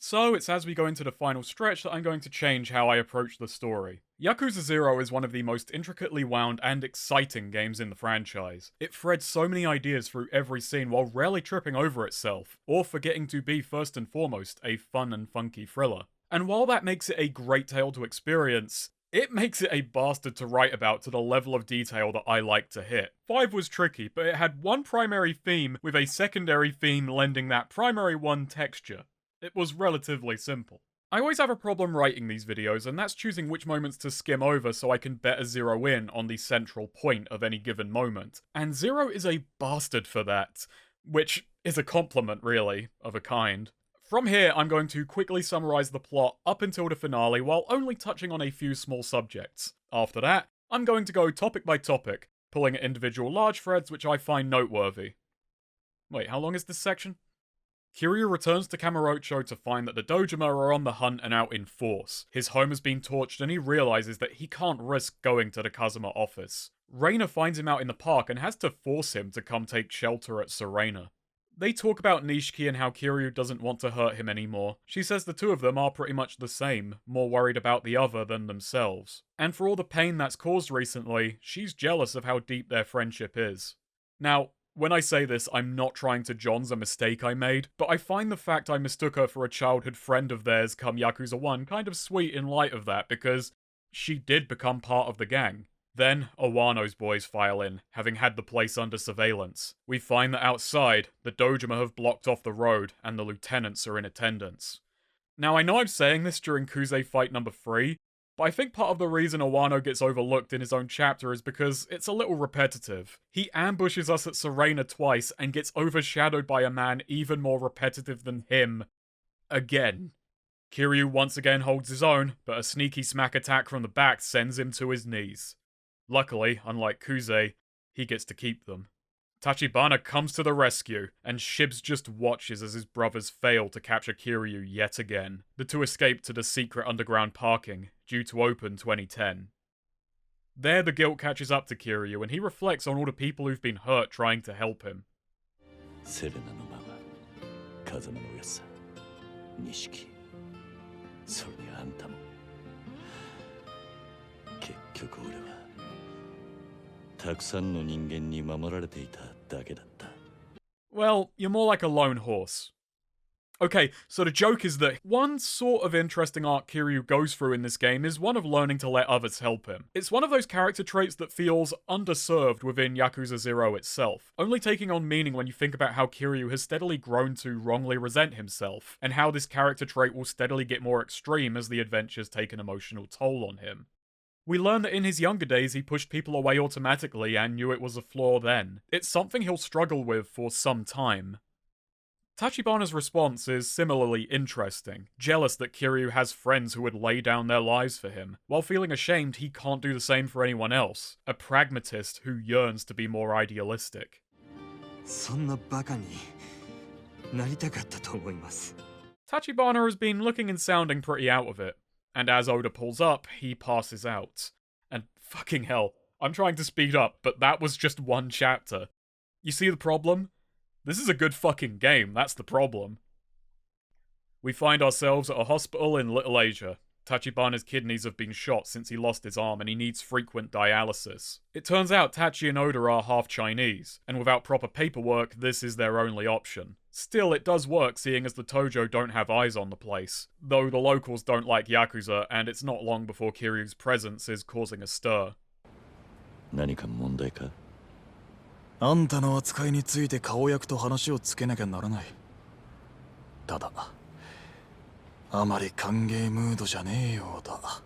So it's as we go into the final stretch that I'm going to change how I approach the story. Yakuza 0 is one of the most intricately wound and exciting games in the franchise. It threads so many ideas through every scene while rarely tripping over itself, or forgetting to be first and foremost a fun and funky thriller. And while that makes it a great tale to experience, it makes it a bastard to write about to the level of detail that I like to hit. 5 was tricky, but it had one primary theme with a secondary theme lending that primary one texture. It was relatively simple. I always have a problem writing these videos, and that's choosing which moments to skim over so I can better zero in on the central point of any given moment. And 0 is a bastard for that, which is a compliment, really, of a kind. From here, I'm going to quickly summarise the plot up until the finale while only touching on a few small subjects. After that, I'm going to go topic by topic, pulling at individual large threads which I find noteworthy. Wait, how long is this section? Kiryu returns to Kamurocho to find that the Dojima are on the hunt and out in force. His home has been torched and he realises that he can't risk going to the Kazuma office. Reina finds him out in the park and has to force him to come take shelter at Serena. They talk about Nishiki and how Kiryu doesn't want to hurt him anymore. She says the two of them are pretty much the same, more worried about the other than themselves. And for all the pain that's caused recently, she's jealous of how deep their friendship is. Now, when I say this, I'm not trying to John's a mistake I made, but I find the fact I mistook her for a childhood friend of theirs come Yakuza 1 kind of sweet in light of that, because she did become part of the gang. Then, Awano's boys file in, having had the place under surveillance. We find that outside, the Dojima have blocked off the road, and the lieutenants are in attendance. Now, I know I'm saying this during Kuze fight number 3, but I think part of the reason Awano gets overlooked in his own chapter is because it's a little repetitive. He ambushes us at Serena twice and gets overshadowed by a man even more repetitive than him. Again. Kiryu once again holds his own, but a sneaky smack attack from the back sends him to his knees. Luckily, unlike Kuze, he gets to keep them. Tachibana comes to the rescue, and Shibs just watches as his brothers fail to capture Kiryu yet again. The two escape to the secret underground parking, due to open 2010. There, the guilt catches up to Kiryu, and he reflects on all the people who've been hurt trying to help him. Serena no mama, Kazama no yasa, Nishiki, sore ni anta mo. Kekyoku ore wa takusan no ningen ni mamorarete ita dake datta. Well, you're more like a lone horse. Okay, so the joke is that one sort of interesting arc Kiryu goes through in this game is one of learning to let others help him. It's one of those character traits that feels underserved within Yakuza 0 itself, only taking on meaning when you think about how Kiryu has steadily grown to wrongly resent himself, and how this character trait will steadily get more extreme as the adventures take an emotional toll on him. We learn that in his younger days he pushed people away automatically and knew it was a flaw then. It's something he'll struggle with for some time. Tachibana's response is similarly interesting, jealous that Kiryu has friends who would lay down their lives for him, while feeling ashamed he can't do the same for anyone else, a pragmatist who yearns to be more idealistic. Tachibana has been looking and sounding pretty out of it, and as Oda pulls up, he passes out. And fucking hell, I'm trying to speed up, but that was just one chapter. You see the problem? This is a good fucking game, that's the problem. We find ourselves at a hospital in Little Asia. Tachibana's kidneys have been shot since he lost his arm and he needs frequent dialysis. It turns out Tachi and Oda are half Chinese, and without proper paperwork, this is their only option. Still, it does work seeing as the Tojo don't have eyes on the place, though the locals don't like Yakuza, and it's not long before Kiryu's presence is causing a stir. 何か問題か? あんたの扱いについて顔役と話をつけなきゃならない。ただ、あまり歓迎ムードじゃねえようだ。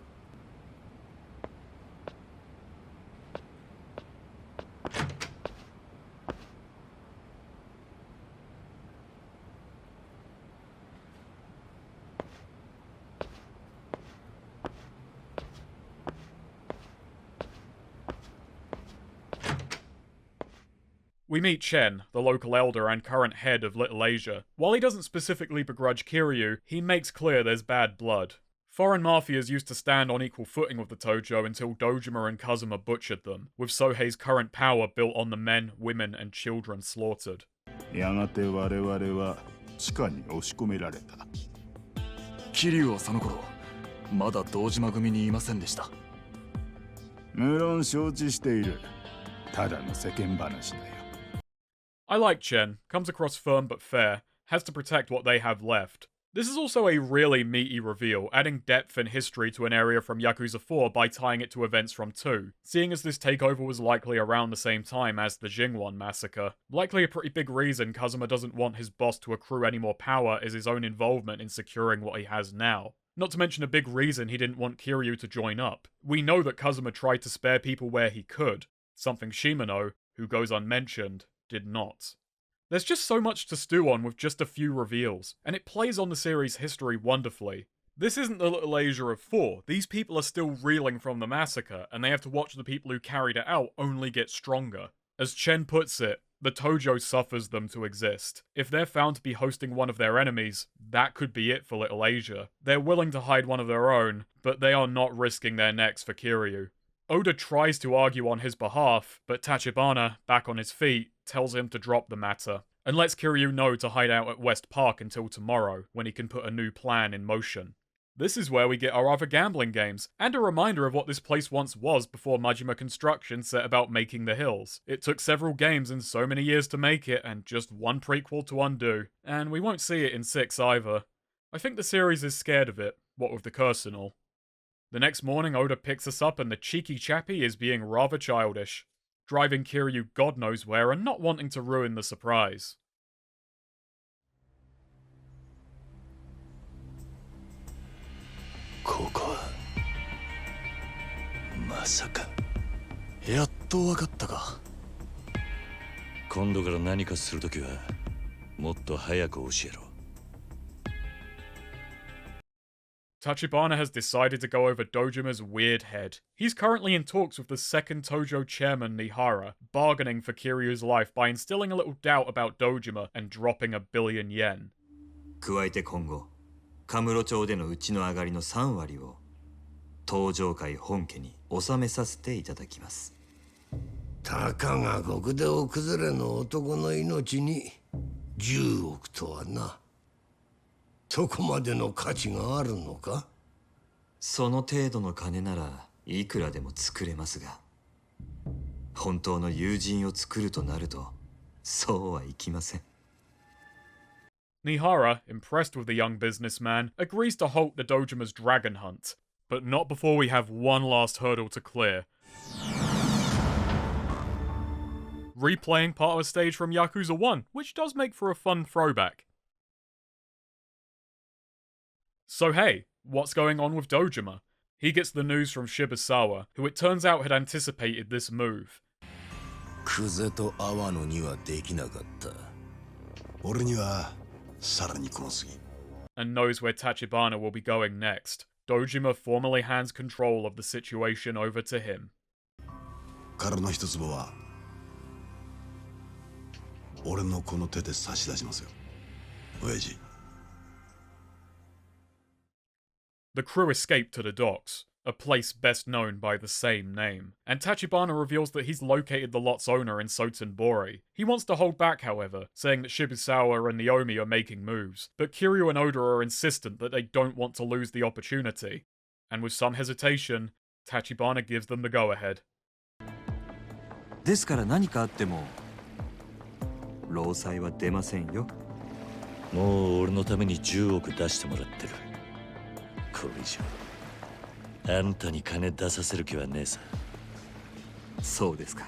We meet Chen, the local elder and current head of Little Asia. While he doesn't specifically begrudge Kiryu, he makes clear there's bad blood. Foreign mafias used to stand on equal footing with the Tojo until Dojima and Kazuma butchered them, with Sohei's current power built on the men, women, and children slaughtered. やがて我々は地下に押し込められた。桐生はその頃まだ堂島組にいませんでした。無論承知している。ただの世間話だよ。 I like Chen, comes across firm but fair, has to protect what they have left. This is also a really meaty reveal, adding depth and history to an area from Yakuza 4 by tying it to events from 2, seeing as this takeover was likely around the same time as the Jingwon massacre. Likely a pretty big reason Kazuma doesn't want his boss to accrue any more power is his own involvement in securing what he has now. Not to mention a big reason he didn't want Kiryu to join up. We know that Kazuma tried to spare people where he could, something Shimano, who goes unmentioned, did not. There's just so much to stew on with just a few reveals, and it plays on the series' history wonderfully. This isn't the Little Asia of 4, these people are still reeling from the massacre, and they have to watch the people who carried it out only get stronger. As Chen puts it, the Tojo suffers them to exist. If they're found to be hosting one of their enemies, that could be it for Little Asia. They're willing to hide one of their own, but they are not risking their necks for Kiryu. Oda tries to argue on his behalf, but Tachibana, back on his feet, tells him to drop the matter, and lets Kiryu know to hide out at West Park until tomorrow, when he can put a new plan in motion. This is where we get our other gambling games, and a reminder of what this place once was before Majima Construction set about making the hills. It took several games and so many years to make it, and just one prequel to undo, and we won't see it in 6 either. I think the series is scared of it, what with the curse and all. The next morning, Oda picks us up and the cheeky chappy is being rather childish, driving Kiryu God knows where and not wanting to ruin the surprise. ここはまさか。やっとわかったか。今度から何かするときはもっと早く教えろ。Tachibana has decided to go over Dojima's weird head. He's currently in talks with the second Tojo chairman Nihara, bargaining for Kiryu's life by instilling a little doubt about Dojima and dropping $1 billion yen. 加えて今後、カムロ町でのうちの上がりの3割を東上会本家に納めさせていただきます。たかが極道崩れの男の命に10億とはな。そこまでの価値があるのか？その程度の金ならいくらでも作れますが、本当の友人を作るとなるとそうはいきません。Nihara, impressed with the young businessman, agrees to halt the Dojima's dragon hunt, but not before we have one last hurdle to clear. Replaying part of a stage from Yakuza 1, which does make for a fun throwback. So hey, what's going on with Dojima? He gets the news from Shibusawa, who it turns out had anticipated this move. クゼとアワノにはできなかった。俺にはさらにこの次。 And knows where Tachibana will be going next. Dojima formally hands control of the situation over to him. 彼の一坪は俺のこの手で差し出しますよ。親父。 The crew escape to the docks, a place best known by the same name, and Tachibana reveals that he's located the lot's owner in Sotenbori. He wants to hold back, however, saying that Shibusawa and Naomi are making moves, but Kiryu and Oda are insistent that they don't want to lose the opportunity. And with some hesitation, Tachibana gives them the go-ahead. ですから何かあっても労災は出ませんよ。もう俺のために10億出してもらってる。これ以上あんたに金出させる気はねえさ。そうですか。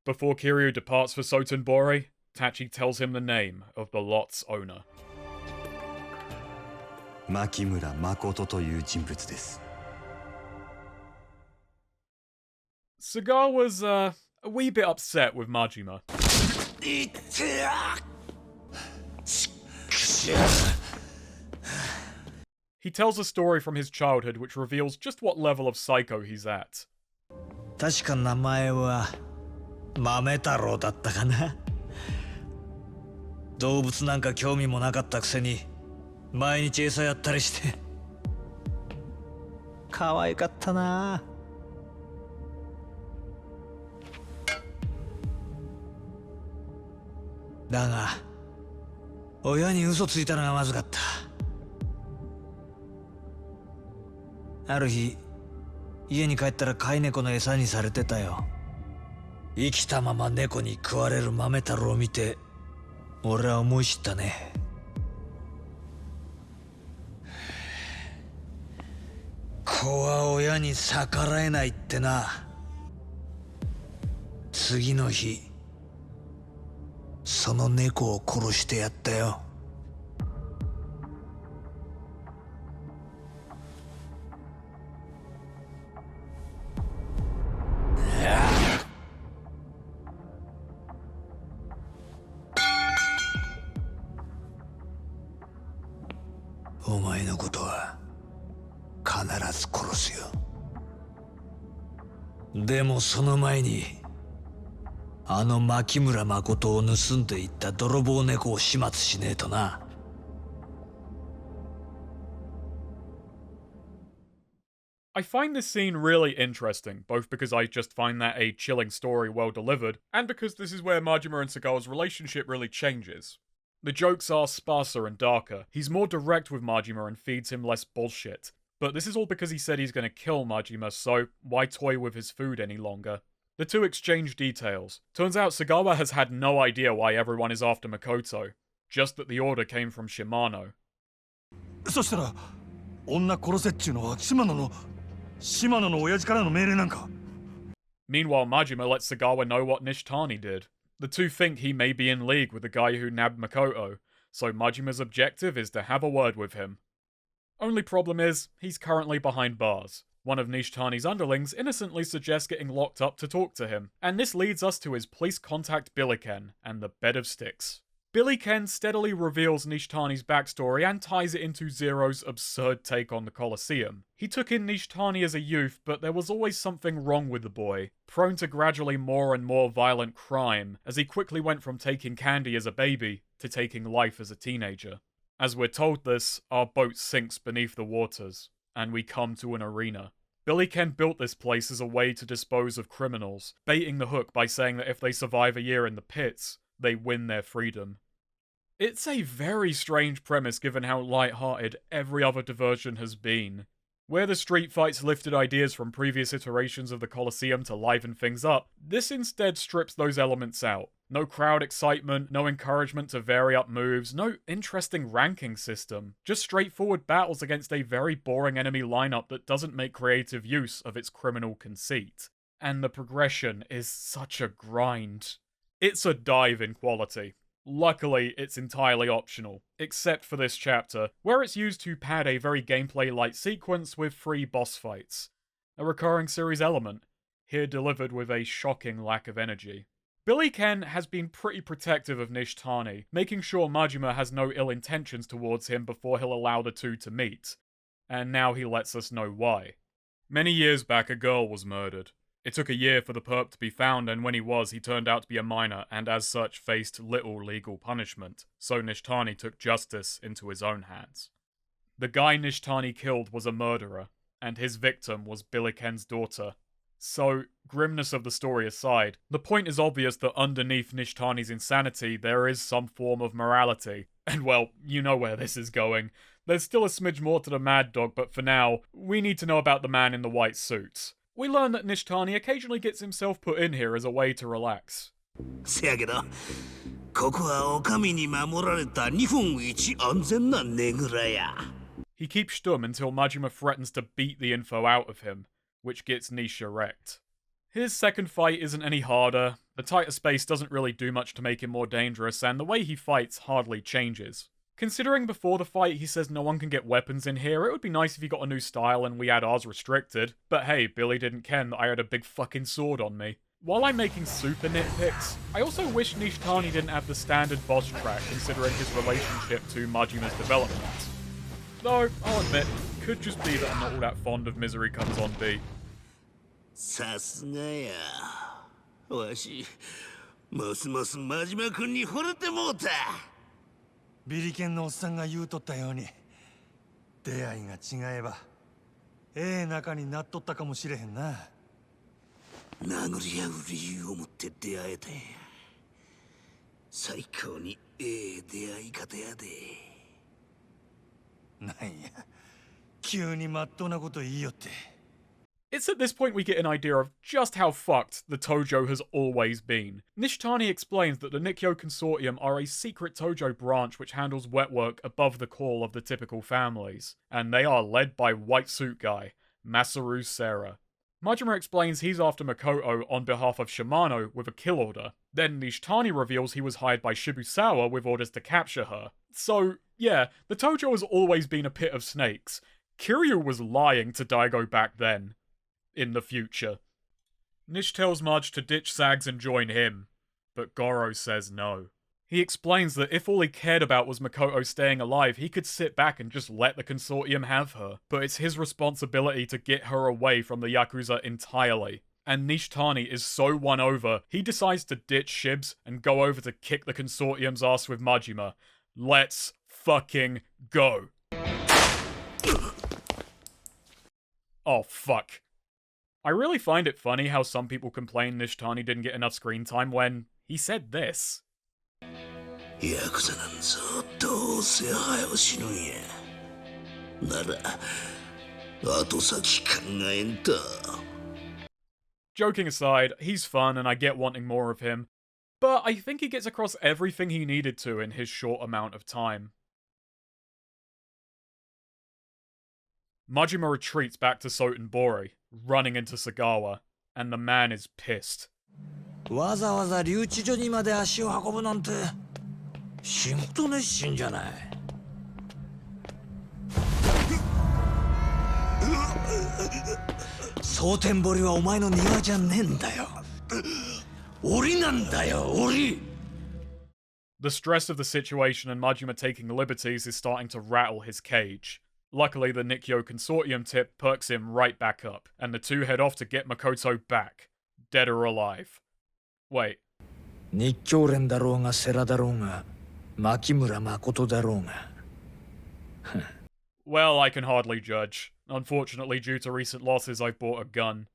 Before Kiryu departs for Sotenbori, Tachi tells him the name of the lot's owner. 牧村誠という人物です。 Cigar was, a wee bit upset with Majima. He tells a story from his childhood which reveals just what level of psycho he's at. 確か名前は豆太郎だったかな。動物なんか興味もなかったくせに毎日餌やったりして可愛かったな。だが親に嘘ついたのがまずかった。ある日家に帰ったら飼い猫の餌にされてたよ。生きたまま猫に食われる豆太郎を見て俺は思い知ったね。子は親に逆らえないってな。次の日その猫を殺してやったよ。お前のことは必ず殺すよ。でもその前にあの牧村誠を盗んでいった泥棒猫を始末しねえとな。I find this scene really interesting, both because I just find that a chilling story well delivered, and because this is where Majima and Sagawa's relationship really changes. The jokes are sparser and darker, he's more direct with Majima and feeds him less bullshit, but this is all because he said he's gonna kill Majima, so why toy with his food any longer? The two exchange details. Turns out Sagawa has had no idea why everyone is after Makoto, just that the order came from Shimano. そしたら女殺せっちゅうのは島野の親父からの命令なんか。 Meanwhile, Majima lets Sagawa know what Nishitani did. The two think he may be in league with the guy who nabbed Makoto, so Majima's objective is to have a word with him. Only problem is, he's currently behind bars. One of Nishitani's underlings innocently suggests getting locked up to talk to him, and this leads us to his police contact Billiken and the bed of Styx. Billiken steadily reveals Nishitani's backstory and ties it into Zero's absurd take on the Colosseum. He took in Nishitani as a youth, but there was always something wrong with the boy, prone to gradually more and more violent crime, as he quickly went from taking candy as a baby to taking life as a teenager. As we're told this, our boat sinks beneath the waters, and we come to an arena. Billiken built this place as a way to dispose of criminals, baiting the hook by saying that if they survive a year in the pits, they win their freedom. It's a very strange premise given how light-hearted every other diversion has been. Where the street fights lifted ideas from previous iterations of the Colosseum to liven things up, this instead strips those elements out. No crowd excitement, no encouragement to vary up moves, no interesting ranking system. Just straightforward battles against a very boring enemy lineup that doesn't make creative use of its criminal conceit. And the progression is such a grind. It's a dive in quality. Luckily, it's entirely optional, except for this chapter, where it's used to pad a very gameplay-light sequence with 3 boss fights. A recurring series element, here delivered with a shocking lack of energy. Billiken has been pretty protective of Nishitani, making sure Majima has no ill intentions towards him before he'll allow the two to meet. And now he lets us know why. Many years back, a girl was murdered. It took a year for the perp to be found, and when he was, he turned out to be a minor, and as such faced little legal punishment, so Nishitani took justice into his own hands. The guy Nishitani killed was a murderer, and his victim was Billiken's daughter. So, grimness of the story aside, the point is obvious that underneath Nishitani's insanity, there is some form of morality. And well, you know where this is going. There's still a smidge more to the mad dog, but for now, we need to know about the man in the white suit. We learn that Nishitani occasionally gets himself put in here as a way to relax. せやけど、ここはお上に守られた日本一安全なねぐらや。 He keeps stum until Majima threatens to beat the info out of him, which gets Nish erect. His second fight isn't any harder, the tighter space doesn't really do much to make him more dangerous, and the way he fights hardly changes. Considering before the fight he says no one can get weapons in here, it would be nice if he got a new style and we had ours restricted. But hey, Billy didn't ken that I had a big fucking sword on me. While I'm making super nitpicks, I also wish Nishitani didn't have the standard boss track considering his relationship to Majima's development. Though, I'll admit, could just be that I'm not all that fond of Misery Comes on beat. さすがや。わし、ますます真島君に惚れてもうた。ビリケンのおっさんが言うとったように出会いが違えばええ仲になっとったかもしれへんな。殴り合う理由を持って出会えたんや。最高にええ出会い方やで。なんや急にまっとうなこと言いよって。 It's at this point we get an idea of just how fucked the Tojo has always been. Nishitani explains that the Nikkyo Consortium are a secret Tojo branch which handles wet work above the call of the typical families, and they are led by White Suit Guy, Masaru Sera. Majima explains he's after Makoto on behalf of Shimano with a kill order. Then Nishitani reveals he was hired by Shibusawa with orders to capture her. So, yeah, the Tojo has always been a pit of snakes. Kiryu was lying to Daigo back then. In the future. Nish tells Mudge to ditch Sags and join him, but Goro says no. He explains that if all he cared about was Makoto staying alive, he could sit back and just let the Consortium have her, but it's his responsibility to get her away from the Yakuza entirely. And Nishitani is so won over, he decides to ditch Shibs and go over to kick the Consortium's ass with Majima. Let's fucking go. Oh fuck. I really find it funny how some people complain Nishitani didn't get enough screen time when he said this. Yakuza なんぞどうせ早く死ぬんや。なら後先考えんと。 Joking aside, he's fun and I get wanting more of him, but I think he gets across everything he needed to in his short amount of time. Majima retreats back to Sotenbori, running into Sagawa, and the man is pissed. わざわざ留置所にまで足を運ぶなんて仕事熱心じゃない。蒼天堀はお前の庭じゃねえんだよ。檻なんだよ、檻。 The stress of the situation and Majima taking liberties is starting to rattle his cage. Luckily, the Nikkyo Consortium tip perks him right back up, and the two head off to get Makoto back, dead or alive. Wait. 日教連だろうが世良だろうが牧村誠だろうが。Well, I can hardly judge. Unfortunately, due to recent losses, I've bought a gun.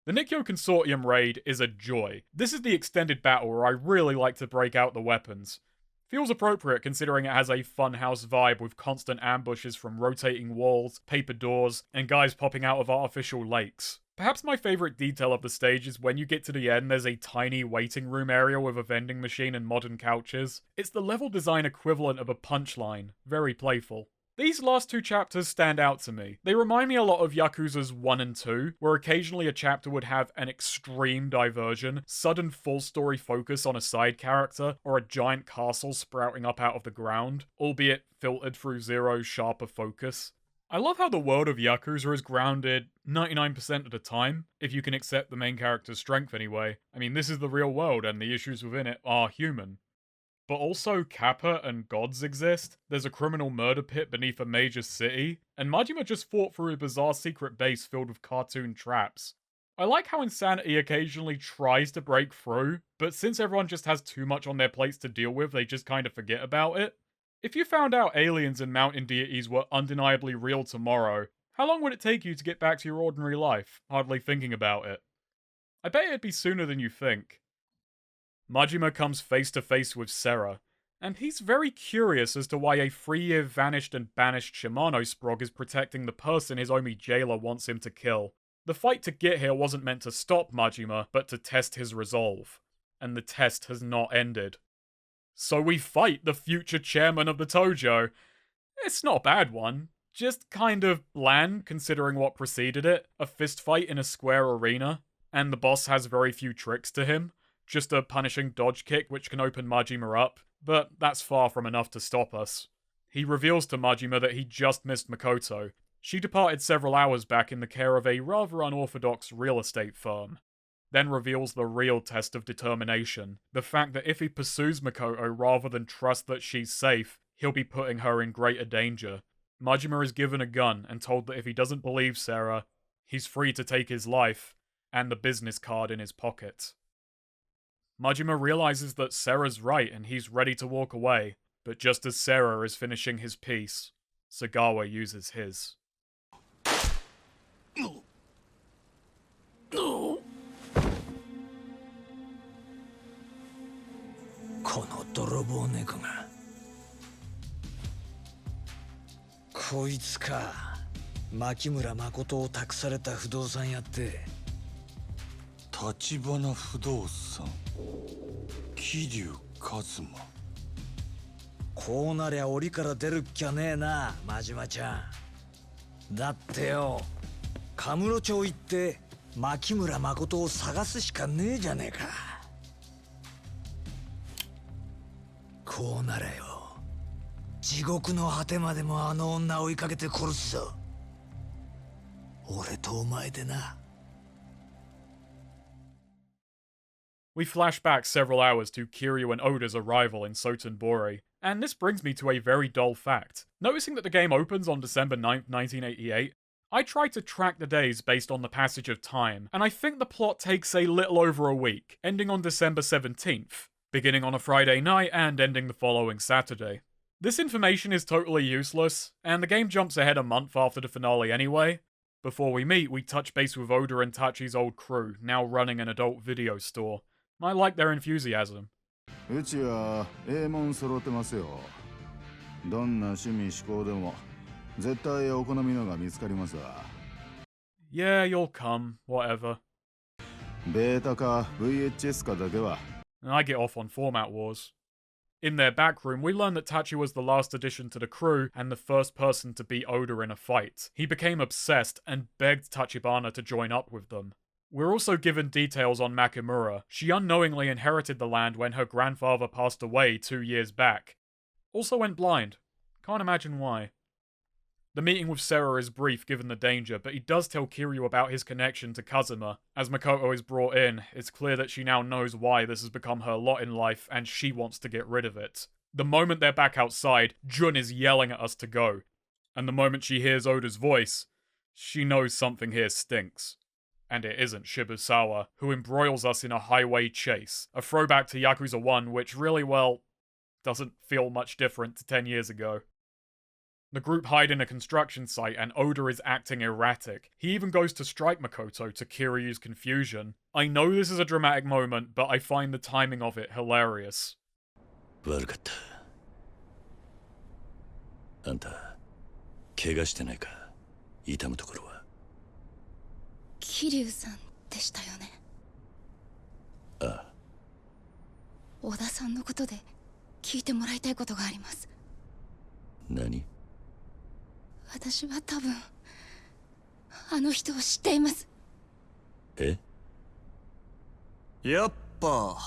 The Nikkyo Consortium raid is a joy. This is the extended battle where I really like to break out the weapons. Feels appropriate considering it has a funhouse vibe with constant ambushes from rotating walls, paper doors, and guys popping out of artificial lakes. Perhaps my favourite detail of the stage is when you get to the end there's a tiny waiting room area with a vending machine and modern couches. It's the level design equivalent of a punchline. Very playful. These last two chapters stand out to me. They remind me a lot of Yakuza's 1 and 2, where occasionally a chapter would have an extreme diversion, sudden full story focus on a side character, or a giant castle sprouting up out of the ground, albeit filtered through Zero's sharper focus. I love how the world of Yakuza is grounded 99% of the time, if you can accept the main character's strength anyway. I mean, this is the real world and the issues within it are human. But also, Kappa and gods exist, there's a criminal murder pit beneath a major city, and Majima just fought through a bizarre secret base filled with cartoon traps. I like how insanity occasionally tries to break through, but since everyone just has too much on their plates to deal with, they just kind of forget about it. If you found out aliens and mountain deities were undeniably real tomorrow, how long would it take you to get back to your ordinary life, hardly thinking about it? I bet it'd be sooner than you think. Majima comes face to face with Sera, and he's very curious as to why a 3-year vanished and banished Shimano Sprog is protecting the person his Omi jailer wants him to kill. The fight to get here wasn't meant to stop Majima, but to test his resolve. And the test has not ended. So we fight the future chairman of the Tojo. It's not a bad one. Just kind of bland considering what preceded it. A fistfight in a square arena. And the boss has very few tricks to him. Just a punishing dodge kick which can open Majima up, but that's far from enough to stop us. He reveals to Majima that he just missed Makoto. She departed several hours back in the care of a rather unorthodox real estate firm. Then reveals the real test of determination. The fact that if he pursues Makoto rather than trust that she's safe, he'll be putting her in greater danger. Majima is given a gun and told that if he doesn't believe Sera, he's free to take his life, and the business card in his pocket. Majima realizes that Sera's right and he's ready to walk away, but just as Sera is finishing his piece, Sagawa uses his. この泥棒猫がこいつか牧村誠を託された不動産屋って。立花不動産桐生一馬。こうなりゃ檻から出るっきゃねえな、真島ちゃん。だってよ、カムロ町行って牧村誠を探すしかねえじゃねえか。こうならよ、地獄の果てまでもあの女追いかけて殺すぞ。俺とお前でな。We flash back several hours to Kiryu and Oda's arrival in Sotenbori, and this brings me to a very dull fact. Noticing that the game opens on December 9th, 1988, I tried to track the days based on the passage of time, and I think the plot takes a little over a week, ending on December 17th, beginning on a Friday night and ending the following Saturday. This information is totally useless, and the game jumps ahead a month after the finale anyway. Before we meet, we touch base with Oda and Tachi's old crew, now running an adult video store. I like their enthusiasm. うちはええもん揃ってますよ。どんな趣味嗜好でも絶対お好みのが見つかりますわ。Yeah, you'll come, whatever. ベータか VHS かだけは。I get off on format wars. In their back room, we learn that Tachi was the last addition to the crew and the first person to beat Oda in a fight. He became obsessed and begged Tachibana to join up with them. We're also given details on Makimura. She unknowingly inherited the land when her grandfather passed away 2 years back. Also went blind. Can't imagine why. The meeting with Sera is brief given the danger, but he does tell Kiryu about his connection to Kazuma. As Makoto is brought in, it's clear that she now knows why this has become her lot in life and she wants to get rid of it. The moment they're back outside, Jun is yelling at us to go. And the moment she hears Oda's voice, she knows something here stinks. And it isn't Shibusawa, who embroils us in a highway chase. A throwback to Yakuza 1, which really, well, doesn't feel much different to 10 years ago. The group hide in a construction site and Oda is acting erratic. He even goes to strike Makoto to Kiryu's confusion. I know this is a dramatic moment, but I find the timing of it hilarious. 悪かった。あんた、怪我してないか？痛むところは。桐生さんでしたよね。ああ。小田さんのことで聞いてもらいたいことがあります。何？私は多分あの人を知っています。え？やっぱ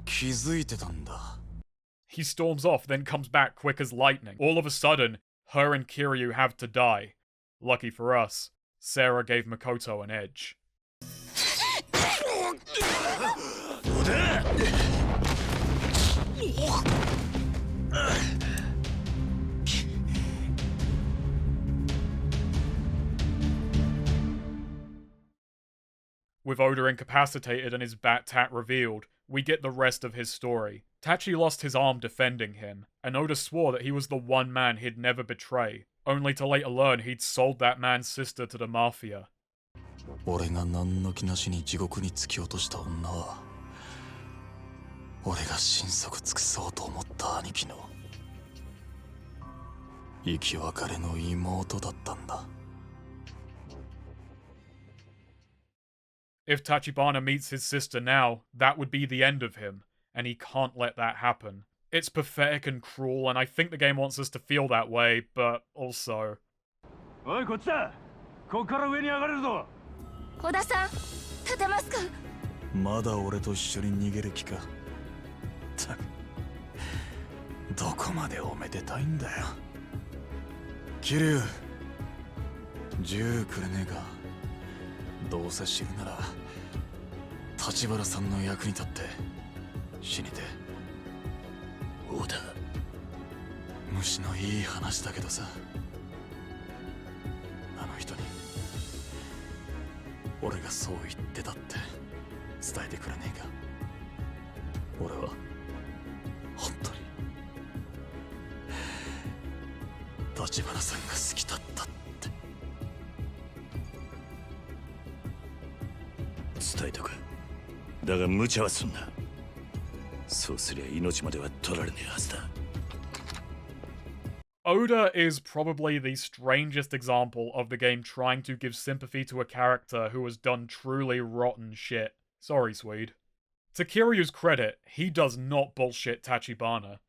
気づいてたんだ。He storms off, then comes back quick as lightning. All of a sudden, her and Kiryu have to die. Lucky for us, Sera gave Makoto an edge. With Oda incapacitated and his bat tat revealed, we get the rest of his story. Tachi lost his arm defending him, and Oda swore that he was the one man he'd never betray, only to later learn he'd sold that man's sister to the mafia. 俺が何の気なしに地獄に突き落とした女は俺が心底尽くそうと思った兄貴の生き別れの妹だったんだ。If Tachibana meets his sister now, that would be the end of him, and he can't let that happen. It's pathetic and cruel, and I think the game wants us to feel that way, but also... おい、こっちだ。こっから上に上がれるぞ。小田さん、立てますか？まだ俺と一緒に逃げる気か。どこまでおめでたいんだよ。桐生、銃くれねえか。どうせ死ぬなら立花さんの役に立って死にて。そうだ。虫のいい話だけどさ、あの人に俺がそう言ってたって伝えてくれねえか。俺は本当に立花さんが好きだったって。伝えとく。だが無茶はすんな。そうすりゃ命までは取られねえはずだ。Oda is probably the strangest example of the game trying to give sympathy to a character who has done truly rotten shit. Sorry, Swede. To Kiryu's credit, he does not bullshit Tachibana,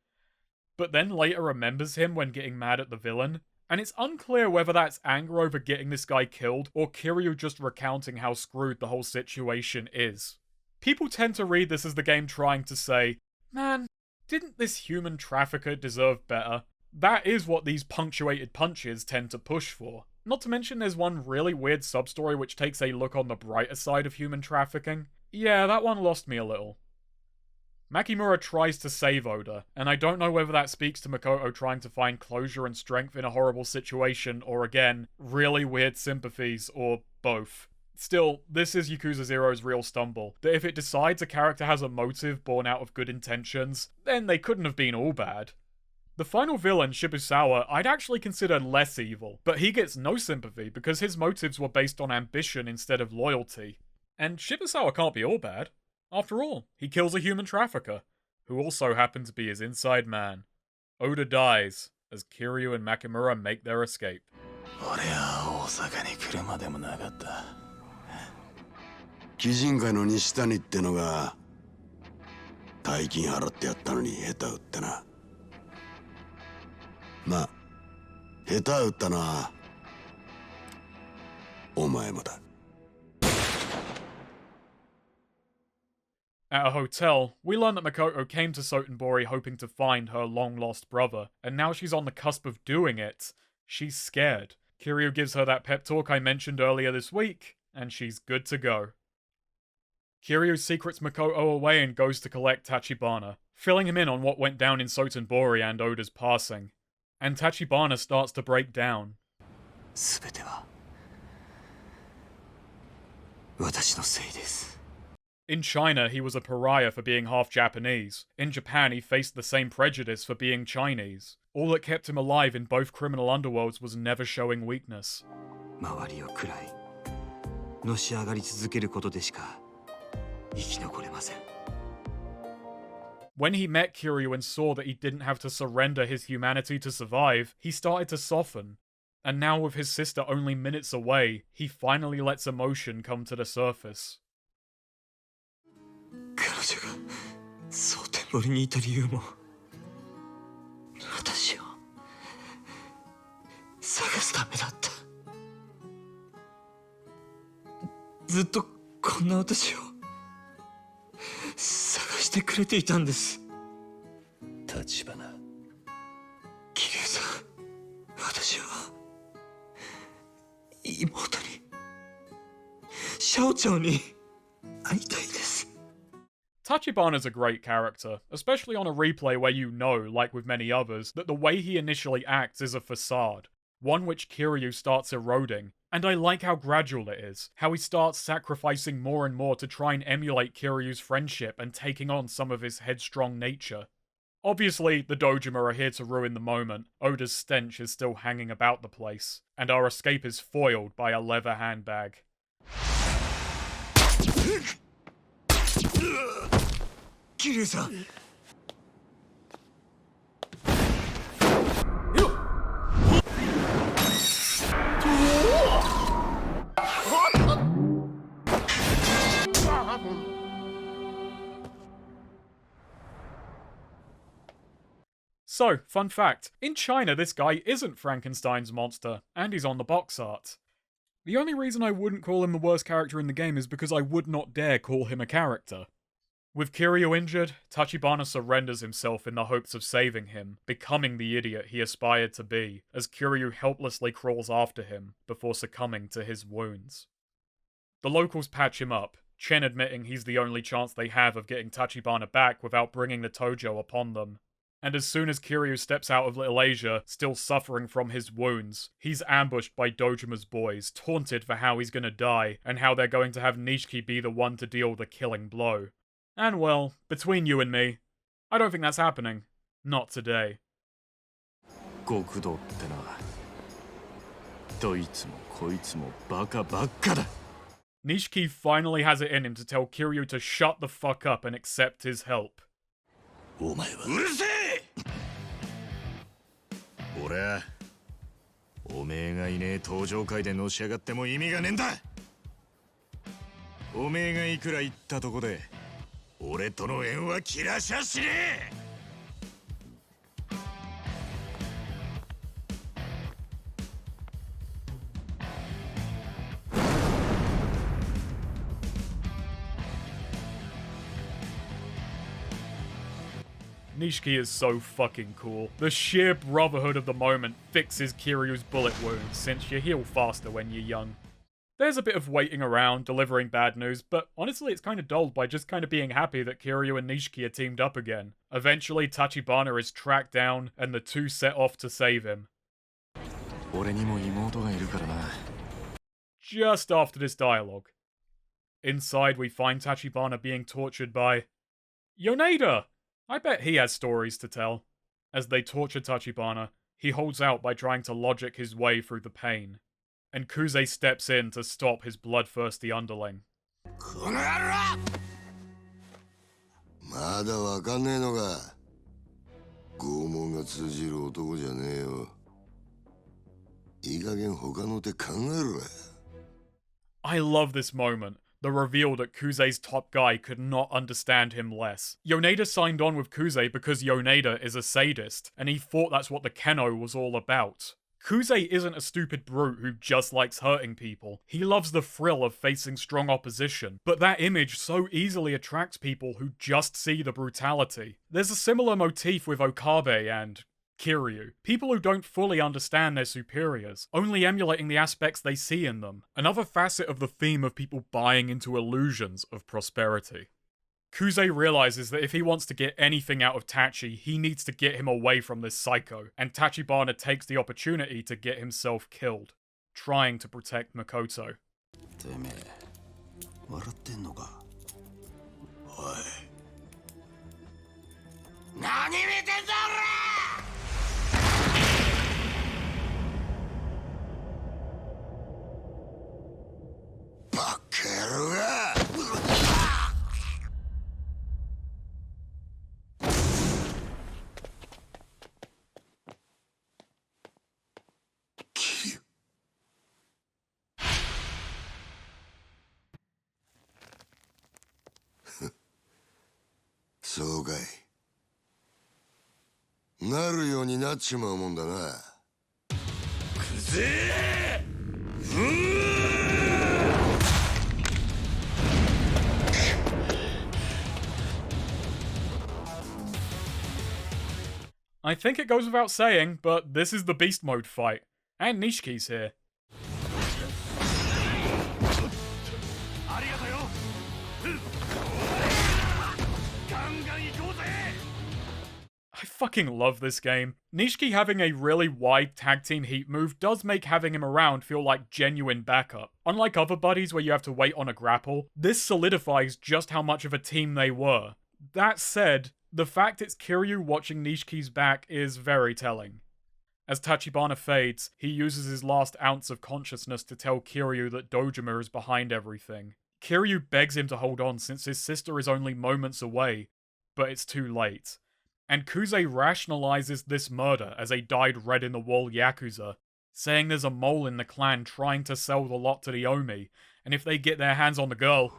but then later remembers him when getting mad at the villain, and it's unclear whether that's anger over getting this guy killed or Kiryu just recounting how screwed the whole situation is. People tend to read this as the game trying to say, man, didn't this human trafficker deserve better? That is what these punctuated punches tend to push for. Not to mention there's one really weird sub-story which takes a look on the brighter side of human trafficking. Yeah, that one lost me a little. Makimura tries to save Oda, and I don't know whether that speaks to Makoto trying to find closure and strength in a horrible situation, or again, really weird sympathies, or both. Still, this is Yakuza 0's real stumble, that if it decides a character has a motive born out of good intentions, then they couldn't have been all bad. The final villain, Shibusawa, I'd actually consider less evil, but he gets no sympathy because his motives were based on ambition instead of loyalty. And Shibusawa can't be all bad. After all, he kills a human trafficker, who also happened to be his inside man. Oda dies, as Kiryu and Makimura make their escape. 俺は大阪に来るまでもなかった。鬼人会の西谷ってのが大金払ってやったのに下手打ってな。まあ下手打ったのはお前もだ。 At a hotel, we learn that Makoto came to Sotenbori hoping to find her long-lost brother, and now she's on the cusp of doing it. She's scared. Kiryu gives her that pep talk I mentioned earlier this week, and she's good to go. Kiryu secrets Makoto away and goes to collect Tachibana, filling him in on what went down in Sotenbori and Oda's passing. And Tachibana starts to break down. 全ては私のせいです。 In China, he was a pariah for being half Japanese. In Japan, he faced the same prejudice for being Chinese. All that kept him alive in both criminal underworlds was never showing weakness. 周りを喰らい、のし上がり続けることでしか生き残れません。 When he met Kiryu and saw that he didn't have to surrender his humanity to survive, he started to soften. And now with his sister only minutes away, he finally lets emotion come to the surface. 彼女が蒼天堀にいた理由も私を探すためだった。ずっとこんな私を探してくれていたんです。立花。桐生さん、私は妹にシャオちゃんに会いたいです。 Tachibana's a great character, especially on a replay where you know, like with many others, that the way he initially acts is a facade, one which Kiryu starts eroding, and I like how gradual it is, how he starts sacrificing more and more to try and emulate Kiryu's friendship and taking on some of his headstrong nature. Obviously, the Dojima are here to ruin the moment, Oda's stench is still hanging about the place, and our escape is foiled by a leather handbag. 桐生さん。So, fun fact, in China this guy isn't Frankenstein's monster, and he's on the box art. The only reason I wouldn't call him the worst character in the game is because I would not dare call him a character. With Kiryu injured, Tachibana surrenders himself in the hopes of saving him, becoming the idiot he aspired to be, as Kiryu helplessly crawls after him before succumbing to his wounds. The locals patch him up, Chen admitting he's the only chance they have of getting Tachibana back without bringing the Tojo upon them. And as soon as Kiryu steps out of Little Asia, still suffering from his wounds, he's ambushed by Dojima's boys, taunted for how he's gonna die, and how they're going to have Nishiki be the one to deal the killing blow. And well, between you and me, I don't think that's happening. Not today. 極道ってのはどいつもこいつもバカばっかだ。 Nishiki finally has it in him to tell Kiryu to shut the fuck up and accept his help. お前はうるせえ。俺はいねえ登場会でのし上がっても意味がねえんだ。おめえがいくら言ったとこで俺との縁は切らしゃしねえ。Nishiki is so fucking cool. The sheer brotherhood of the moment fixes Kiryu's bullet wounds, since you heal faster when you're young. There's a bit of waiting around, delivering bad news, but honestly it's kind of dulled by just kind of being happy that Kiryu and Nishiki are teamed up again. Eventually, Tachibana is tracked down, and the two set off to save him. Just after this dialogue. Inside, we find Tachibana being tortured by Yoneda! I bet he has stories to tell. As they torture Tachibana, he holds out by trying to logic his way through the pain. And Kuze steps in to stop his bloodthirsty underling. まだわかんねえのか。拷問が通じる男じゃねえよ。いい加減他の手考えろ。I love this moment. The reveal that Kuze's top guy could not understand him less. Yoneda signed on with Kuze because Yoneda is a sadist, and he thought that's what the kennel was all about. Kuze isn't a stupid brute who just likes hurting people. He loves the thrill of facing strong opposition, but that image so easily attracts people who just see the brutality. There's a similar motif with Okabe and Kiryu. People who don't fully understand their superiors, only emulating the aspects they see in them. Another facet of the theme of people buying into illusions of prosperity. Kuze realizes that if he wants to get anything out of Tachi, he needs to get him away from this psycho, and Tachibana takes the opportunity to get himself killed, trying to protect Makoto. てめえ、笑ってんのか。おい。何見てんだ俺！バカ野郎が！そうかい。なるようになっちまうもんだな。くぜえ！I think it goes without saying, but this is the beast mode fight. And Nishiki's here. I fucking love this game. Nishiki having a really wide tag team heat move does make having him around feel like genuine backup. Unlike other buddies where you have to wait on a grapple, this solidifies just how much of a team they were. That said, the fact it's Kiryu watching Nishiki's back is very telling. As Tachibana fades, he uses his last ounce of consciousness to tell Kiryu that Dojima is behind everything. Kiryu begs him to hold on since his sister is only moments away, but it's too late. And Kuze rationalizes this murder as a dyed-red-in-the-wall Yakuza, saying there's a mole in the clan trying to sell the lot to the Omi, and if they get their hands on the girl...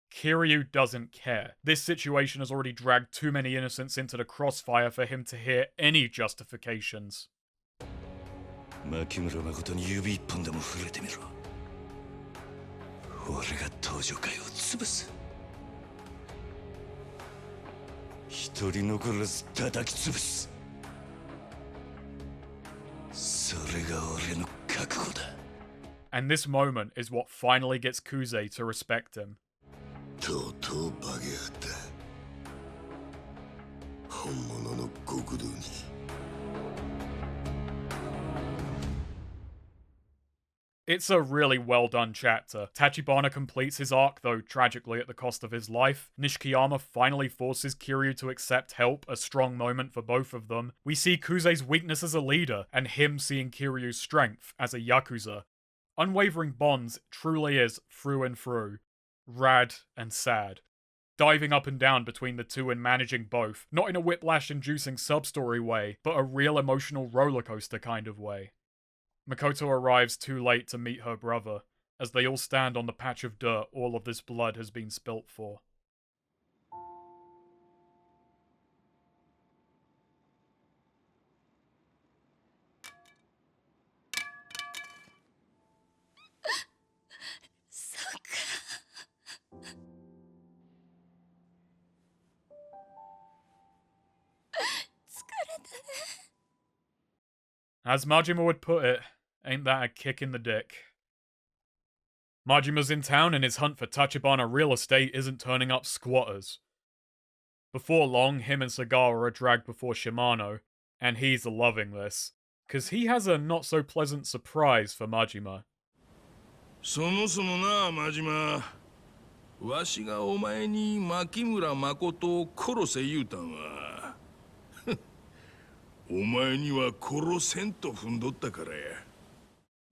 Kiryu doesn't care. This situation has already dragged too many innocents into the crossfire for him to hear any justifications. 牧村誠に指一本でも触れてみろ。俺が登場会を潰す。一人残らず叩き潰す。それが俺の覚悟だ。And this moment is what finally gets Kuze to respect him. とうとう化けやがった。本物の極道に。It's a really well done chapter. Tachibana completes his arc, though tragically at the cost of his life. Nishikiyama finally forces Kiryu to accept help, a strong moment for both of them. We see Kuze's weakness as a leader, and him seeing Kiryu's strength as a Yakuza. Unwavering Bonds truly is, through and through, rad and sad. diving up and down between the two and managing both, not in a whiplash-inducing sub-story way, but a real emotional rollercoaster kind of way. Makoto arrives too late to meet her brother, as they all stand on the patch of dirt all of this blood has been spilt for. As Majima would put it, ain't that a kick in the dick? Majima's in town and his hunt for Tachibana real estate isn't turning up squatters. Before long, him and Sagawa are dragged before Shimano, and he's loving this, cause he has a not-so-pleasant surprise for Majima. そもそもな、真島。わしがお前に牧村誠を殺せ言うたんは。お前には殺せんと踏んどったからや。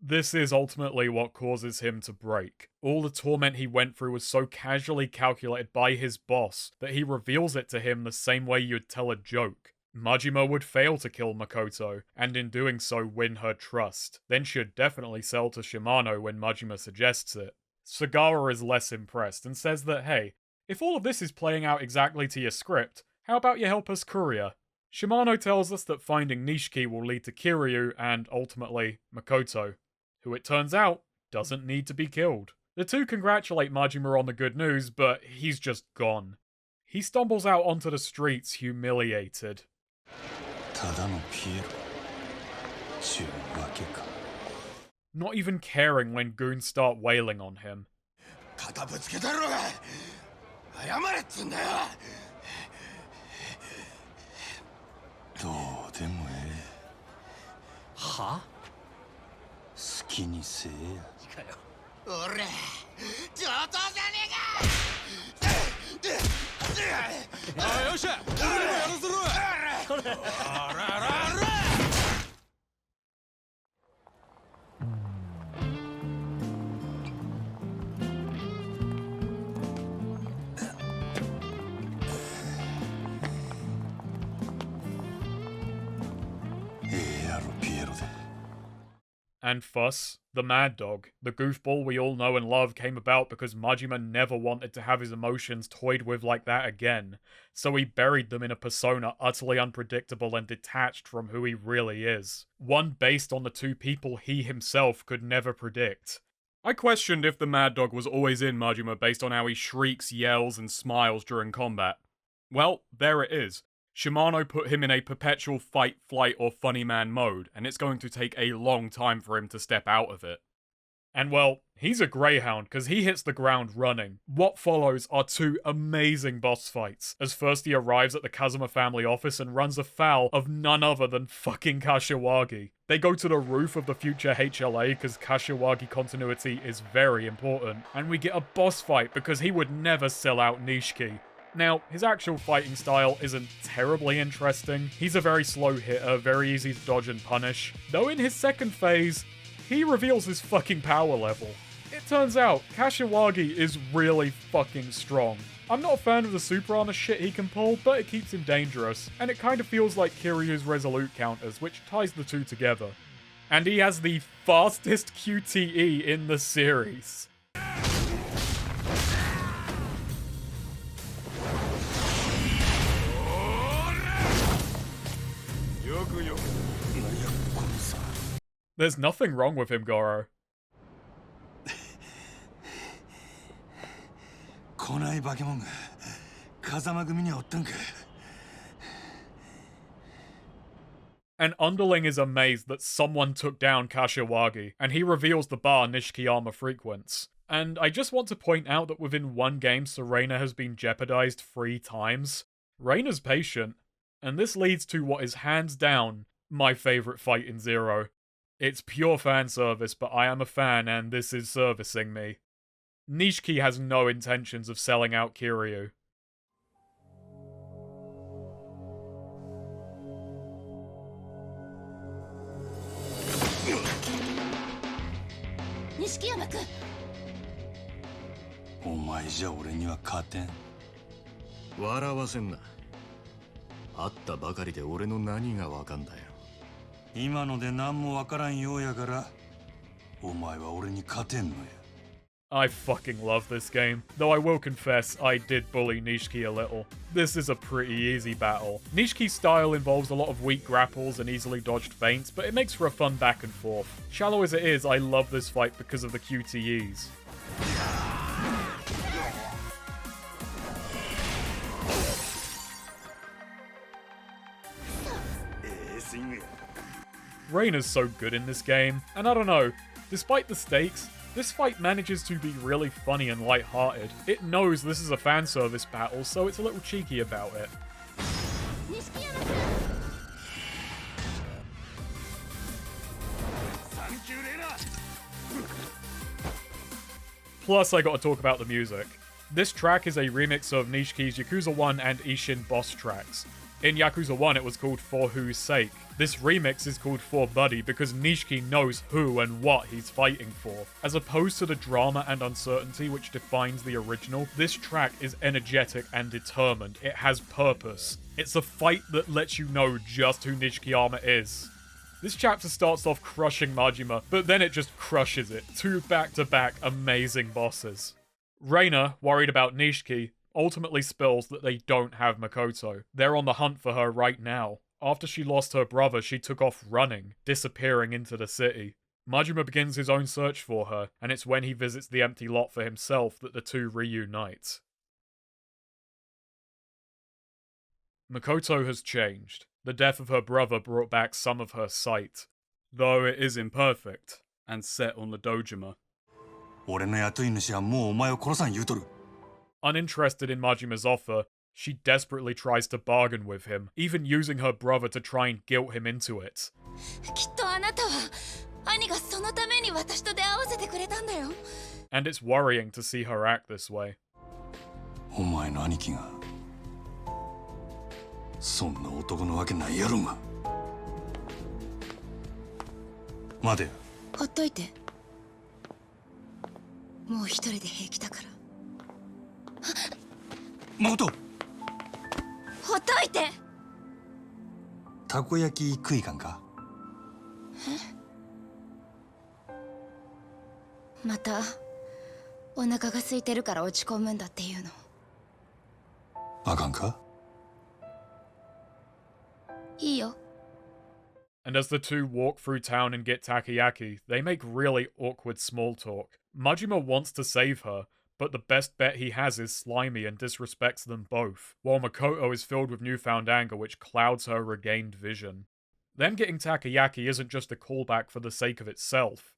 This is ultimately what causes him to break. All the torment he went through was so casually calculated by his boss that he reveals it to him the same way you'd tell a joke. Majima would fail to kill Makoto, and in doing so win her trust. Then she'd definitely sell to Shimano when Majima suggests it. Sagawa is less impressed and says that, hey, if all of this is playing out exactly to your script, how about you help us courier? Shimano tells us that finding Nishiki will lead to Kiryu and, ultimately, Makoto, who it turns out doesn't need to be killed. The two congratulate Majima on the good news, but he's just gone. He stumbles out onto the streets humiliated. Not even caring when goons start wailing on him. And Fuss, the mad dog, the goofball we all know and love, came about because Majima never wanted to have his emotions toyed with like that again, so he buried them in a persona utterly unpredictable and detached from who he really is. One based on the two people he himself could never predict. I questioned if the mad dog was always in Majima based on how he shrieks, yells, and smiles during combat. Well, there it is. Shimano put him in a perpetual fight, flight, or funny man mode, and it's going to take a long time for him to step out of it. And well, he's a greyhound, because he hits the ground running. What follows are two amazing boss fights, as first he arrives at the Kazuma family office and runs afoul of none other than fucking Kashiwagi. They go to the roof of the future HLA, because Kashiwagi continuity is very important, and we get a boss fight because he would never sell out Nishiki. Now, his actual fighting style isn't terribly interesting. He's a very slow hitter, very easy to dodge and punish. Though in his second phase, he reveals his fucking power level. It turns out, Kashiwagi is really fucking strong. I'm not a fan of the super armor shit he can pull, but it keeps him dangerous, and it kind of feels like Kiryu's resolute counters, which ties the two together. And he has the fastest QTE in the series. There's nothing wrong with him, Goro. An underling is amazed that someone took down Kashiwagi, and he reveals the bar Nishiki armor frequents. And I just want to point out that within one game, Serena has been jeopardized 3 times. Reina's patient, and this leads to what is hands down my favorite fight in Zero. It's pure fan service, but I am a fan and this is servicing me. Nishiki has no intentions of selling out Kiryu. 笑わせんな。会ったばかりで俺の何がわかんだよ。今ので何もわからんようやから、お前は俺に勝てんのや。I fucking love this game, though I will confess I did bully Nishiki a little. This is a pretty easy battle. Nishiki's style involves a lot of weak grapples and easily dodged feints, but it makes for a fun back and forth. Shallow as it is, I love this fight because of the QTEs. Reina's so good in this game, and I don't know, despite the stakes, this fight manages to be really funny and light-hearted. It knows this is a fan service battle, so it's a little cheeky about it. Plus, I gotta talk about the music. This track is a remix of Nishiki's Yakuza 1 and Ishin boss tracks. In Yakuza 1 it was called For Who's Sake. This remix is called For Buddy because Nishiki knows who and what he's fighting for. As opposed to the drama and uncertainty which defines the original, this track is energetic and determined. It has purpose. It's a fight that lets you know just who Nishikiyama is. This chapter starts off crushing Majima, but then it just crushes it. 2 back-to-back amazing bosses. Reina, worried about Nishiki, ultimately spills that they don't have Makoto. They're on the hunt for her right now. After she lost her brother, she took off running, disappearing into the city. Majima begins his own search for her, and it's when he visits the empty lot for himself that the two reunite. Makoto has changed. The death of her brother brought back some of her sight, though it is imperfect, and set on the dojima. Uninterested in Majima's offer, she desperately tries to bargain with him, even using her brother to try and guilt him into it. And it's worrying to see her act this way. Makoto! ほっといて。たこ焼き食いかんか？またお腹が空いてるから落ち込むんだっていうの。あかんか？いいよ。And as the two walk through town and get takoyaki, they make really awkward small talk. Majima wants to save her, but the best bet he has is slimy and disrespects them both, while Makoto is filled with newfound anger which clouds her regained vision. Them getting takoyaki isn't just a callback for the sake of itself.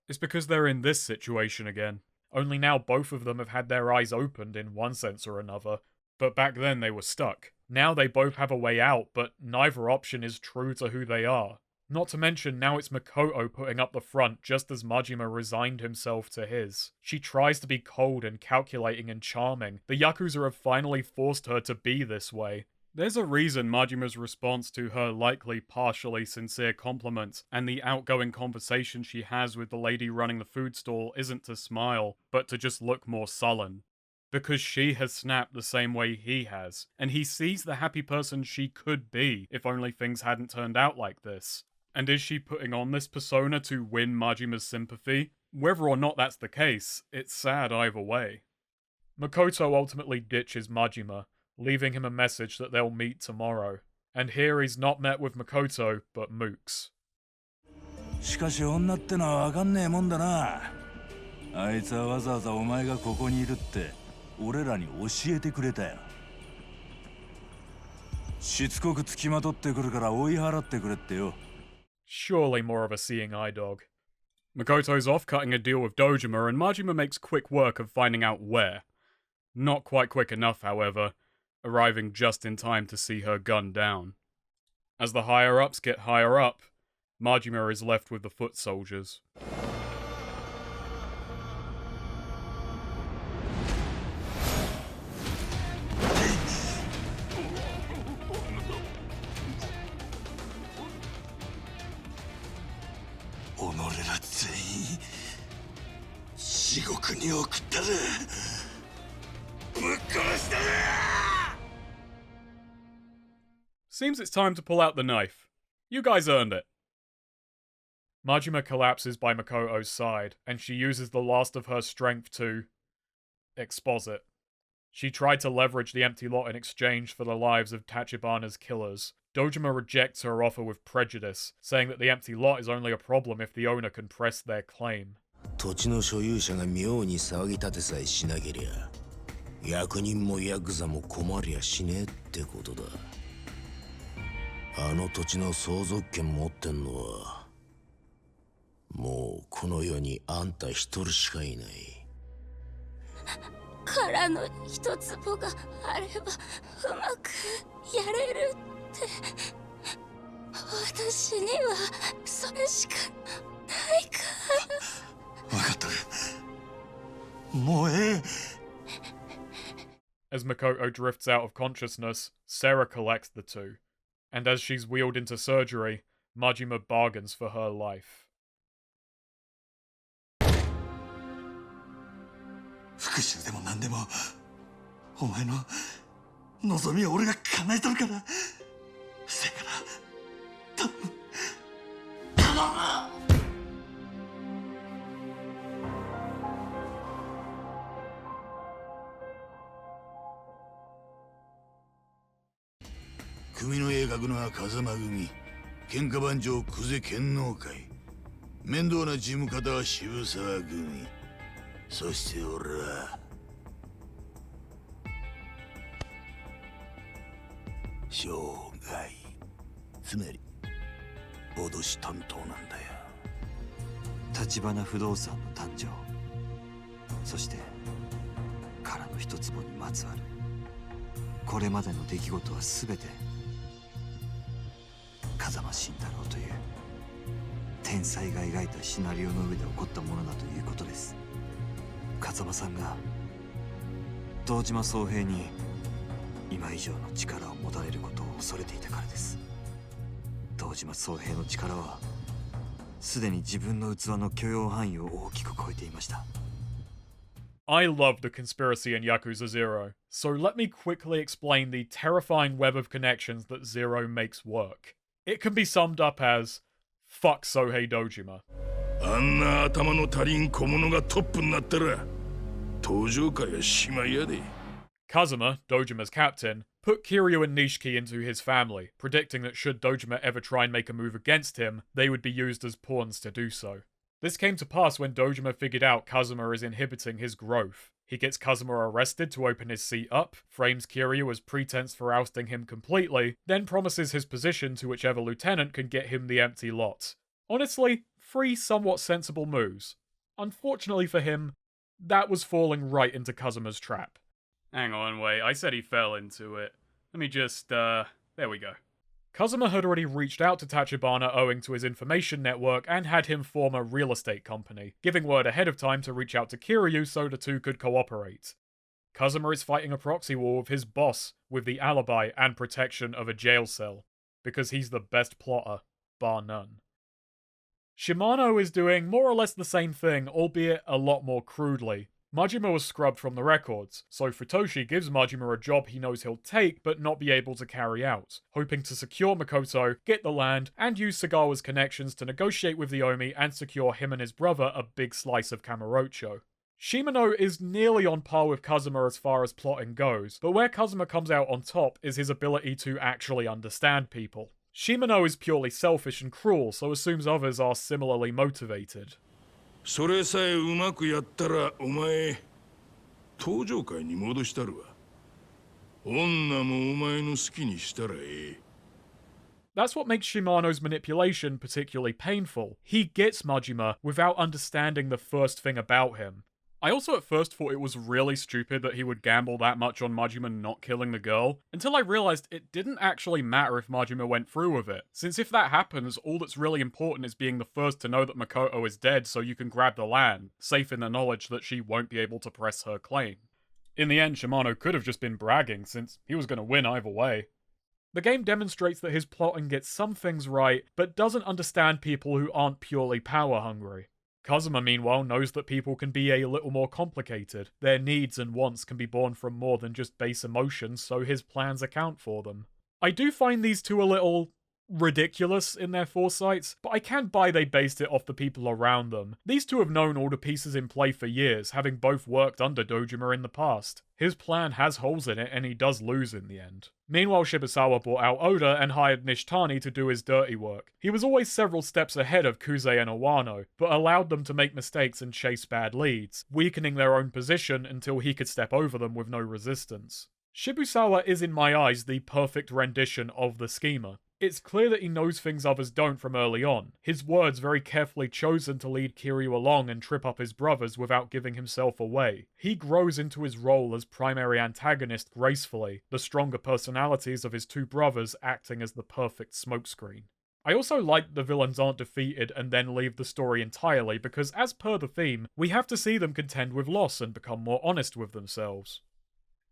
It's because they're in this situation again. Only now both of them have had their eyes opened in one sense or another, but back then they were stuck. Now they both have a way out, but neither option is true to who they are. Not to mention, now it's Makoto putting up the front just as Majima resigned himself to his. She tries to be cold and calculating and charming. The Yakuza have finally forced her to be this way. There's a reason Majima's response to her likely partially sincere compliment and the outgoing conversation she has with the lady running the food stall isn't to smile, but to just look more sullen. Because she has snapped the same way he has, and he sees the happy person she could be if only things hadn't turned out like this. And is she putting on this persona to win Majima's sympathy? Whether or not that's the case, it's sad either way. Makoto ultimately ditches Majima, leaving him a message that they'll meet tomorrow. And here he's not met with Makoto, but Mooks. しかし女ってのはわかんねえもんだな。あいつはわざわざお前がここにいるって俺らに教えてくれたよ。しつこくつきまとってくるから追い払ってくれってよ。Surely more of a seeing eye dog. Makoto's off cutting a deal with Dojima, and Majima makes quick work of finding out where. Not quite quick enough, however, arriving just in time to see her gunned down. As the higher-ups get higher up, Majima is left with the foot soldiers. Seems it's time to pull out the knife. You guys earned it. Majima collapses by Makoto's side, and she uses the last of her strength to exposit. She tried to leverage the empty lot in exchange for the lives of Tachibana's killers. Dojima rejects her offer with prejudice, saying that the empty lot is only a problem if the owner can press their claim. 土地の所有者が妙に騒ぎ立てさえしなけりゃ役人もヤクザも困りゃしねえってことだ。あの土地の相続権持ってんのはもうこの世にあんた一人しかいない。殻の一坪があればうまくやれるって私にはそれしかないから。分かった。もうええ。As Makoto drifts out of consciousness, Sarah collects the two, and as she's wheeled into surgery, Majima bargains for her life. 復讐でも何でもお前の望みを俺が叶えたるから。せやから頼む頼む。組の絵描くのは風間組、喧嘩番長久世剣能会、面倒な事務方は渋沢組、そして俺は生涯、つまり脅し担当なんだよ。橘不動産の誕生、そして殻の一坪にまつわるこれまでの出来事は全て風間慎太郎という天才が描いたシナリオの上で起こったものだということです。風間さんが堂島宗平に今以上の力を持たれることを恐れていたからです。堂島宗平の力はすでに自分の器の許容範囲を大きく超えていました。I love the conspiracy in Yakuza 0, so let me quickly explain the terrifying web of connections that Zero makes work. It can be summed up as, fuck Sohei Dojima. あんな頭の足りん小物がトップになったら登場会はしまいやで。Kazuma, Dojima's captain, put Kiryu and Nishiki into his family, predicting that should Dojima ever try and make a move against him, they would be used as pawns to do so. This came to pass when Dojima figured out Kazuma is inhibiting his growth. He gets Kazuma arrested to open his seat up, frames Kiryu as pretense for ousting him completely, then promises his position to whichever lieutenant can get him the empty lot. Honestly, 3 somewhat sensible moves. Unfortunately for him, that was falling right into Kazuma's trap. Hang on, wait, I said he fell into it. Let me just, there we go. Kazuma had already reached out to Tachibana owing to his information network and had him form a real estate company, giving word ahead of time to reach out to Kiryu so the two could cooperate. Kazuma is fighting a proxy war with his boss, with the alibi and protection of a jail cell, because he's the best plotter, bar none. Shimano is doing more or less the same thing, albeit a lot more crudely. Majima was scrubbed from the records, so Futoshi gives Majima a job he knows he'll take but not be able to carry out, hoping to secure Makoto, get the land, and use Sagawa's connections to negotiate with the Omi and secure him and his brother a big slice of Kamurocho. Shimano is nearly on par with Kazuma as far as plotting goes, but where Kazuma comes out on top is his ability to actually understand people. Shimano is purely selfish and cruel, so assumes others are similarly motivated. それさえうまくやったらお前登場会に戻したるわ。女もお前の好きにしたらええ。That's what makes Shimano's manipulation particularly painful. He gets Majima without understanding the first thing about him. I also at first thought it was really stupid that he would gamble that much on Majima not killing the girl, until I realised it didn't actually matter if Majima went through with it, since if that happens, all that's really important is being the first to know that Makoto is dead so you can grab the land, safe in the knowledge that she won't be able to press her claim. In the end, Shimano could have just been bragging, since he was going to win either way. The game demonstrates that his plotting gets some things right, but doesn't understand people who aren't purely power-hungry. Kazuma, meanwhile, knows that people can be a little more complicated. Their needs and wants can be born from more than just base emotions, so his plans account for them. I do find these two a little ridiculous in their foresights, but I can buy they based it off the people around them. These two have known all the pieces in play for years, having both worked under Dojima in the past. His plan has holes in it, and he does lose in the end. Meanwhile, Shibusawa bought out Oda and hired Nishitani to do his dirty work. He was always several steps ahead of Kuze and Awano, but allowed them to make mistakes and chase bad leads, weakening their own position until he could step over them with no resistance. Shibusawa is, in my eyes, the perfect rendition of the schemer. It's clear that he knows things others don't from early on. His words very carefully chosen to lead Kiryu along and trip up his brothers without giving himself away. He grows into his role as primary antagonist gracefully, the stronger personalities of his two brothers acting as the perfect smokescreen. I also like the villains aren't defeated and then leave the story entirely because, as per the theme, we have to see them contend with loss and become more honest with themselves.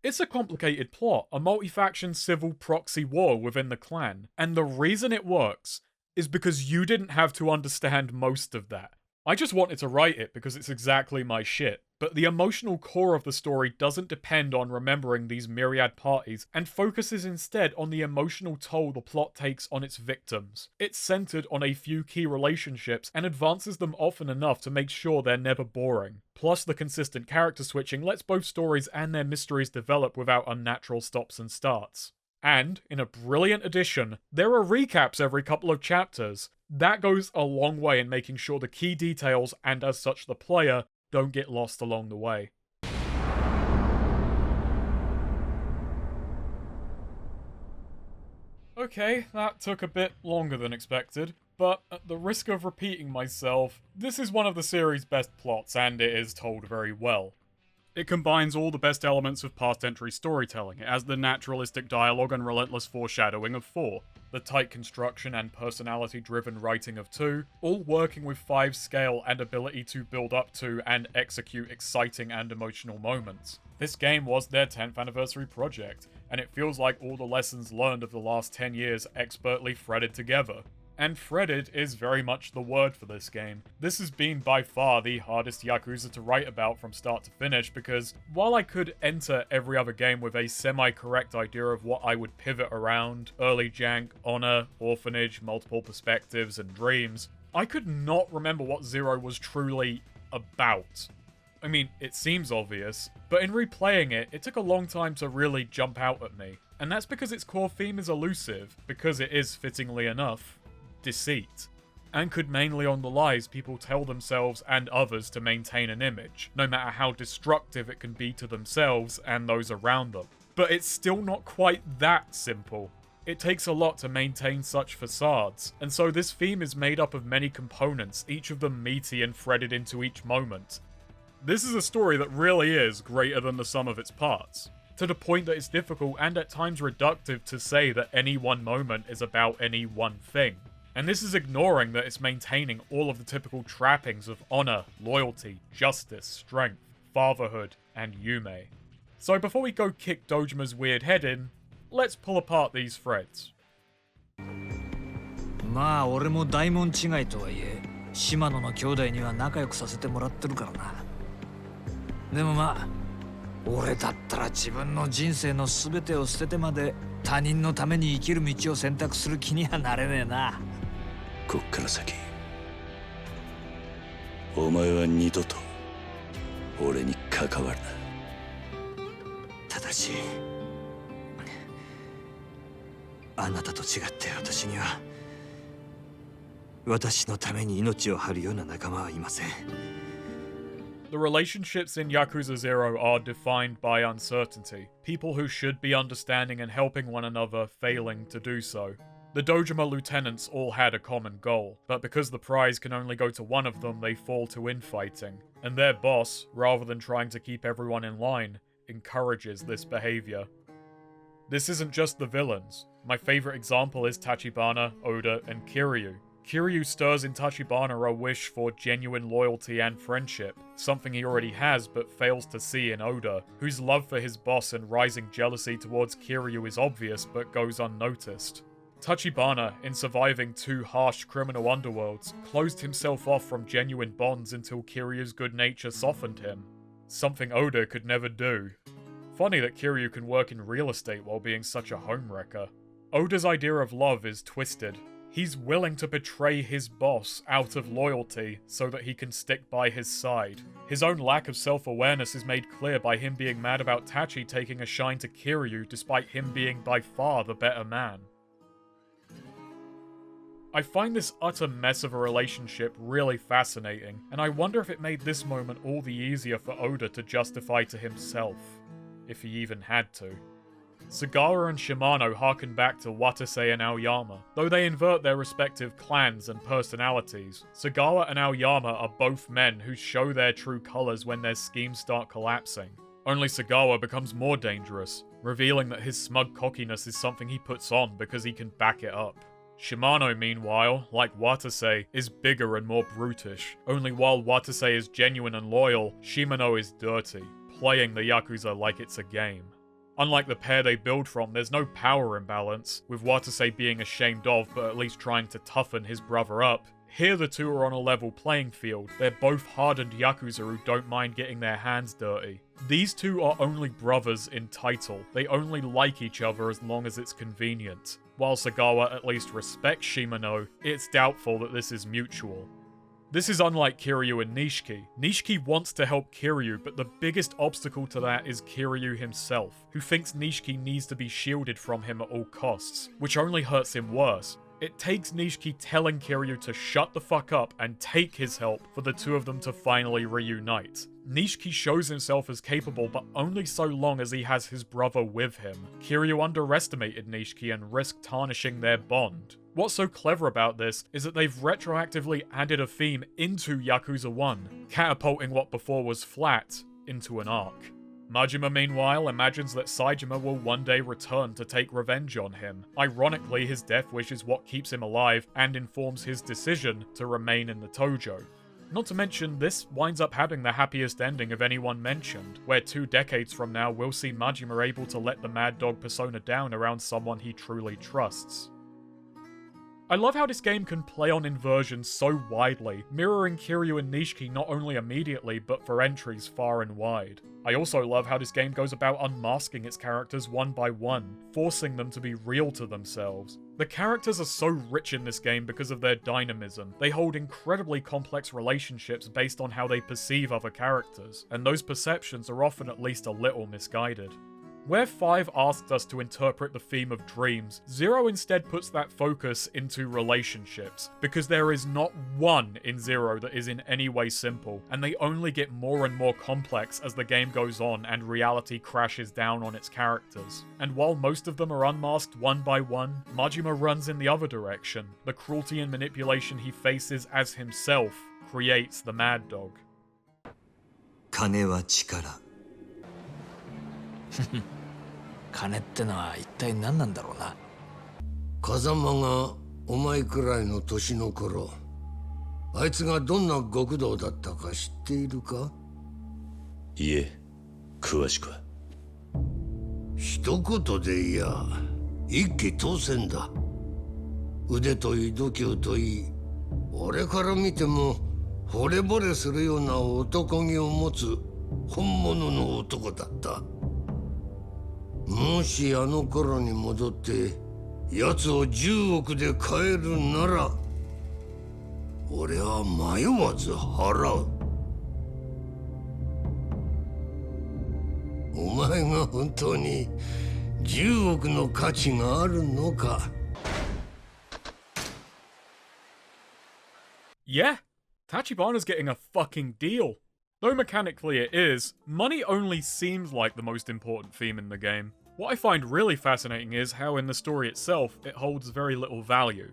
It's a complicated plot, a multi-faction civil proxy war within the clan, and the reason it works is because you didn't have to understand most of that. I just wanted to write it because it's exactly my shit, but the emotional core of the story doesn't depend on remembering these myriad parties and focuses instead on the emotional toll the plot takes on its victims. It's centered on a few key relationships and advances them often enough to make sure they're never boring. Plus, the consistent character switching lets both stories and their mysteries develop without unnatural stops and starts. And, in a brilliant addition, there are recaps every couple of chapters. That goes a long way in making sure the key details, and as such the player, don't get lost along the way. Okay, that took a bit longer than expected, but at the risk of repeating myself, this is one of the series' best plots, and it is told very well. It combines all the best elements of past entry storytelling. It has the naturalistic dialogue and relentless foreshadowing of 4, the tight construction and personality-driven writing of 2, all working with 5 scale and ability to build up to and execute exciting and emotional moments. This game was their 10th anniversary project, and it feels like all the lessons learned of the last 10 years expertly threaded together. And threaded is very much the word for this game. This has been by far the hardest Yakuza to write about from start to finish because while I could enter every other game with a semi-correct idea of what I would pivot around, early jank, honor, orphanage, multiple perspectives, and dreams, I could not remember what Zero was truly about. I mean, it seems obvious, but in replaying it, it took a long time to really jump out at me. And that's because its core theme is elusive, because it is, fittingly enough, deceit, anchored mainly on the lies people tell themselves and others to maintain an image, no matter how destructive it can be to themselves and those around them. But it's still not quite that simple. It takes a lot to maintain such facades, and so this theme is made up of many components, each of them meaty and threaded into each moment. This is a story that really is greater than the sum of its parts, to the point that it's difficult and at times reductive to say that any one moment is about any one thing. And this is ignoring that it's maintaining all of the typical trappings of honor, loyalty, justice, strength, fatherhood, and Yume. So before we go kick Dojima's weird head in, let's pull apart these threads. まあ俺も大門違いとはいえ島野の兄弟には仲良くさせてもらってるからな。でもまあ俺だったら自分の人生の全てを捨ててまで他人のために生きる道を選択する気にはなれねえな。こっから先お前は二度と俺に関わるな。ただしあなたと違って私には私のために命を張るような仲間はいません。The relationships in Yakuza 0 are defined by uncertainty. People who should be understanding and helping one another failing to do so. The Dojima lieutenants all had a common goal, but because the prize can only go to one of them, they fall to infighting. And their boss, rather than trying to keep everyone in line, encourages this behavior. This isn't just the villains. My favorite example is Tachibana, Oda, and Kiryu. Kiryu stirs in Tachibana a wish for genuine loyalty and friendship, something he already has but fails to see in Oda, whose love for his boss and rising jealousy towards Kiryu is obvious but goes unnoticed. Tachibana, in surviving 2 harsh criminal underworlds, closed himself off from genuine bonds until Kiryu's good nature softened him. Something Oda could never do. Funny that Kiryu can work in real estate while being such a homewrecker. Oda's idea of love is twisted. He's willing to betray his boss out of loyalty so that he can stick by his side. His own lack of self-awareness is made clear by him being mad about Tachi taking a shine to Kiryu despite him being by far the better man. I find this utter mess of a relationship really fascinating, and I wonder if it made this moment all the easier for Oda to justify to himself, if he even had to. Sagawa and Shimano harken back to Watase and Aoyama. Though they invert their respective clans and personalities, Sagawa and Aoyama are both men who show their true colours when their schemes start collapsing. Only Sagawa becomes more dangerous, revealing that his smug cockiness is something he puts on because he can back it up. Shimano, meanwhile, like Watase, is bigger and more brutish. Only while Watase is genuine and loyal, Shimano is dirty, playing the Yakuza like it's a game. Unlike the pair they build from, there's no power imbalance, with Watase being ashamed of but at least trying to toughen his brother up. Here the two are on a level playing field. They're both hardened Yakuza who don't mind getting their hands dirty. These two are only brothers in title. They only like each other as long as it's convenient. While Sagawa at least respects Shimano, it's doubtful that this is mutual. This is unlike Kiryu and Nishiki. Nishiki wants to help Kiryu, but the biggest obstacle to that is Kiryu himself, who thinks Nishiki needs to be shielded from him at all costs, which only hurts him worse. It takes Nishiki telling Kiryu to shut the fuck up and take his help for the two of them to finally reunite. Nishiki shows himself as capable, but only so long as he has his brother with him. Kiryu underestimated Nishiki and risked tarnishing their bond. What's so clever about this is that they've retroactively added a theme into Yakuza 1, catapulting what before was flat into an arc. Majima, meanwhile, imagines that Saejima will one day return to take revenge on him. Ironically, his death wish is what keeps him alive and informs his decision to remain in the Tojo. Not to mention, this winds up having the happiest ending of anyone mentioned, where 2 decades from now we'll see Majima able to let the Mad Dog persona down around someone he truly trusts. I love how this game can play on inversions so widely, mirroring Kiryu and Nishiki not only immediately, but for entries far and wide. I also love how this game goes about unmasking its characters one by one, forcing them to be real to themselves. The characters are so rich in this game because of their dynamism. They hold incredibly complex relationships based on how they perceive other characters, and those perceptions are often at least a little misguided. Where 5 asked us to interpret the theme of dreams, 0 instead puts that focus into relationships, because there is not one in 0 that is in any way simple, and they only get more and more complex as the game goes on and reality crashes down on its characters. And while most of them are unmasked one by one, Majima runs in the other direction. The cruelty and manipulation he faces as himself creates the Mad Dog. 金は力。金ってのは一体何なんだろうな。風間がお前くらいの年の頃、あいつがどんな極道だったか知っているか？いえ、詳しくは。一言でいや、一騎当千だ。腕といい度胸といい、俺から見ても惚れ惚れするような男気を持つ本物の男だった。もしあの頃に戻って奴を10億で買えるなら俺は迷わず払う。お前が本当に10億の価値があるのか。 Yeah, Tachibana's getting a fucking deal. Though mechanically it is, money only seems like the most important theme in the game. What I find really fascinating is how in the story itself, it holds very little value.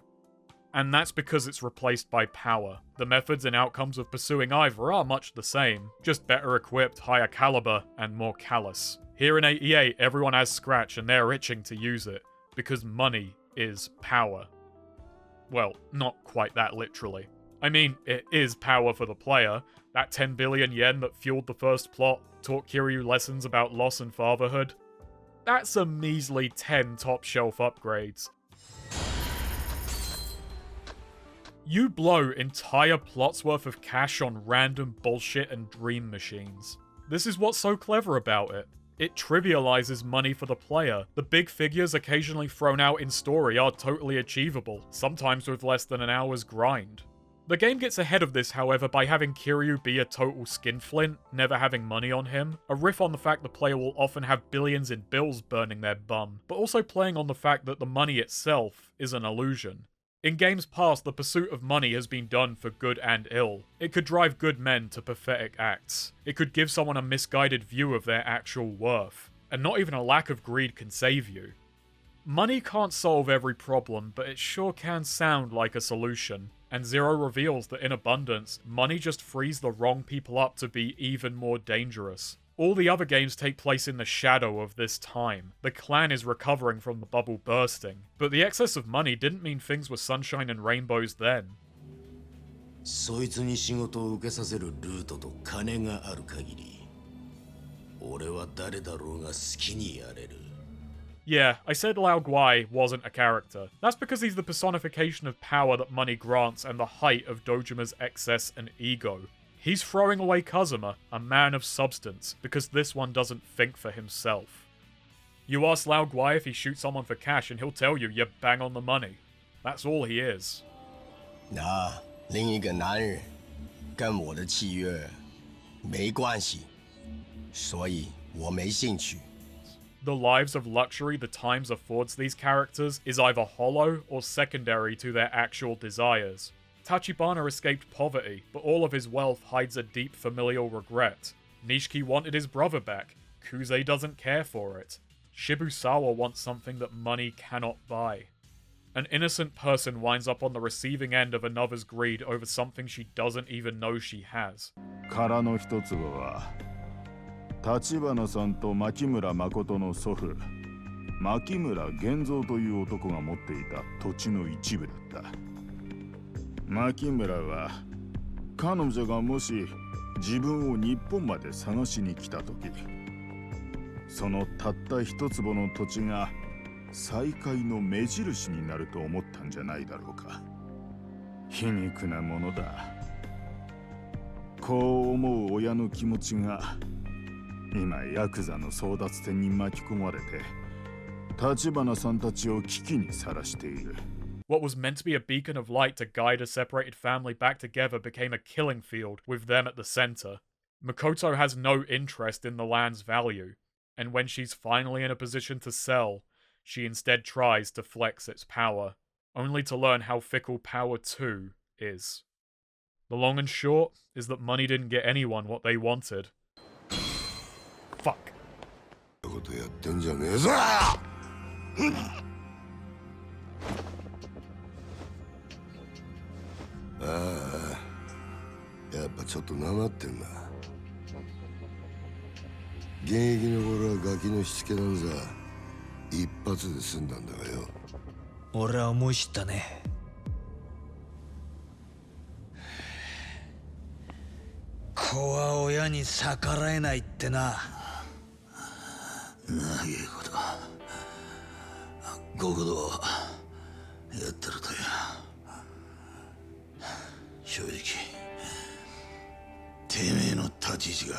And that's because it's replaced by power. The methods and outcomes of pursuing either are much the same, just better equipped, higher caliber, and more callous. Here in 88, everyone has Scratch and they're itching to use it, because money is power. Well, not quite that literally. I mean, it is power for the player. That 10 billion yen that fueled the first plot, taught Kiryu lessons about loss and fatherhood. That's a measly 10 top-shelf upgrades. You blow entire plots worth of cash on random bullshit and dream machines. This is what's so clever about it. It trivializes money for the player. The big figures occasionally thrown out in story are totally achievable, sometimes with less than an hour's grind. The game gets ahead of this, however, by having Kiryu be a total skinflint, never having money on him, a riff on the fact the player will often have billions in bills burning their bum, but also playing on the fact that the money itself is an illusion. In games past, the pursuit of money has been done for good and ill. It could drive good men to pathetic acts. It could give someone a misguided view of their actual worth. And not even a lack of greed can save you. Money can't solve every problem, but it sure can sound like a solution. And Zero reveals that in abundance, money just frees the wrong people up to be even more dangerous. All the other games take place in the shadow of this time. The clan is recovering from the bubble bursting, but the excess of money didn't mean things were sunshine and rainbows then. そいつに仕事を受けさせるルートと金がある限り、俺は誰だろうが好きにやれる。 Yeah, I said Lao Guai wasn't a character. That's because he's the personification of power that money grants and the height of Dojima's excess and ego. He's throwing away Kazuma, a man of substance, because this one doesn't think for himself. You ask Lao Guai if he shoots someone for cash and he'll tell you you're bang on the money. That's all he is. 那另一个男人跟我的契约没关系，所以我没兴趣。 The lives of luxury the Times affords these characters is either hollow or secondary to their actual desires. Tachibana escaped poverty, but all of his wealth hides a deep familial regret. Nishiki wanted his brother back. Kuze doesn't care for it. Shibusawa wants something that money cannot buy. An innocent person winds up on the receiving end of another's greed over something she doesn't even know she has. からの一粒は立花さんと牧村誠の祖父牧村源三という男が持っていた土地の一部だった。牧村は彼女がもし自分を日本まで探しに来た時、そのたった一坪の土地が再会の目印になると思ったんじゃないだろうか。皮肉なものだ。こう思う親の気持ちが今ヤクザの争奪戦に巻き込まれて立花さんたちを危機にさらしている。 What was meant to be a beacon of light to guide a separated family back together became a killing field, with them at the center. Makoto has no interest in the land's value, and when she's finally in a position to sell, she instead tries to flex its power, only to learn how fickle power too is. The long and short is that money didn't get anyone what they wanted. Fuck. ことやってんじゃねえぞ。ああ、やっぱちょっとなまってんな。現役の頃はガキのしつけなんざ一発で済んだんだがよ。俺は思い知ったね。子は親に逆らえないってな。長いこと極道やってるとや。正直てめえの立ち位置が。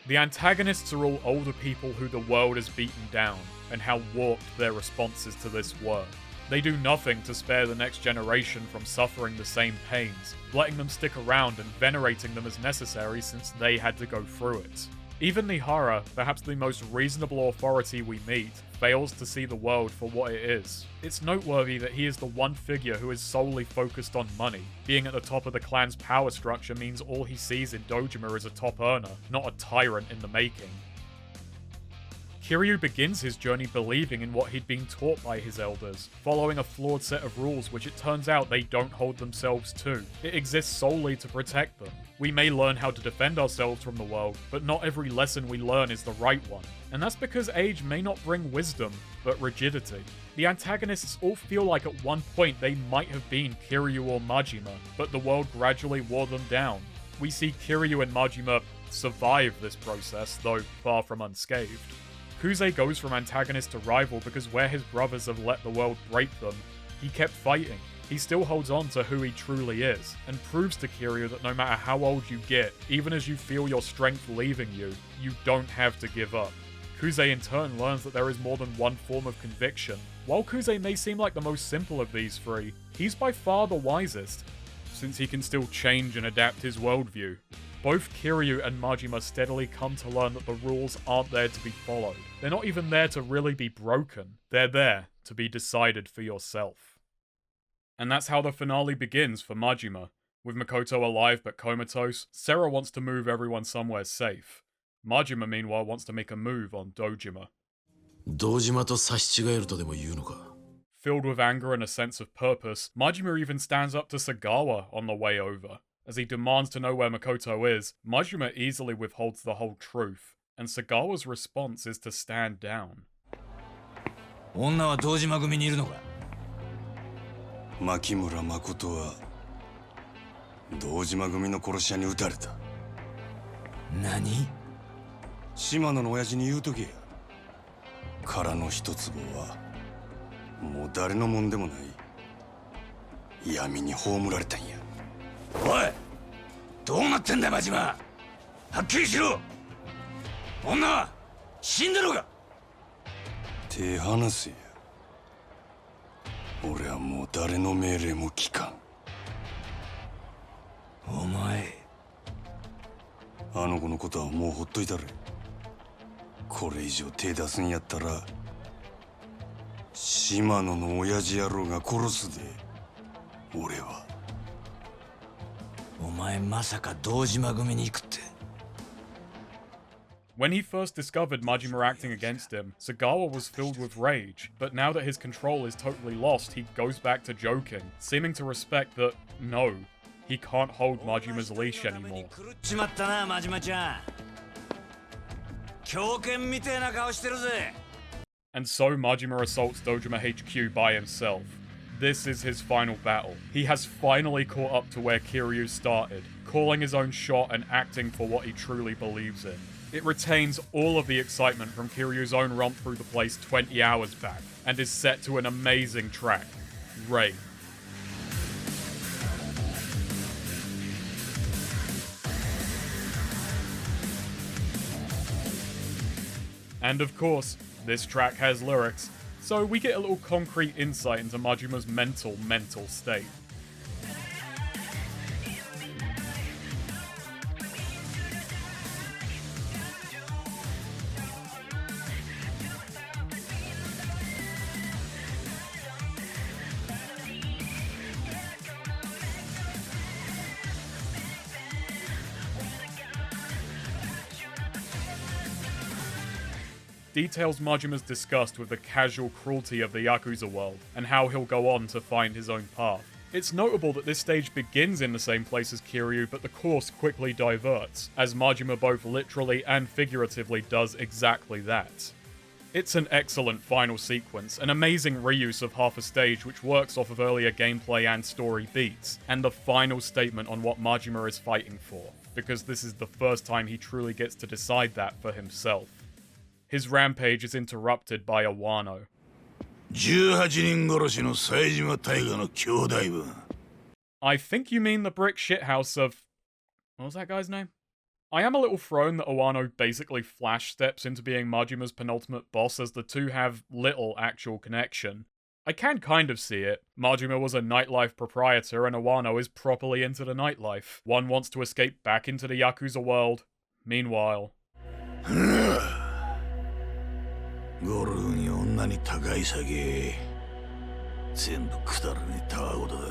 The antagonists are all older people who the world has beaten down, and how warped their responses to this were. They do nothing to spare the next generation from suffering the same pains, letting them stick around and venerating them as necessary since they had to go through it. Even Nihara, perhaps the most reasonable authority we meet, fails to see the world for what it is. It's noteworthy that he is the one figure who is solely focused on money. Being at the top of the clan's power structure means all he sees in Dojima is a top earner, not a tyrant in the making. Kiryu begins his journey believing in what he'd been taught by his elders, following a flawed set of rules which it turns out they don't hold themselves to. It exists solely to protect them. We may learn how to defend ourselves from the world, but not every lesson we learn is the right one. And that's because age may not bring wisdom, but rigidity. The antagonists all feel like at one point they might have been Kiryu or Majima, but the world gradually wore them down. We see Kiryu and Majima survive this process, though far from unscathed. Kuze goes from antagonist to rival because where his brothers have let the world break them, he kept fighting. he still holds on to who he truly is, and proves to Kiryu that no matter how old you get, even as you feel your strength leaving you, you don't have to give up. Kuze in turn learns that there is more than one form of conviction. While Kuze may seem like the most simple of these three, he's by far the wisest, since he can still change and adapt his worldview. Both Kiryu and Majima steadily come to learn that the rules aren't there to be followed. They're not even there to really be broken. They're there to be decided for yourself. And that's how the finale begins for Majima. With Makoto alive but comatose, Sera wants to move everyone somewhere safe. Majima, meanwhile, wants to make a move on Dojima. 堂島と差し違えるとでも言うのか Filled with anger and a sense of purpose, Majima even stands up to Sagawa on the way over. As he demands to know where Makoto is, Majima easily withholds the whole truth, and Sagawa's response is to stand down. 女は堂島組にいるのか牧村誠は堂島組の殺し屋に撃たれた。何島野の親父に言うとけや。殻の一坪はもう誰のもんでもない。闇に葬られたんや。おい、どうなってんだよ真島。はっきりしろ。女は死んでるか。手離せや。俺はもう誰の命令も聞かん。お前、あの子のことはもうほっといたれ。これ以上手出すんやったら島野の親父野郎が殺すで。俺は。お前まさか堂島組に行くって。When he first discovered Majima acting against him, Sagawa was filled with rage, but now that his control is totally lost, he goes back to joking, seeming to respect that, no, he can't hold Majima's leash anymore. 狂っちまったな真島ちゃん。狂犬みてえな顔してるぜ。And so Majima assaults Dojima HQ by himself. This is his final battle. He has finally caught up to where Kiryu started, calling his own shot and acting for what he truly believes in. It retains all of the excitement from Kiryu's own romp through the place 20 hours back, and is set to an amazing track, Rain. And of course, this track has lyrics, so we get a little concrete insight into Majima's mental state. Details Majima's disgust with the casual cruelty of the Yakuza world, and how he'll go on to find his own path. It's notable that this stage begins in the same place as Kiryu, but the course quickly diverts, as Majima both literally and figuratively does exactly that. It's an excellent final sequence, an amazing reuse of half a stage which works off of earlier gameplay and story beats, and the final statement on what Majima is fighting for, because this is the first time he truly gets to decide that for himself. His rampage is interrupted by Awano. 18人殺しの冴島大河の兄弟分 I think you mean the brick shithouse of... What was that guy's name? I am a little thrown that Awano basically flash steps into being Majima's penultimate boss, as the two have little actual connection. I can kind of see it. Majima was a nightlife proprietor and Awano is properly into the nightlife. One wants to escape back into the Yakuza world. Meanwhile... ゴルフに女に高い酒全部くだらねえたわごとだ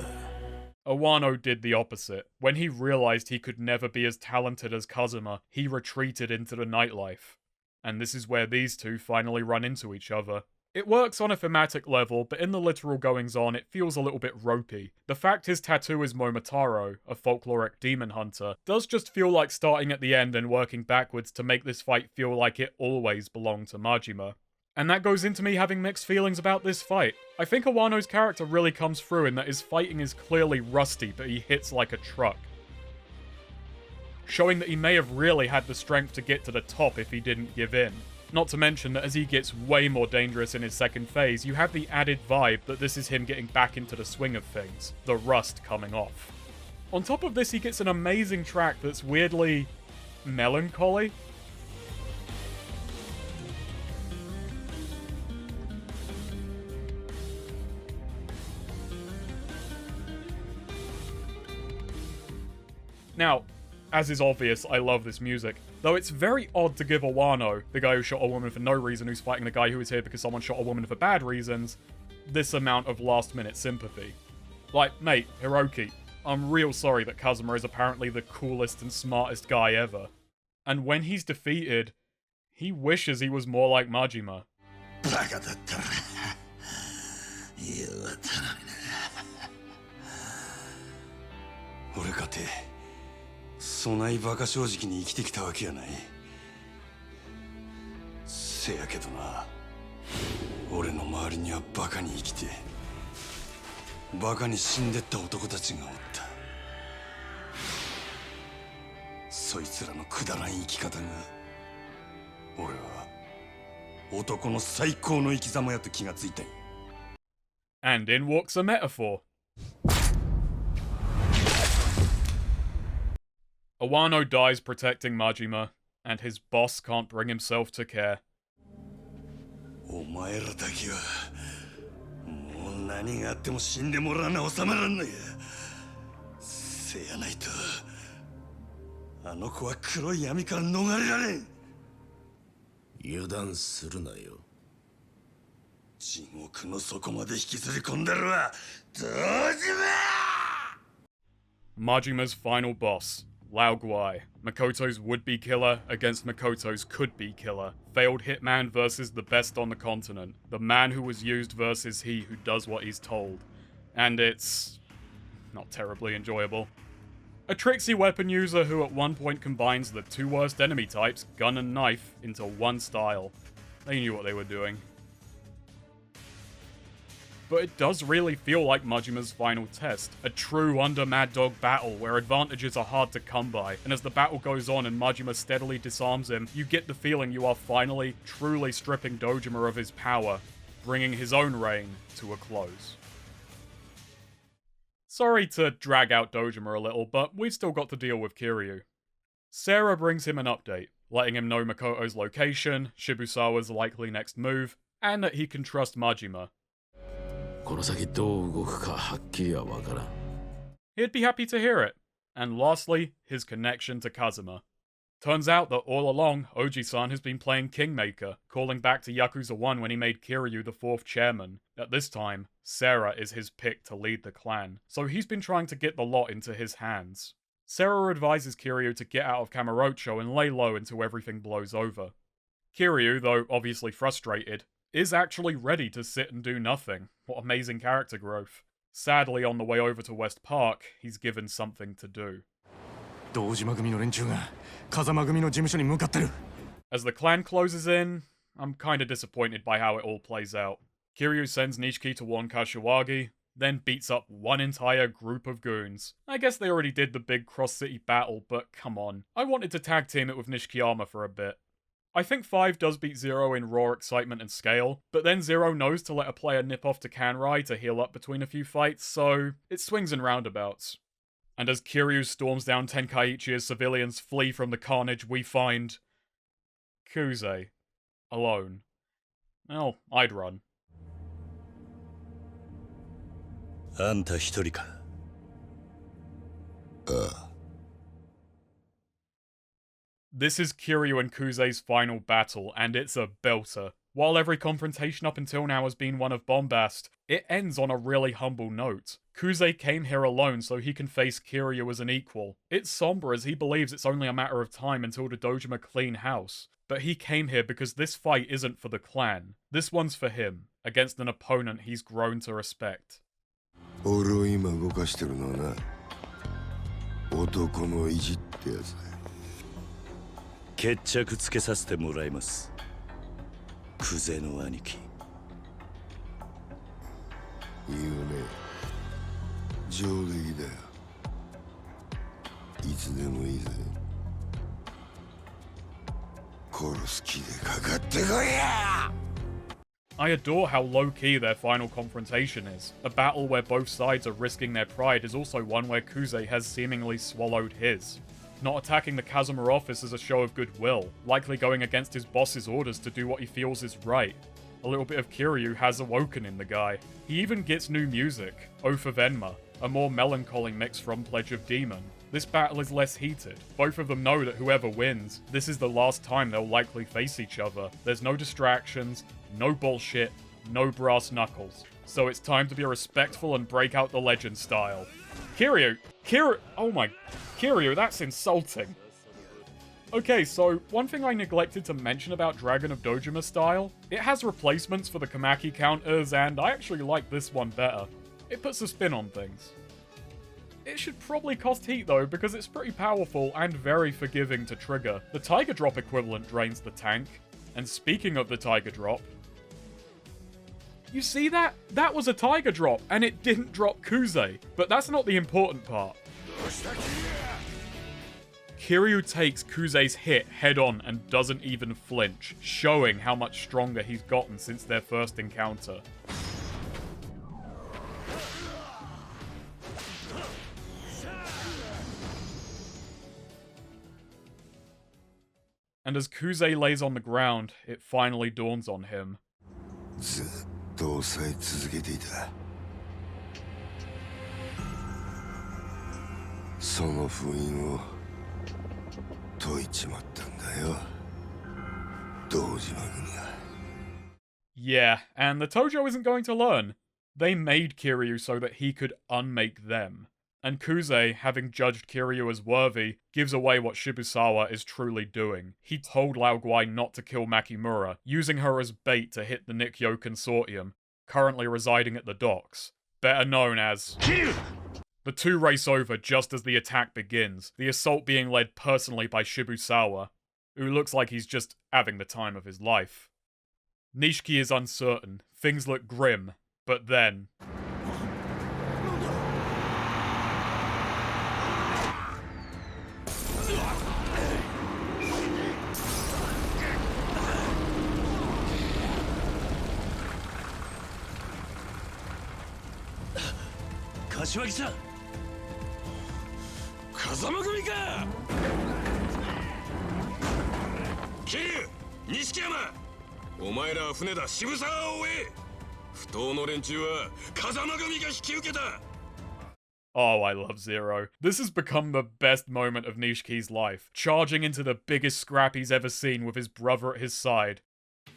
Awano did the opposite. When he realized he could never be as talented as Kazuma, he retreated into the nightlife. And this is where these two finally run into each other. It works on a thematic level, but in the literal goings-on, it feels a little bit ropey. The fact his tattoo is Momotaro, a folkloric demon hunter, does just feel like starting at the end and working backwards to make this fight feel like it always belonged to Majima. And that goes into me having mixed feelings about this fight. I think Awano's character really comes through in that his fighting is clearly rusty, but he hits like a truck. Showing that he may have really had the strength to get to the top if he didn't give in. Not to mention that as he gets way more dangerous in his second phase, you have the added vibe that this is him getting back into the swing of things, the rust coming off. On top of this, he gets an amazing track that's weirdly melancholy. Now, as is obvious, I love this music. Though it's very odd to give Awano, the guy who shot a woman for no reason, who's fighting the guy who is here because someone shot a woman for bad reasons, this amount of last-minute sympathy. Like, mate, Hiroki, I'm real sorry that Kazuma is apparently the coolest and smartest guy ever. And when he's defeated, he wishes he was more like Majima. "そないバカ正直に生きてきたわけやない。せやけどな、俺の周りにはバカに生きて、バカに死んでった男たちがおった。そいつらのくだらん生き方が、俺は男の最高の生き様やと気がついたんや。And in walks a metaphor. Awano dies protecting Majima, and his boss can't bring himself to care. お前らだけはもう何があっても死んでもらわな収まらんのや。せやないとあの子は黒い闇から逃れられん。油断するなよ。地獄の底まで引きずり込んだるわ。堂島！Majima's final boss, Lao Guai, Makoto's would-be killer against Makoto's could-be killer. Failed hitman versus the best on the continent. The man who was used versus he who does what he's told. And it's not terribly enjoyable. A tricksy weapon user who at one point combines the two worst enemy types, gun and knife, into one style. They knew what they were doing. But it does really feel like Majima's final test. A true under Mad Dog battle where advantages are hard to come by, and as the battle goes on and Majima steadily disarms him, you get the feeling you are finally, truly stripping Dojima of his power, bringing his own reign to a close. Sorry to drag out Dojima a little, but we've still got to deal with Kiryu. Sarah brings him an update, letting him know Makoto's location, Shibusawa's likely next move, and that he can trust Majima. He'd be happy to hear it. And lastly, his connection to Kazuma. Turns out that all along, Oji-san has been playing Kingmaker, calling back to Yakuza 1 when he made Kiryu the 4th chairman. At this time, Sarah is his pick to lead the clan, so he's been trying to get the lot into his hands. Sarah advises Kiryu to get out of Kamurocho and lay low until everything blows over. Kiryu, though obviously frustrated, is actually ready to sit and do nothing. What amazing character growth. Sadly, on the way over to West Park, he's given something to do. As the clan closes in, I'm kinda disappointed by how it all plays out. Kiryu sends Nishiki to warn Kashiwagi, then beats up one entire group of goons. I guess they already did the big cross-city battle, but come on. I wanted to tag team it with Nishikiyama for a bit. I think 5 does beat 0 in raw excitement and scale, but then 0 knows to let a player nip off to Kanrai to heal up between a few fights, so it swings and roundabouts. And as Kiryu storms down Tenkaichi as civilians flee from the carnage, we find Kuze alone. Well, I'd run. あんた一人か。This is Kiryu and Kuze's final battle, and it's a belter. While every confrontation up until now has been one of bombast, it ends on a really humble note. Kuze came here alone so he can face Kiryu as an equal. It's somber as he believes it's only a matter of time until the Dojima clean house. But he came here because this fight isn't for the clan. This one's for him, against an opponent he's grown to respect. 俺を今動かしてるのはな、男の意地ってやつだ。決着つけさせてもらいます。クゼの兄貴。いいよね。上出来だよ。いつでもいいぜ。殺 I adore how low-key their final confrontation is. A battle where both sides are risking their pride is also one where Kuze has seemingly swallowed his. Not attacking the Kazuma office is a show of goodwill, likely going against his boss's orders to do what he feels is right. A little bit of Kiryu has awoken in the guy. He even gets new music, Oath of Enma, a more melancholy mix from Pledge of Demon. This battle is less heated. Both of them know that whoever wins, this is the last time they'll likely face each other. There's no distractions, no bullshit, no brass knuckles. So it's time to be respectful and break out the legend style. Kiryu, oh my, Kiryu, that's insulting. Okay, so one thing I neglected to mention about Dragon of Dojima style, it has replacements for the Kamaki counters, and I actually like this one better. It puts a spin on things. It should probably cost heat though, because it's pretty powerful and very forgiving to trigger. The Tiger Drop equivalent drains the tank. And speaking of the Tiger Drop, you see that? That was a Tiger Drop, and it didn't drop Kuze. But that's not the important part. Kiryu takes Kuze's hit head on and doesn't even flinch, showing how much stronger he's gotten since their first encounter. And as Kuze lays on the ground, it finally dawns on him. Yeah, and the Tojo isn't going to learn. They made Kiryu so that he could unmake them. And Kuze, having judged Kiryu as worthy, gives away what Shibusawa is truly doing. He told Lao Guai not to kill Makimura, using her as bait to hit the Nikyo Consortium, currently residing at the docks, better known as Kiryu! The two race over just as the attack begins, the assault being led personally by Shibusawa, who looks like he's just having the time of his life. Nishiki is uncertain, things look grim, but then... Kashiwagi-san! Kazama組か! Kiryu! Nishikiyama! お前らは船だ、渋沢を追え! 不当の連中は風間組が引き受けた! Oh, I love Zero. This has become the best moment of Nishiki's life, charging into the biggest scrap he's ever seen with his brother at his side.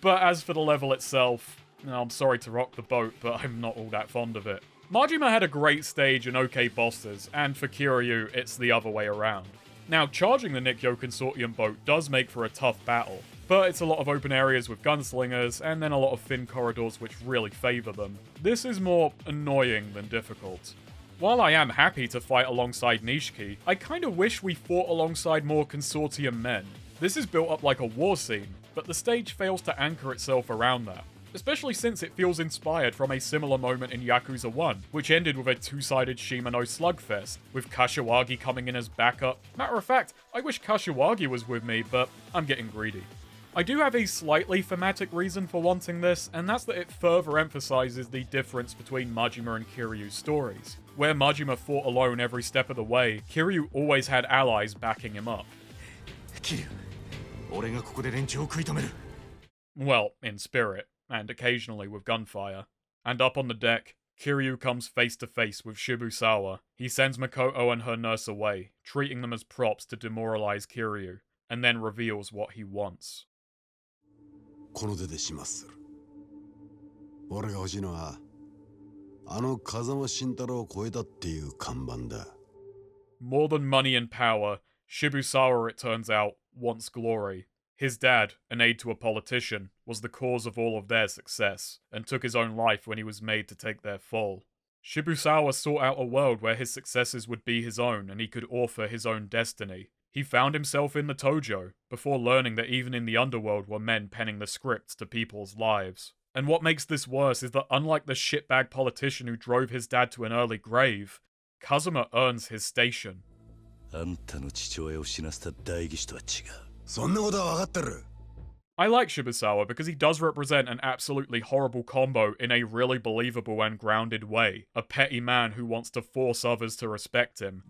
But as for the level itself, I'm sorry to rock the boat, but I'm not all that fond of it. Majima had a great stage and okay bosses, and for Kiryu, it's the other way around. Now, charging the Nikyo Consortium boat does make for a tough battle, but it's a lot of open areas with gunslingers, and then a lot of thin corridors which really favour them. This is more annoying than difficult. While I am happy to fight alongside Nishiki, I kinda wish we fought alongside more Consortium men. This is built up like a war scene, but the stage fails to anchor itself around that. Especially since it feels inspired from a similar moment in Yakuza 1, which ended with a two-sided Shimano slugfest, with Kashiwagi coming in as backup. Matter of fact, I wish Kashiwagi was with me, but I'm getting greedy. I do have a slightly thematic reason for wanting this, and that's that it further emphasizes the difference between Majima and Kiryu's stories. Where Majima fought alone every step of the way, Kiryu always had allies backing him up. Kiryu, 俺がここで連中を食い止める. Well, in spirit, and occasionally with gunfire. And up on the deck, Kiryu comes face to face with Shibusawa. He sends Makoto and her nurse away, treating them as props to demoralize Kiryu, and then reveals what he wants. この手で始末する。俺が欲しいのは、あの風間慎太郎を超えたっていう看板だ。More than money and power, Shibusawa, it turns out, wants glory. His dad, an aide to a politician, was the cause of all of their success, and took his own life when he was made to take their fall. Shibusawa sought out a world where his successes would be his own and he could author his own destiny. He found himself in the Tojo, before learning that even in the underworld were men penning the scripts to people's lives. And what makes this worse is that unlike the shitbag politician who drove his dad to an early grave, Kazuma earns his station. あんたの父親を死なせた代議士とは違う。そんなことは分かってる。I like Shibusawa because he does represent an absolutely horrible combo in a really believable and grounded way. A petty man who wants to force others to respect him.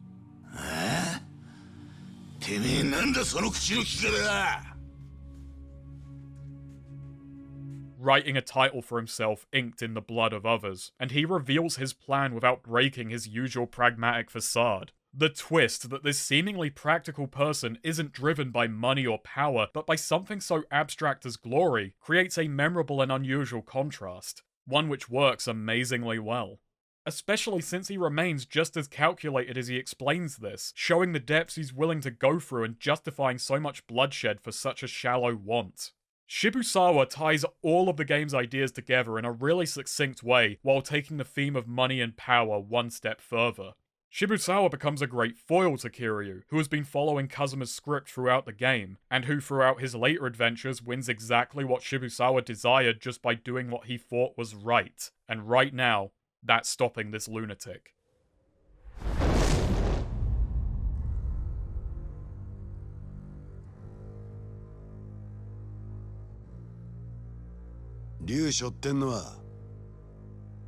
Writing a title for himself inked in the blood of others, and he reveals his plan without breaking his usual pragmatic facade. The twist that this seemingly practical person isn't driven by money or power, but by something so abstract as glory, creates a memorable and unusual contrast, one which works amazingly well. Especially since he remains just as calculated as he explains this, showing the depths he's willing to go through and justifying so much bloodshed for such a shallow want. Shibusawa ties all of the game's ideas together in a really succinct way, while taking the theme of money and power one step further. Shibusawa becomes a great foil to Kiryu, who has been following Kazuma's script throughout the game, and who throughout his later adventures wins exactly what Shibusawa desired just by doing what he thought was right. And right now, that's stopping this lunatic. Ryu 背負ってんのは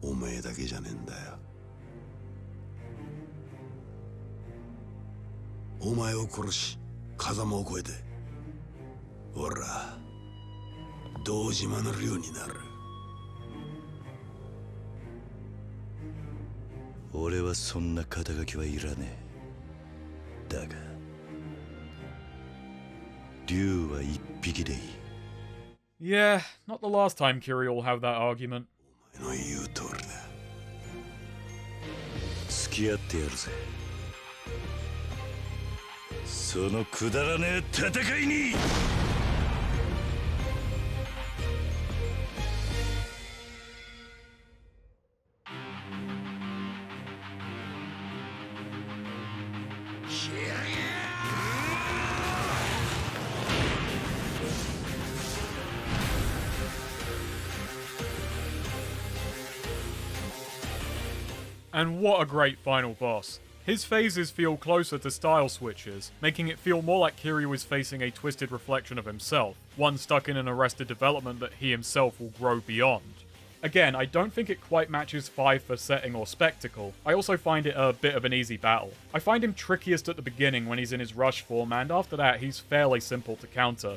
お前だけじゃねえんだよ。お前を殺し、風間を越えて、俺ら堂島の竜になる。俺はそんな肩書きはいらねえ。だが竜は一匹でいい。Yeah, not the last time Kiryu will have that argument. お前の言う通りだ。付き合ってやるぜ。そのくだらねえ戦いに。And what a great final boss. His phases feel closer to style switches, making it feel more like Kiryu is facing a twisted reflection of himself, one stuck in an arrested development that he himself will grow beyond. Again, I don't think it quite matches 5 for setting or spectacle. I also find it a bit of an easy battle. I find him trickiest at the beginning when he's in his rush form, and after that he's fairly simple to counter.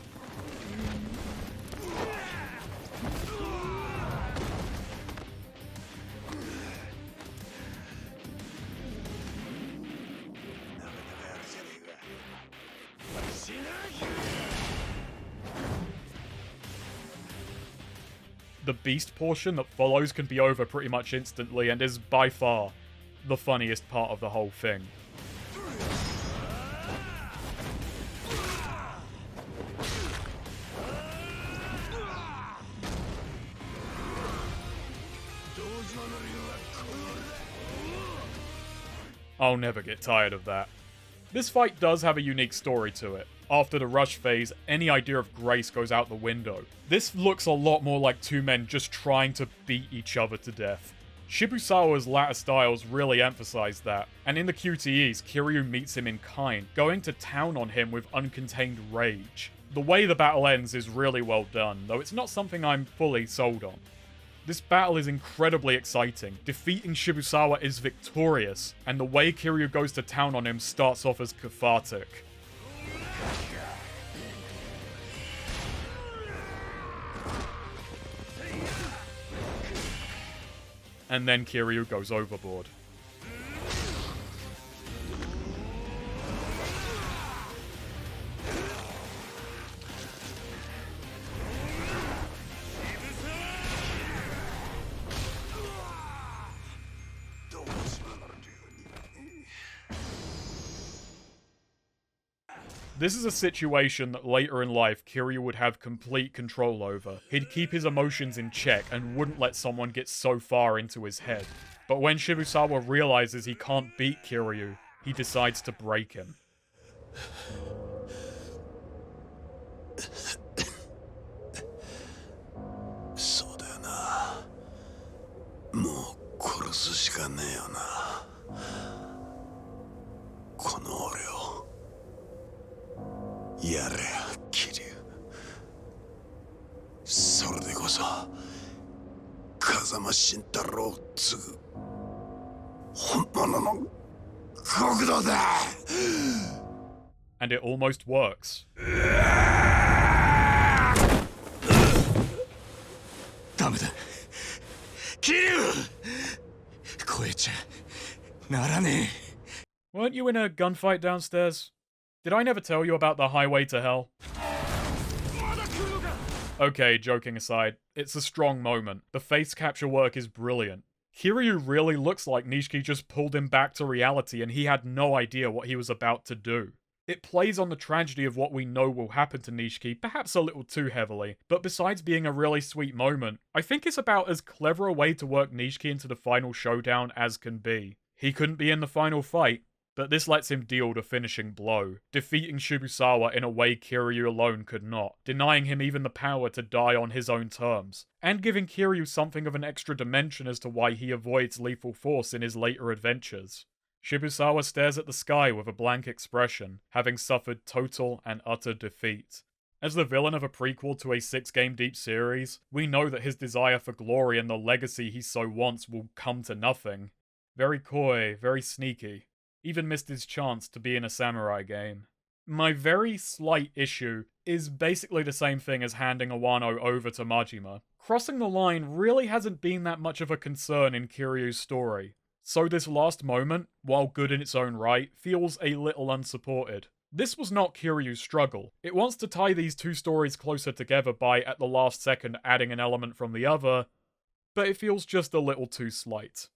The beast portion that follows can be over pretty much instantly and is by far the funniest part of the whole thing. I'll never get tired of that. This fight does have a unique story to it. After the rush phase, any idea of grace goes out the window. This looks a lot more like two men just trying to beat each other to death. Shibusawa's latter styles really emphasize that, and in the QTEs, Kiryu meets him in kind, going to town on him with uncontained rage. The way the battle ends is really well done, though it's not something I'm fully sold on. This battle is incredibly exciting. Defeating Shibusawa is victorious, and the way Kiryu goes to town on him starts off as cathartic. And then Kiryu goes overboard. This is a situation that later in life Kiryu would have complete control over. He'd keep his emotions in check and wouldn't let someone get so far into his head. But when Shibusawa realizes he can't beat Kiryu, he decides to break him. そうだよな。もう殺すしかねえよな。この俺を。 やれ、キリュウ。間慎太郎を継ぐ本物の国土だ。 And it almost works. ダメだ。桐生超えちゃならねえ。 Weren't you in a gunfight downstairs? Did I never tell you about the highway to hell? Okay, joking aside, it's a strong moment. The face capture work is brilliant. Kiryu really looks like Nishiki just pulled him back to reality and he had no idea what he was about to do. It plays on the tragedy of what we know will happen to Nishiki, perhaps a little too heavily, but besides being a really sweet moment, I think it's about as clever a way to work Nishiki into the final showdown as can be. He couldn't be in the final fight, but this lets him deal the finishing blow, defeating Shibusawa in a way Kiryu alone could not, denying him even the power to die on his own terms, and giving Kiryu something of an extra dimension as to why he avoids lethal force in his later adventures. Shibusawa stares at the sky with a blank expression, having suffered total and utter defeat. As the villain of a prequel to a 6-game deep series, we know that his desire for glory and the legacy he so wants will come to nothing. Very coy, very sneaky. Even missed his chance to be in a samurai game. My very slight issue is basically the same thing as handing Awano over to Majima. Crossing the line really hasn't been that much of a concern in Kiryu's story. So this last moment, while good in its own right, feels a little unsupported. This was not Kiryu's struggle. It wants to tie these two stories closer together by, at the last second, adding an element from the other, but it feels just a little too slight.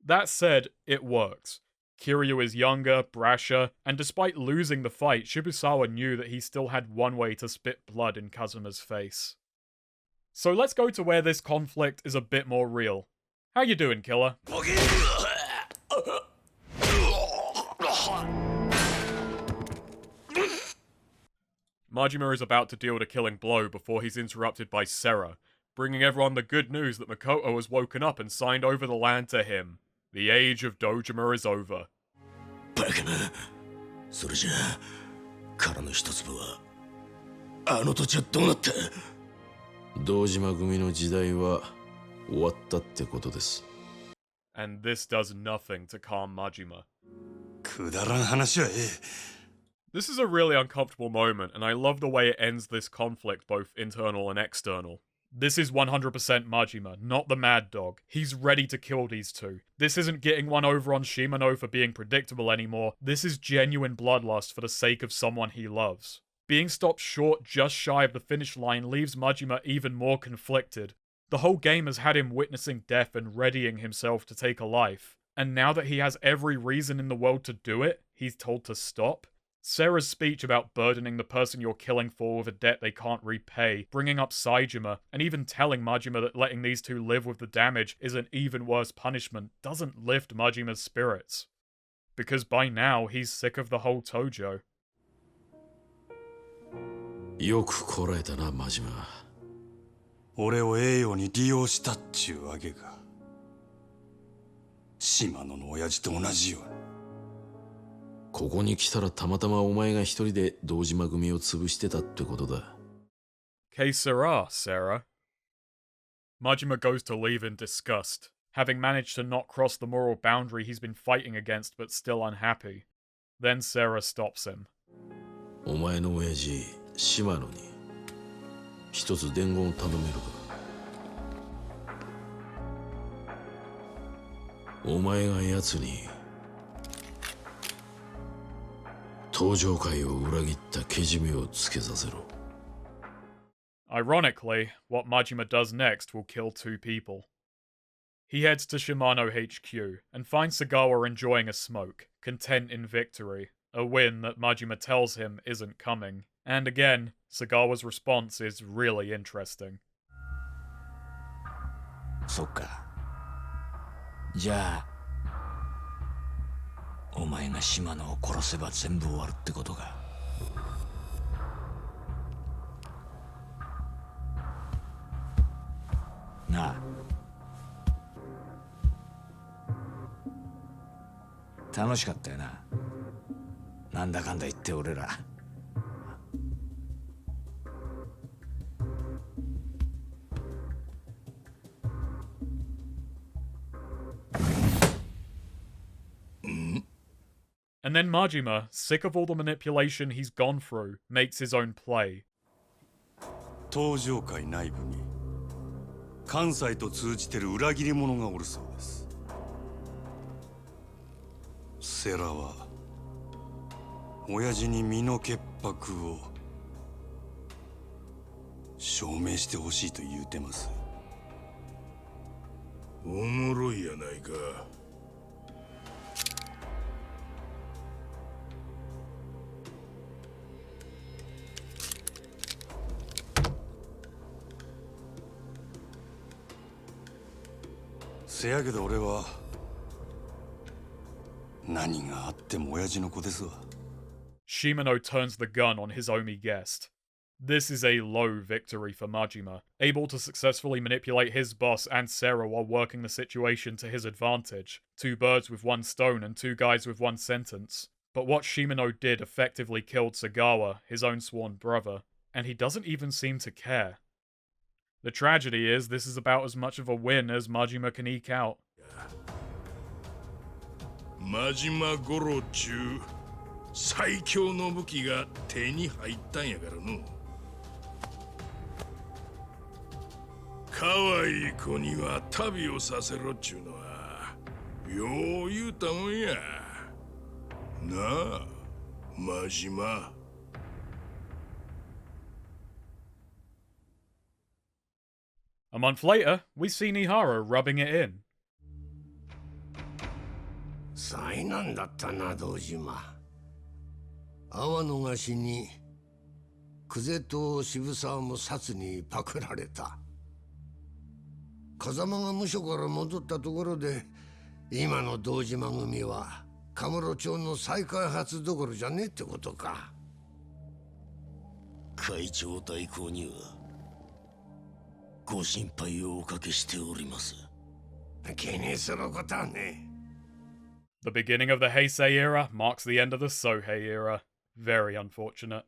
That said, it works. Kiryu is younger, brasher, and despite losing the fight, Shibusawa knew that he still had one way to spit blood in Kazuma's face. So let's go to where this conflict is a bit more real. How you doing, killer? Majima is about to deal the killing blow before he's interrupted by Sera, bringing everyone the good news that Makoto has woken up and signed over the land to him. The age of Dojima is over. バカな。それじゃあ、殻の一粒はあの土地はどうなった？堂島組の時代は終わったってことです。 And this does nothing to calm Majima. くだらん話はええ。 This is a really uncomfortable moment, and I love the way it ends this conflict, both internal and external. This is 100% Majima, not the Mad Dog. He's ready to kill these two. This isn't getting one over on Shimano for being predictable anymore. This is genuine bloodlust for the sake of someone he loves. Being stopped short just shy of the finish line leaves Majima even more conflicted. The whole game has had him witnessing death and readying himself to take a life. And now that he has every reason in the world to do it, he's told to stop. Sera's speech about burdening the person you're killing for with a debt they can't repay, bringing up Saejima, and even telling Majima that letting these two live with the damage is an even worse punishment doesn't lift Majima's spirits. Because by now, he's sick of the whole Tojo. よくこらえたな、マジマ。俺を栄養に利用したっちゅうわけか。島野の親父と同じように。ここに来たらたまたまお前が一人で堂島組を潰してたってことだ。Que sera, Sarah? Majima goes to leave in disgust, having managed to not cross the moral boundary he's been fighting against but still unhappy. Then Sarah stops him. お前の親父、島野に一つ伝言を頼めるか。お前が奴に登場界を裏切ったけじめをつけさせろ。Ironically, what Majima does next will kill two people. He heads to Shimano HQ and finds Sagawa enjoying a smoke, content in victory, a win that Majima tells him isn't coming. And again, Sagawa's response is really interesting. そっか。じゃあお前が島野を殺せば全部終わるってことか。なあ。楽しかったよな。なんだかんだ言って俺ら。And then Majima, sick of all the manipulation he's gone through, makes his own play. 東上界内部に関西と通じてる裏切り者がおるそうです。セラは親父に身の潔白を証明してほしいと言うてます。おもろいやないか。せやけど俺は何があっても親父の子ですわ。Shimano turns the gun on his Omi guest. This is a low victory for Majima, able to successfully manipulate his boss and Sarah while working the situation to his advantage. 2 birds with 1 stone and 2 guys with 1 sentence. But what Shimano did effectively killed Sagawa, his own sworn brother, and he doesn't even seem to care. The tragedy is, this is about as much of a win as Majima can eke out. 真島五郎中最強の武器が手に入ったんやからの。可愛い子には旅をさせろっちゅうのはよう言うたもんやなあ、真島。A month later, we see Nihara rubbing it in. 災難だったな、堂島。阿波野が死に、久世と渋沢も殺にパクられた。風間が無所から戻ったところで、今の堂島組はカムロ町の再開発どころじゃねえってことか。会長代行にはご心配をおかけしております。気にすることはね。The beginning of the Heisei era marks the end of the Sohei era. Very unfortunate.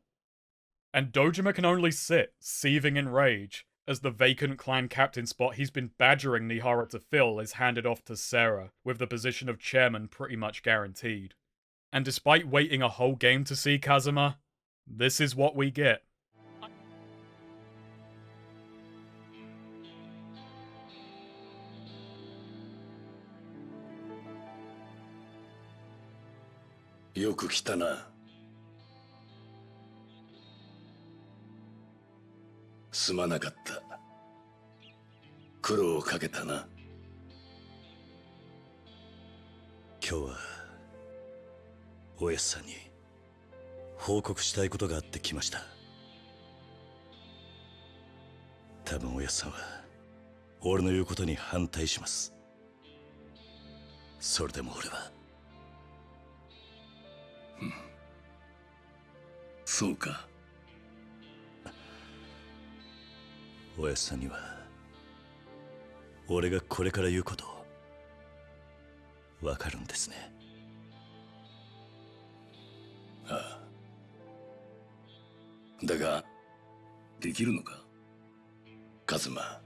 And Dojima can only sit, seething in rage, as the vacant clan captain spot he's been badgering Nihara to fill is handed off to Sarah, with the position of chairman pretty much guaranteed. And despite waiting a whole game to see Kazuma, this is what we get. Yoく来たな。すまなかった。苦労をかけたな。今日はおやっさんに報告したいことがあって来ました。多分おやっさんは俺の言うことに反対します。それでも俺は。そうか。おやっさんには俺がこれから言うことわかるんですね。ああ。だができるのか、カズマ。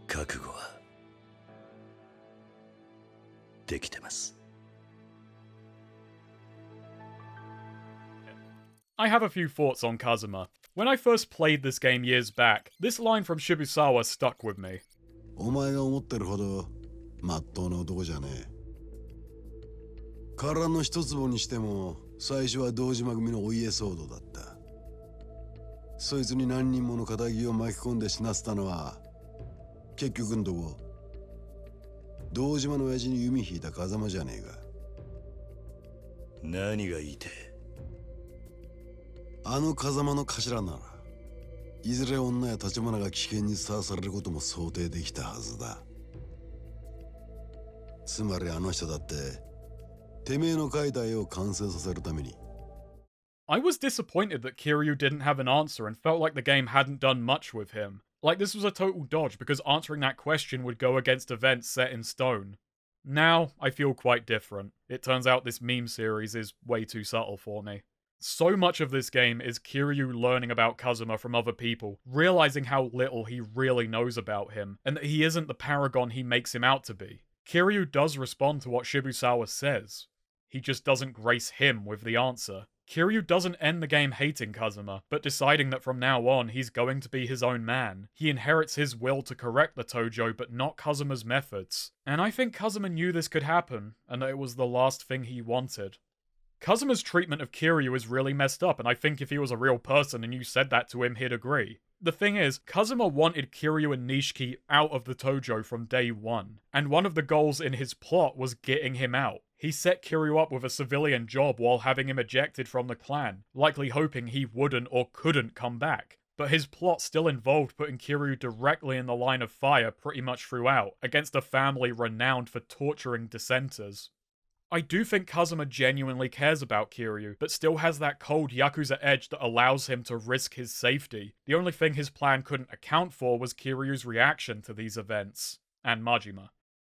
覚悟はできてます。I have a few thoughts on Kazuma. When I first played this game years back, this line from Shibusawa stuck with me. お前が思ってるほどまっとうな男じゃねえ。殻の一坪にしても最初は堂島組のお家騒動だった。そいつに何人もの仇を巻き込んで死なせたのは結局んとこ堂島の親父に弓引いた風間じゃねえか。何が言いてえ。あの風間の頭ならいずれ女や立花が危険にさらされることも想定できたはずだ。つまりあの人だっててめえの描いた絵を完成させるために。I was disappointed that Kiryu didn't have an answer and felt like the game hadn't done much with him. Like this was a total dodge because answering that question would go against events set in stone. Now, I feel quite different. It turns out this meme series is way too subtle for me. So much of this game is Kiryu learning about Kazuma from other people, realizing how little he really knows about him, and that he isn't the paragon he makes him out to be. Kiryu does respond to what Shibusawa says. He just doesn't grace him with the answer. Kiryu doesn't end the game hating Kazuma, but deciding that from now on he's going to be his own man. He inherits his will to correct the Tojo, but not Kazuma's methods. And I think Kazuma knew this could happen, and that it was the last thing he wanted. Kazuma's treatment of Kiryu is really messed up, and I think if he was a real person and you said that to him, he'd agree. The thing is, Kazuma wanted Kiryu and Nishiki out of the Tojo from day one, and one of the goals in his plot was getting him out. He set Kiryu up with a civilian job while having him ejected from the clan, likely hoping he wouldn't or couldn't come back. But his plot still involved putting Kiryu directly in the line of fire pretty much throughout, against a family renowned for torturing dissenters. I do think Kazuma genuinely cares about Kiryu, but still has that cold Yakuza edge that allows him to risk his safety. The only thing his plan couldn't account for was Kiryu's reaction to these events, and Majima.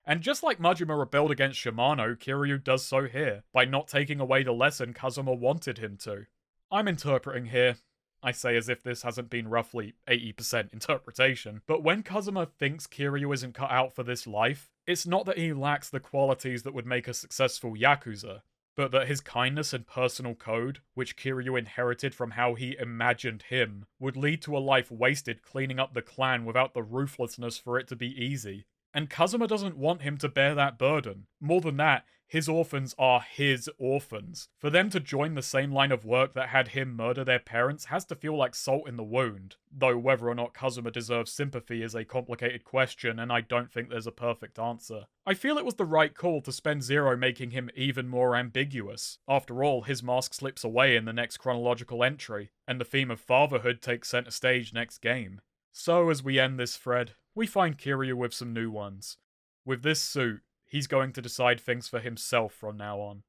And just like Majima rebelled against Shimano, Kiryu does so here, by not taking away the lesson Kazuma wanted him to. I'm interpreting here. I say as if this hasn't been roughly 80% interpretation, but when Kazuma thinks Kiryu isn't cut out for this life, it's not that he lacks the qualities that would make a successful Yakuza, but that his kindness and personal code, which Kiryu inherited from how he imagined him, would lead to a life wasted cleaning up the clan without the ruthlessness for it to be easy. And Kazuma doesn't want him to bear that burden. More than that, his orphans are his orphans. For them to join the same line of work that had him murder their parents has to feel like salt in the wound. Though whether or not Kazuma deserves sympathy is a complicated question, and I don't think there's a perfect answer. I feel it was the right call to spend Zero making him even more ambiguous. After all, his mask slips away in the next chronological entry, and the theme of fatherhood takes center stage next game. So as we end this thread, we find Kiryu with some new ones. With this suit, he's going to decide things for himself from now on.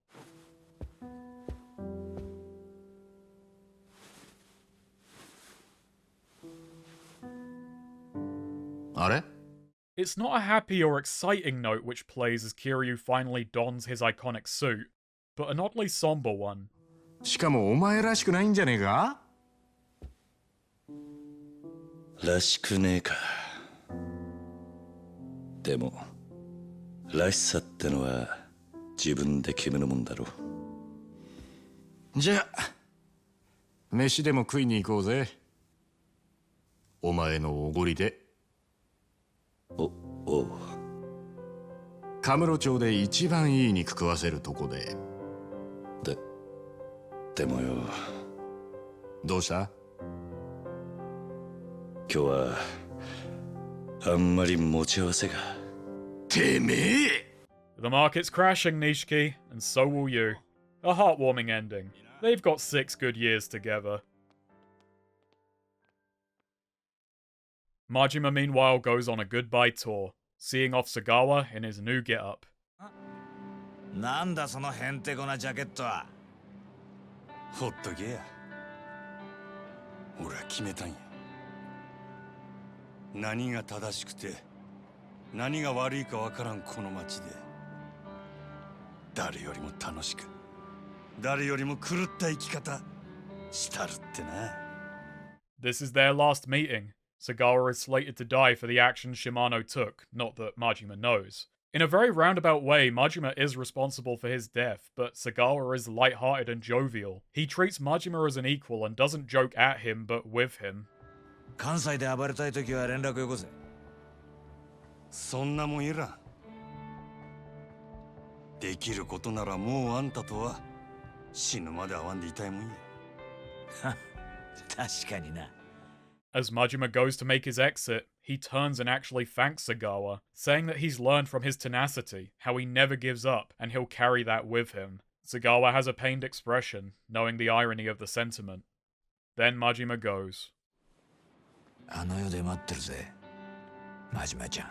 Are? It's not a happy or exciting note which plays as Kiryu finally dons his iconic suit, but an oddly somber one. しかもお前らしくないんじゃねえか? らしくねえか。でもらしさってのは自分で決めるもんだろう。じゃあ飯でも食いに行こうぜ。お前のおごりで。おう。カムロ町で一番いい肉食わせるとこで。でもよ。どうした？今日はあんまり持ち合わせが。てめえ！ The market's crashing, Nishiki, and so will you. A heartwarming ending. They've got 6 good years together. Majima, meanwhile, goes on a goodbye tour, seeing off Sagawa in his new getup. なんだそのへんてこなジャケットは。ほっとけや。俺は決めたんや。何が正しくて何が悪いかわからんこの街で誰よりも楽しく誰よりも狂った生き方したるってな。 This is their last meeting. Sagawa is slated to die for the actions Shimano took, not that Majima knows. In a very roundabout way, Majima is responsible for his death, but Sagawa is light-hearted and jovial. He treats Majima as an equal and doesn't joke at him, but with him. 関西で暴れたいときは連絡よこせ。そんなもんいらん。できることならもうあんたとは死ぬまで会わんでいたいもんや。確かにな。As Majima goes to make his exit, he turns and actually thanks Sagawa, saying that he's learned from his tenacity, how he never gives up, and he'll carry that with him. Sagawa has a pained expression, knowing the irony of the sentiment. Then Majima goes. あの世で待ってるぜ、マジマちゃん。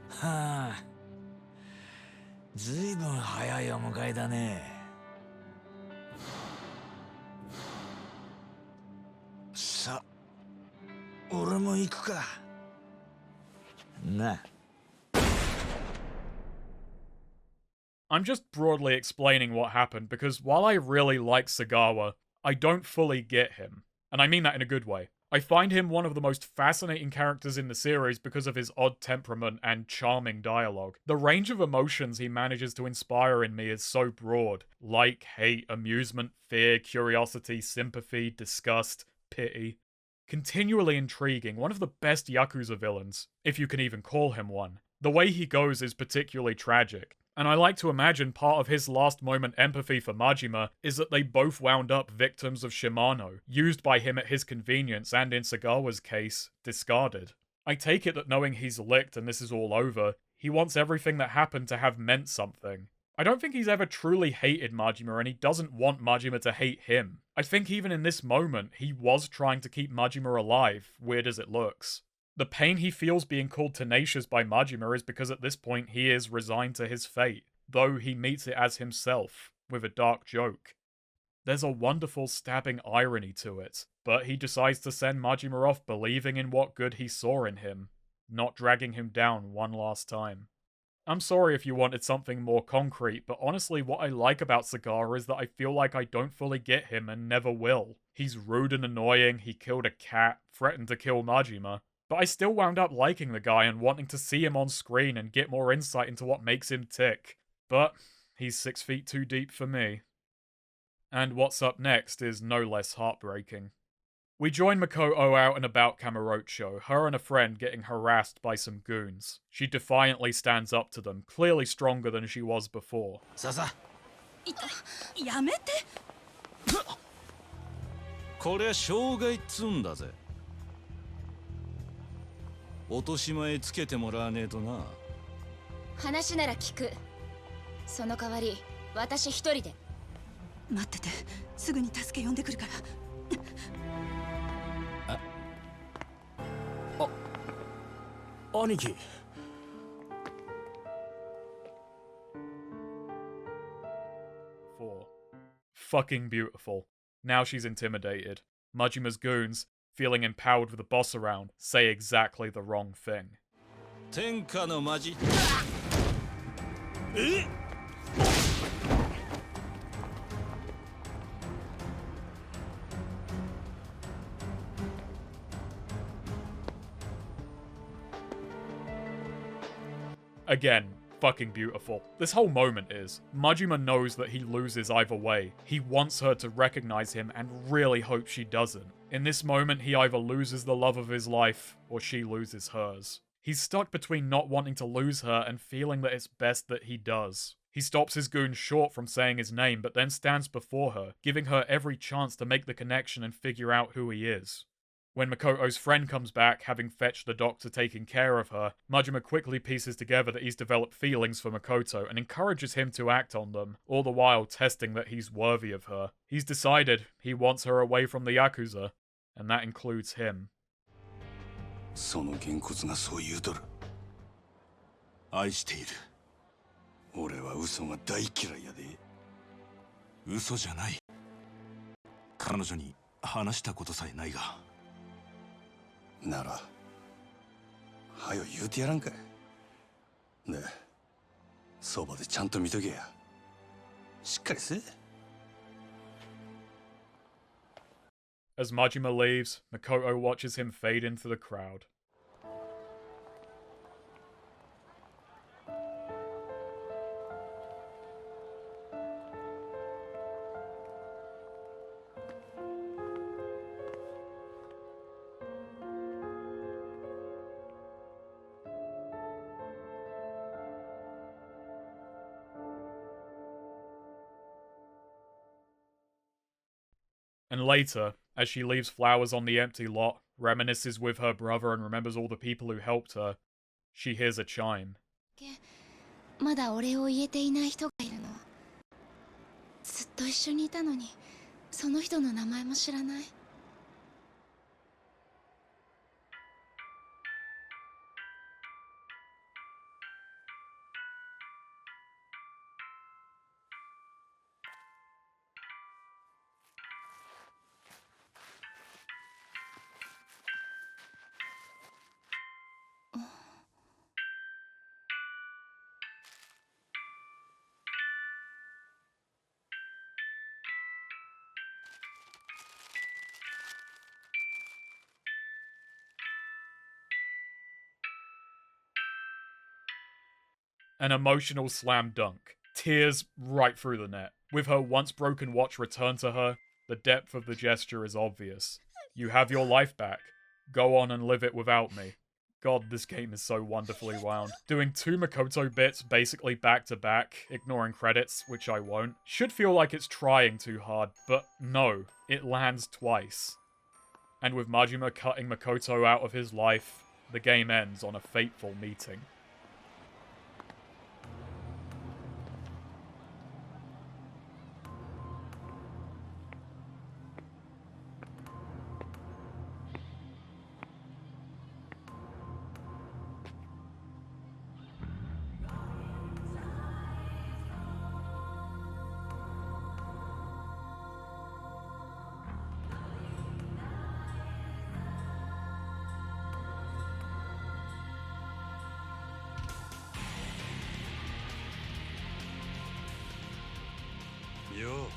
はあ、ずいぶん早いお迎えだね。さ、俺も行くか。な。I'm just broadly explaining what happened because while I really like Sagawa, I don't fully get him. And I mean that in a good way. I find him one of the most fascinating characters in the series because of his odd temperament and charming dialogue. The range of emotions he manages to inspire in me is so broad. Like, hate, amusement, fear, curiosity, sympathy, disgust, pity. Continually intriguing, one of the best Yakuza villains, if you can even call him one. The way he goes is particularly tragic. And I like to imagine part of his last moment empathy for Majima is that they both wound up victims of Shimano, used by him at his convenience and, in Sagawa's case, discarded. I take it that knowing he's licked and this is all over, he wants everything that happened to have meant something. I don't think he's ever truly hated Majima, and he doesn't want Majima to hate him. I think even in this moment, he was trying to keep Majima alive, weird as it looks. The pain he feels being called tenacious by Majima is because at this point he is resigned to his fate, though he meets it as himself, with a dark joke. There's a wonderful stabbing irony to it, but he decides to send Majima off believing in what good he saw in him, not dragging him down one last time. I'm sorry if you wanted something more concrete, but honestly what I like about Sagara is that I feel like I don't fully get him and never will. He's rude and annoying, he killed a cat, threatened to kill Majima, but I still wound up liking the guy and wanting to see him on screen and get more insight into what makes him tick. But he's 6 feet too deep for me. And what's up next is no less heartbreaking. We join Makoto out and about Kamurocho, her and a friend getting harassed by some goons. She defiantly stands up to them, clearly stronger than she was before. Sasa! やめて。これは傷害っつうんだぜ。落とし前つけてもらわねえとな。話なら聞く。その代わり私一人で。待ってて、すぐに助け呼んでくるから。兄貴。Fucking beautiful. Now she's intimidated. Majima's goons, feeling empowered with the boss around, say exactly the wrong thing. 天下のマジ。Again, fucking beautiful. This whole moment is. Majima knows that he loses either way. He wants her to recognize him and really hopes she doesn't. In this moment, he either loses the love of his life, or she loses hers. He's stuck between not wanting to lose her and feeling that it's best that he does. He stops his goon short from saying his name, but then stands before her, giving her every chance to make the connection and figure out who he is. When Makoto's friend comes back, having fetched the doctor taking care of her, Majima quickly pieces together that he's developed feelings for Makoto and encourages him to act on them, all the while testing that he's worthy of her. He's decided he wants her away from the Yakuza, and that includes him. そのげんこつがそう言うとる。愛している。俺は嘘が大嫌いやで。嘘じゃない。彼女に話したことさえないが。なら、はよ言うてやらんかい。で、そばでちゃんと見とけや。しっかりせえ。As Majima leaves, Makoto watches him fade into the crowd. And later, as she leaves flowers on the empty lot, reminisces with her brother and remembers all the people who helped her, she hears a chime. まだお礼を言えていない人がいるの。ずっと一緒にいたのに、その人の名前も知らない。An emotional slam dunk. Tears right through the net. With her once broken watch returned to her, the depth of the gesture is obvious. You have your life back. Go on and live it without me. God, this game is so wonderfully wound. Doing 2 Makoto bits basically back to back, ignoring credits, which I won't, should feel like it's trying too hard, but no, it lands twice. And with Majima cutting Makoto out of his life, the game ends on a fateful meeting. Yo.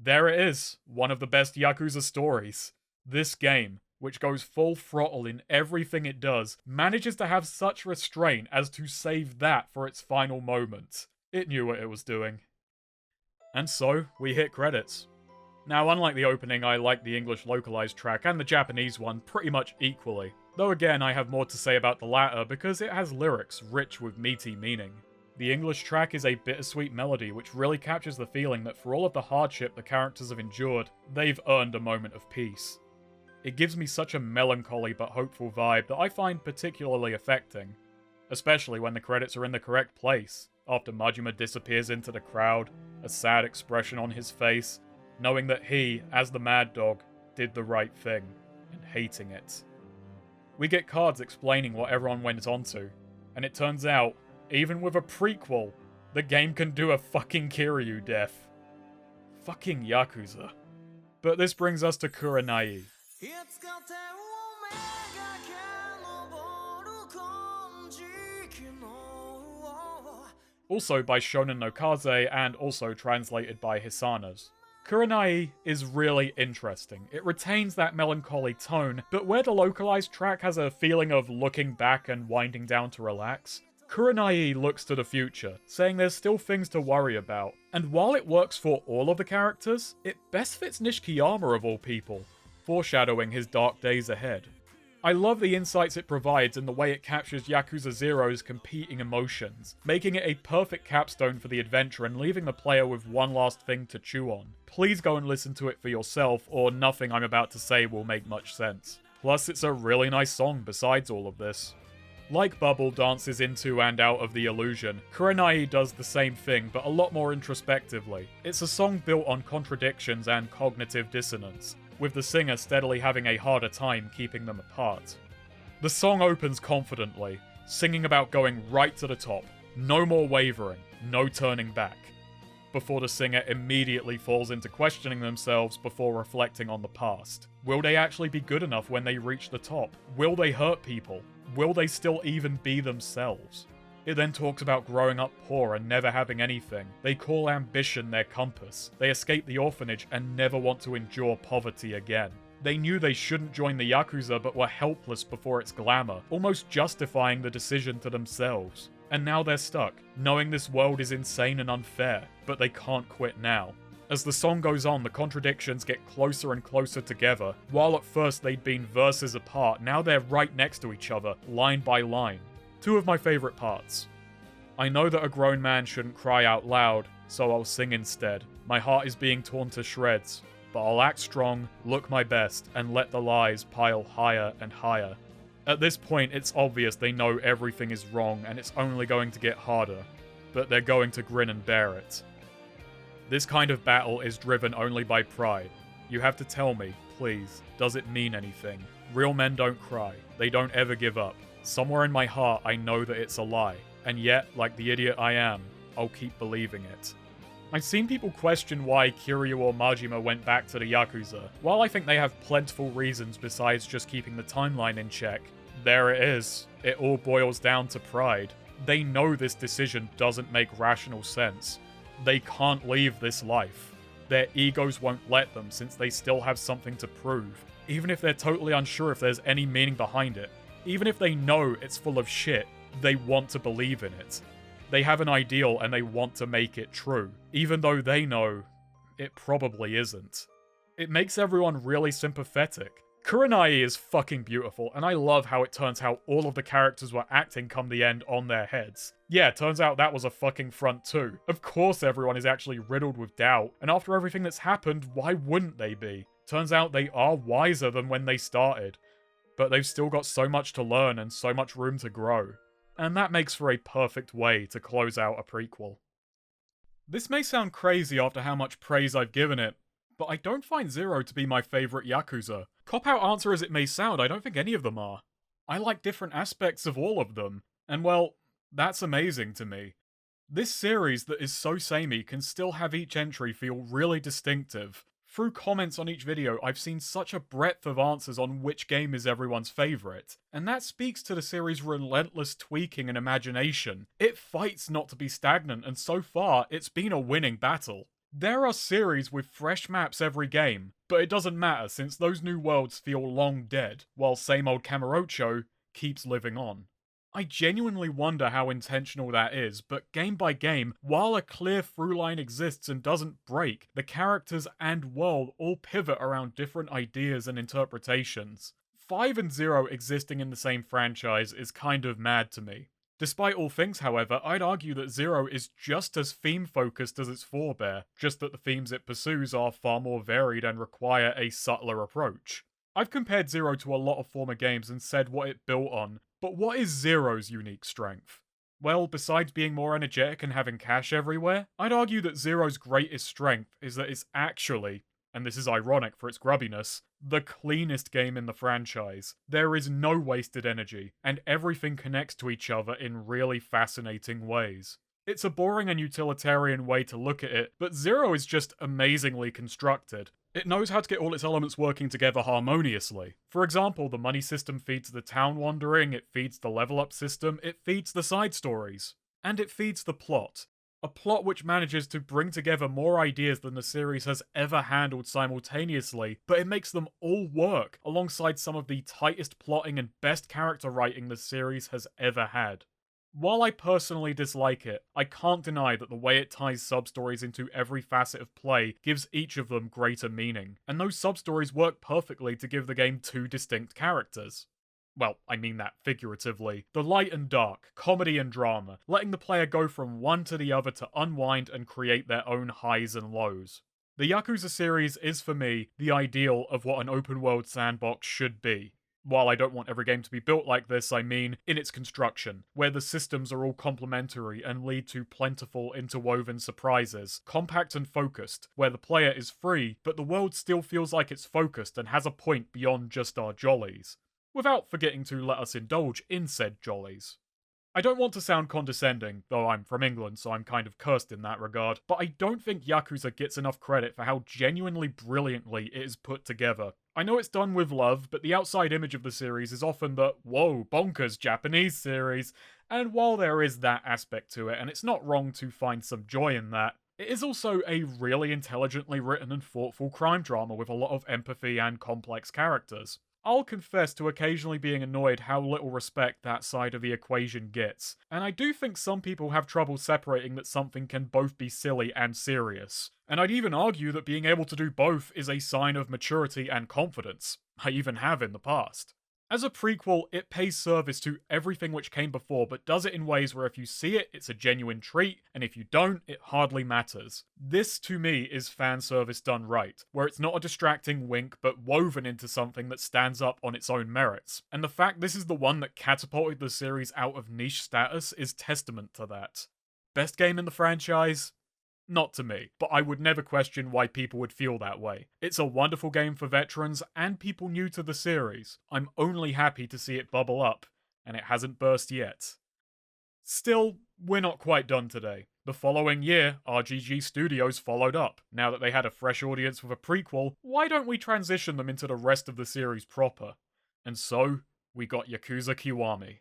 There it is, one of the best Yakuza stories. This game, which goes full throttle in everything it does, manages to have such restraint as to save that for its final moment. It knew what it was doing. And so, we hit credits. Now, unlike the opening, I like the English localized track and the Japanese one pretty much equally. Though again, I have more to say about the latter because it has lyrics rich with meaty meaning. The English track is a bittersweet melody which really captures the feeling that for all of the hardship the characters have endured, they've earned a moment of peace. It gives me such a melancholy but hopeful vibe that I find particularly affecting, especially when the credits are in the correct place, after Majima disappears into the crowd, a sad expression on his face, knowing that he, as the Mad Dog, did the right thing, and hating it. We get cards explaining what everyone went on to, and it turns out, even with a prequel, the game can do a fucking Kiryu death. Fucking Yakuza. But this brings us to Kurenai. Also by Shonen no Kaze and also translated by Hisanas. Kurenai is really interesting. It retains that melancholy tone, but where the localized track has a feeling of looking back and winding down to relax, Kurenai looks to the future, saying there's still things to worry about. And while it works for all of the characters, it best fits Nishikiyama of all people, foreshadowing his dark days ahead. I love the insights it provides and the way it captures Yakuza 0's competing emotions, making it a perfect capstone for the adventure and leaving the player with one last thing to chew on. Please go and listen to it for yourself, or nothing I'm about to say will make much sense. Plus, it's a really nice song besides all of this. Like Bubble dances into and out of the illusion, Kurenai does the same thing, but a lot more introspectively. It's a song built on contradictions and cognitive dissonance, with the singer steadily having a harder time keeping them apart. The song opens confidently, singing about going right to the top, no more wavering, no turning back, before the singer immediately falls into questioning themselves before reflecting on the past. Will they actually be good enough when they reach the top? Will they hurt people? Will they still even be themselves? It then talks about growing up poor and never having anything. They call ambition their compass. They escape the orphanage and never want to endure poverty again. They knew they shouldn't join the Yakuza but were helpless before its glamour, almost justifying the decision to themselves. And now they're stuck, knowing this world is insane and unfair, but they can't quit now. As the song goes on, the contradictions get closer and closer together. While at first they'd been verses apart, now they're right next to each other, line by line. Two of my favourite parts. I know that a grown man shouldn't cry out loud, so I'll sing instead. My heart is being torn to shreds, but I'll act strong, look my best, and let the lies pile higher and higher. At this point, it's obvious they know everything is wrong and it's only going to get harder, but they're going to grin and bear it. This kind of battle is driven only by pride. You have to tell me, please, does it mean anything? Real men don't cry. They don't ever give up. Somewhere in my heart, I know that it's a lie. And yet, like the idiot I am, I'll keep believing it. I've seen people question why Kiryu or Majima went back to the Yakuza. While I think they have plentiful reasons besides just keeping the timeline in check, there it is. It all boils down to pride. They know this decision doesn't make rational sense. They can't leave this life. Their egos won't let them since they still have something to prove, even if they're totally unsure if there's any meaning behind it. Even if they know it's full of shit, they want to believe in it. They have an ideal and they want to make it true, even though they know it probably isn't. It makes everyone really sympathetic. Kurenai is fucking beautiful, and I love how it turns out all of the characters were acting come the end on their heads. Yeah, turns out that was a fucking front too. Of course everyone is actually riddled with doubt, and after everything that's happened, why wouldn't they be? Turns out they are wiser than when they started, but they've still got so much to learn and so much room to grow. And that makes for a perfect way to close out a prequel. This may sound crazy after how much praise I've given it, but I don't find Zero to be my favourite Yakuza. Cop-out answer as it may sound, I don't think any of them are. I like different aspects of all of them, and well, that's amazing to me. This series that is so samey can still have each entry feel really distinctive. Through comments on each video, I've seen such a breadth of answers on which game is everyone's favourite, and that speaks to the series' relentless tweaking and imagination. It fights not to be stagnant, and so far, it's been a winning battle. There are series with fresh maps every game, but it doesn't matter since those new worlds feel long dead, while same old Kamurocho keeps living on. I genuinely wonder how intentional that is, but game by game, while a clear through line exists and doesn't break, the characters and world all pivot around different ideas and interpretations. 5 and 0 existing in the same franchise is kind of mad to me. Despite all things, however, I'd argue that Zero is just as theme-focused as its forebear, just that the themes it pursues are far more varied and require a subtler approach. I've compared Zero to a lot of former games and said what it built on, but what is Zero's unique strength? Well, besides being more energetic and having cash everywhere, I'd argue that Zero's greatest strength is that it's actually, and this is ironic for its grubbiness, the cleanest game in the franchise. There is no wasted energy, and everything connects to each other in really fascinating ways. It's a boring and utilitarian way to look at it, but Zero is just amazingly constructed. It knows how to get all its elements working together harmoniously. For example, the money system feeds the town wandering, it feeds the level up system, it feeds the side stories. And it feeds the plot. A plot which manages to bring together more ideas than the series has ever handled simultaneously, but it makes them all work, alongside some of the tightest plotting and best character writing the series has ever had. While I personally dislike it, I can't deny that the way it ties sub-stories into every facet of play gives each of them greater meaning, and those sub-stories work perfectly to give the game two distinct characters. Well, I mean that figuratively. The light and dark, comedy and drama, letting the player go from one to the other to unwind and create their own highs and lows. The Yakuza series is, for me, the ideal of what an open-world sandbox should be. While I don't want every game to be built like this, I mean in its construction, where the systems are all complementary and lead to plentiful, interwoven surprises, compact and focused, where the player is free, but the world still feels like it's focused and has a point beyond just our jollies, without forgetting to let us indulge in said jollies. I don't want to sound condescending, though I'm from England, so I'm kind of cursed in that regard, but I don't think Yakuza gets enough credit for how genuinely brilliantly it is put together. I know it's done with love, but the outside image of the series is often the, whoa, bonkers Japanese series, and while there is that aspect to it, and it's not wrong to find some joy in that, it is also a really intelligently written and thoughtful crime drama with a lot of empathy and complex characters. I'll confess to occasionally being annoyed how little respect that side of the equation gets, and I do think some people have trouble separating that something can both be silly and serious. And I'd even argue that being able to do both is a sign of maturity and confidence. I even have in the past. As a prequel, it pays service to everything which came before, but does it in ways where if you see it, it's a genuine treat, and if you don't, it hardly matters. This, to me, is fan service done right, where it's not a distracting wink, but woven into something that stands up on its own merits. And the fact this is the one that catapulted the series out of niche status is testament to that. Best game in the franchise? Not to me, but I would never question why people would feel that way. It's a wonderful game for veterans and people new to the series. I'm only happy to see it bubble up, and it hasn't burst yet. Still, we're not quite done today. The following year, RGG Studios followed up. Now that they had a fresh audience with a prequel, why don't we transition them into the rest of the series proper? And so, we got Yakuza KIWAMI.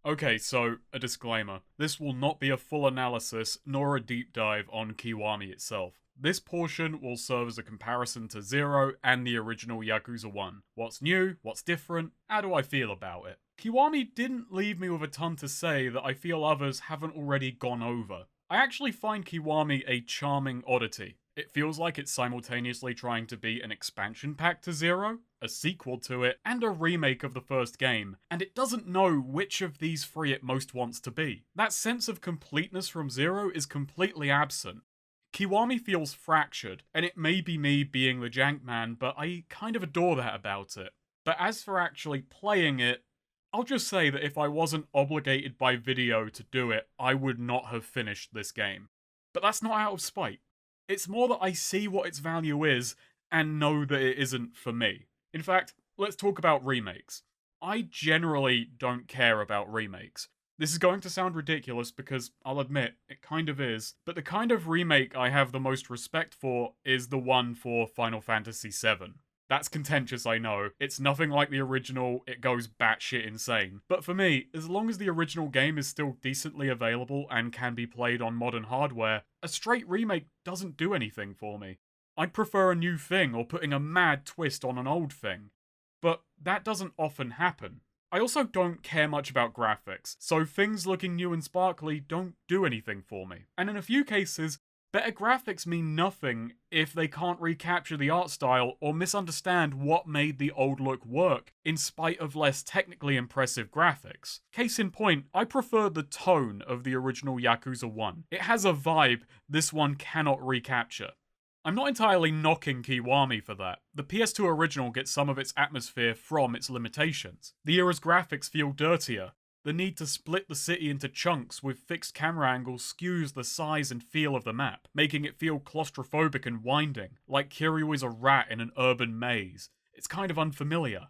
Okay, so a disclaimer. This will not be a full analysis nor a deep dive on KIWAMI itself. This portion will serve as a comparison to 0 and the original Yakuza 1. What's new? What's different? How do I feel about it? KIWAMI didn't leave me with a ton to say that I feel others haven't already gone over. I actually find KIWAMI a charming oddity. It feels like it's simultaneously trying to be an expansion pack to 0, a sequel to it, and a remake of the first game, and it doesn't know which of these three it most wants to be. That sense of completeness from 0 is completely absent. KIWAMI feels fractured, and it may be me being the jank man, but I kind of adore that about it. But as for actually playing it, I'll just say that if I wasn't obligated by video to do it, I would not have finished this game. But that's not out of spite. It's more that I see what its value is, and know that it isn't for me. In fact, let's talk about remakes. I generally don't care about remakes. This is going to sound ridiculous because, I'll admit, it kind of is, but the kind of remake I have the most respect for is the one for Final Fantasy VII. That's contentious, I know. It's nothing like the original, it goes batshit insane. But for me, as long as the original game is still decently available and can be played on modern hardware, a straight remake doesn't do anything for me. I'd prefer a new thing or putting a mad twist on an old thing. But that doesn't often happen. I also don't care much about graphics, so things looking new and sparkly don't do anything for me. And in a few cases, better graphics mean nothing if they can't recapture the art style or misunderstand what made the old look work, in spite of less technically impressive graphics. Case in point, I prefer the tone of the original Yakuza 1. It has a vibe this one cannot recapture. I'm not entirely knocking KIWAMI for that. The PS2 original gets some of its atmosphere from its limitations. The era's graphics feel dirtier. The need to split the city into chunks with fixed camera angles skews the size and feel of the map, making it feel claustrophobic and winding, like Kiryu is a rat in an urban maze. It's kind of unfamiliar.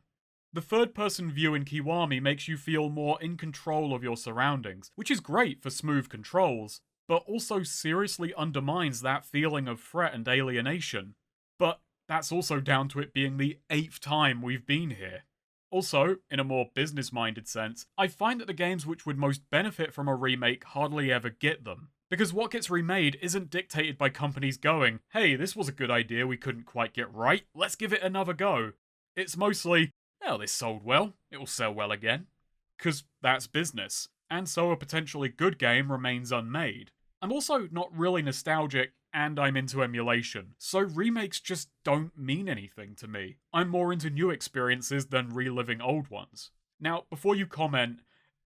The third-person view in KIWAMI makes you feel more in control of your surroundings, which is great for smooth controls, but also seriously undermines that feeling of threat and alienation. But that's also down to it being the 8th time we've been here. Also, in a more business-minded sense, I find that the games which would most benefit from a remake hardly ever get them. Because what gets remade isn't dictated by companies going, hey, this was a good idea we couldn't quite get right, let's give it another go. It's mostly, oh, this sold well, it will sell well again. 'Cause that's business, and so a potentially good game remains unmade. I'm also not really nostalgic, and I'm into emulation, so remakes just don't mean anything to me. I'm more into new experiences than reliving old ones. Now, before you comment,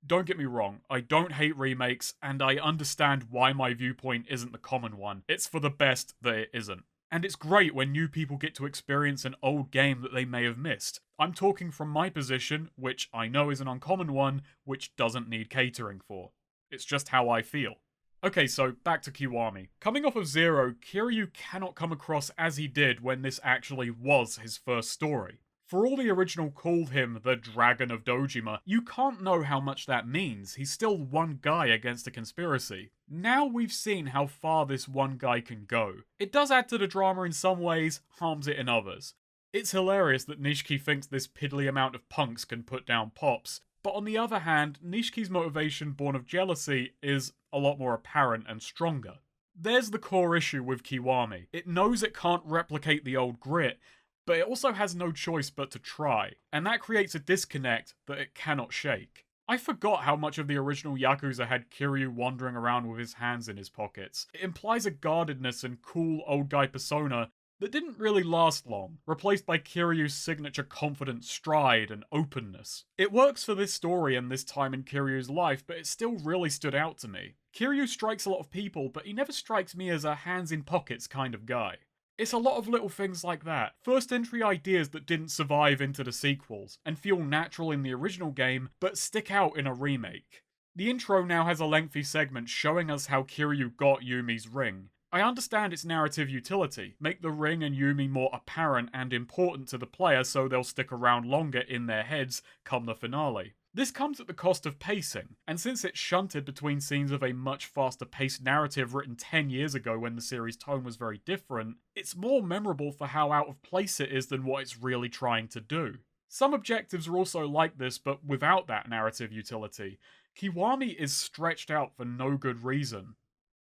don't get me wrong, I don't hate remakes, and I understand why my viewpoint isn't the common one. It's for the best that it isn't. And it's great when new people get to experience an old game that they may have missed. I'm talking from my position, which I know is an uncommon one, which doesn't need catering for. It's just how I feel. Okay, so back to KIWAMI. Coming off of 0, Kiryu cannot come across as he did when this actually was his first story. For all the original called him the Dragon of Dojima, you can't know how much that means. He's still one guy against a conspiracy. Now we've seen how far this one guy can go. It does add to the drama in some ways, harms it in others. It's hilarious that Nishiki thinks this piddly amount of punks can put down pops, but on the other hand, Nishiki's motivation born of jealousy is a lot more apparent and stronger. There's the core issue with KIWAMI. It knows it can't replicate the old grit, but it also has no choice but to try, and that creates a disconnect that it cannot shake. I forgot how much of the original Yakuza had Kiryu wandering around with his hands in his pockets. It implies a guardedness and cool old guy persona that didn't really last long, replaced by Kiryu's signature confident stride and openness. It works for this story and this time in Kiryu's life, but it still really stood out to me. Kiryu strikes a lot of people, but he never strikes me as a hands-in-pockets kind of guy. It's a lot of little things like that. First entry ideas that didn't survive into the sequels, and feel natural in the original game, but stick out in a remake. The intro now has a lengthy segment showing us how Kiryu got Yumi's ring. I understand its narrative utility, make the ring and Yumi more apparent and important to the player so they'll stick around longer in their heads come the finale. This comes at the cost of pacing, and since it's shunted between scenes of a much faster paced narrative written 10 years ago when the series' tone was very different, it's more memorable for how out of place it is than what it's really trying to do. Some objectives are also like this, but without that narrative utility. KIWAMI is stretched out for no good reason.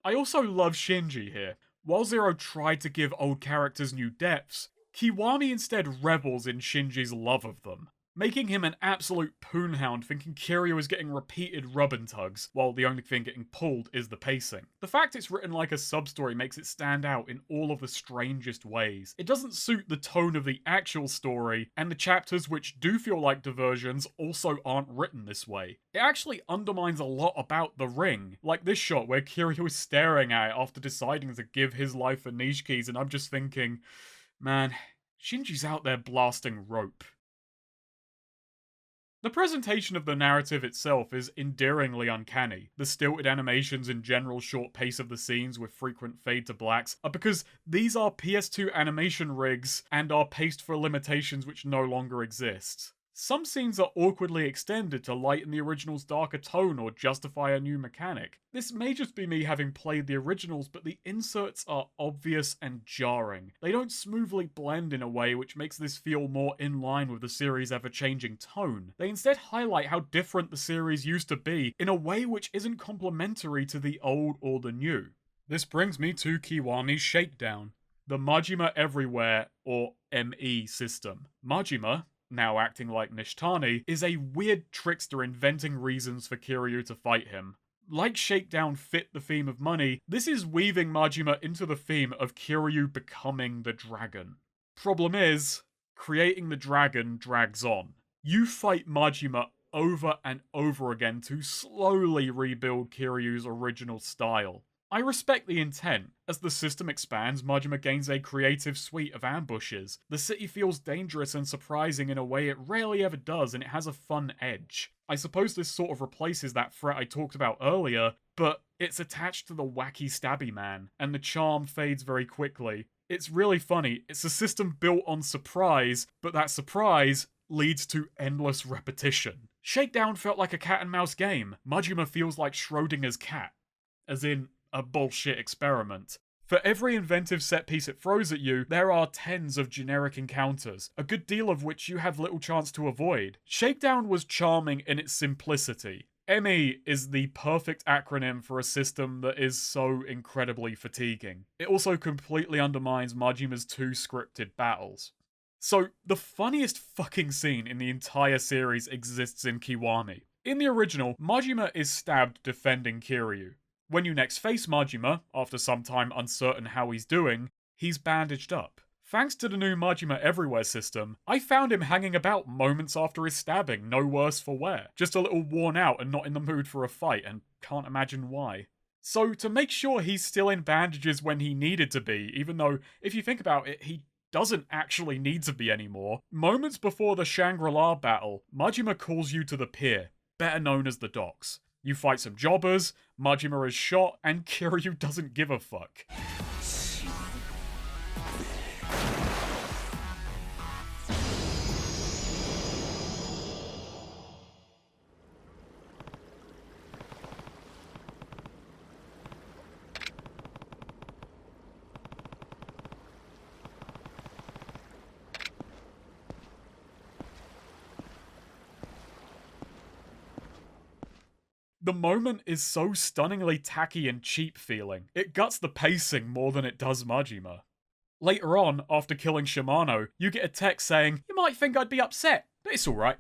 I also love Shinji here. While Zero tried to give old characters new depths, KIWAMI instead revels in Shinji's love of them, making him an absolute poonhound thinking Kiryu is getting repeated rub and tugs, while the only thing getting pulled is the pacing. The fact it's written like a sub-story makes it stand out in all of the strangest ways. It doesn't suit the tone of the actual story, and the chapters which do feel like diversions also aren't written this way. It actually undermines a lot about the ring, like this shot where Kiryu is staring at it after deciding to give his life for niche keys, and I'm just thinking, man, Shinji's out there blasting rope. The presentation of the narrative itself is endearingly uncanny. The stilted animations and general short pace of the scenes with frequent fade to blacks are because these are PS2 animation rigs and are paced for limitations which no longer exist. Some scenes are awkwardly extended to lighten the original's darker tone or justify a new mechanic. This may just be me having played the originals, but the inserts are obvious and jarring. They don't smoothly blend in a way which makes this feel more in line with the series' ever-changing tone. They instead highlight how different the series used to be in a way which isn't complementary to the old or the new. This brings me to KIWAMI's Shakedown, the Majima Everywhere, or ME system. Majima, now acting like Nishitani, is a weird trickster inventing reasons for Kiryu to fight him. Like Shakedown fit the theme of money, this is weaving Majima into the theme of Kiryu becoming the dragon. Problem is, creating the dragon drags on. You fight Majima over and over again to slowly rebuild Kiryu's original style. I respect the intent. As the system expands, Majima gains a creative suite of ambushes. The city feels dangerous and surprising in a way it rarely ever does, and it has a fun edge. I suppose this sort of replaces that threat I talked about earlier, but it's attached to the wacky stabby man, and the charm fades very quickly. It's really funny. It's a system built on surprise, but that surprise leads to endless repetition. Shakedown felt like a cat and mouse game. Majima feels like Schrodinger's cat. As in, a bullshit experiment. For every inventive set piece it throws at you, there are tens of generic encounters, a good deal of which you have little chance to avoid. Shakedown was charming in its simplicity. ME is the perfect acronym for a system that is so incredibly fatiguing. It also completely undermines Majima's 2 scripted battles. So, the funniest fucking scene in the entire series exists in KIWAMI. In the original, Majima is stabbed defending Kiryu. When you next face Majima, after some time uncertain how he's doing, he's bandaged up. Thanks to the new Majima Everywhere system, I found him hanging about moments after his stabbing, no worse for wear. Just a little worn out and not in the mood for a fight, and can't imagine why. So, to make sure he's still in bandages when he needed to be, even though, if you think about it, he doesn't actually need to be anymore, moments before the Shangri-La battle, Majima calls you to the pier, better known as the docks. You fight some jobbers, Majima is shot, and Kiryu doesn't give a fuck. The moment is so stunningly tacky and cheap feeling. It guts the pacing more than it does Majima. Later on, after killing Shimano, you get a text saying, "You might think I'd be upset, but it's alright."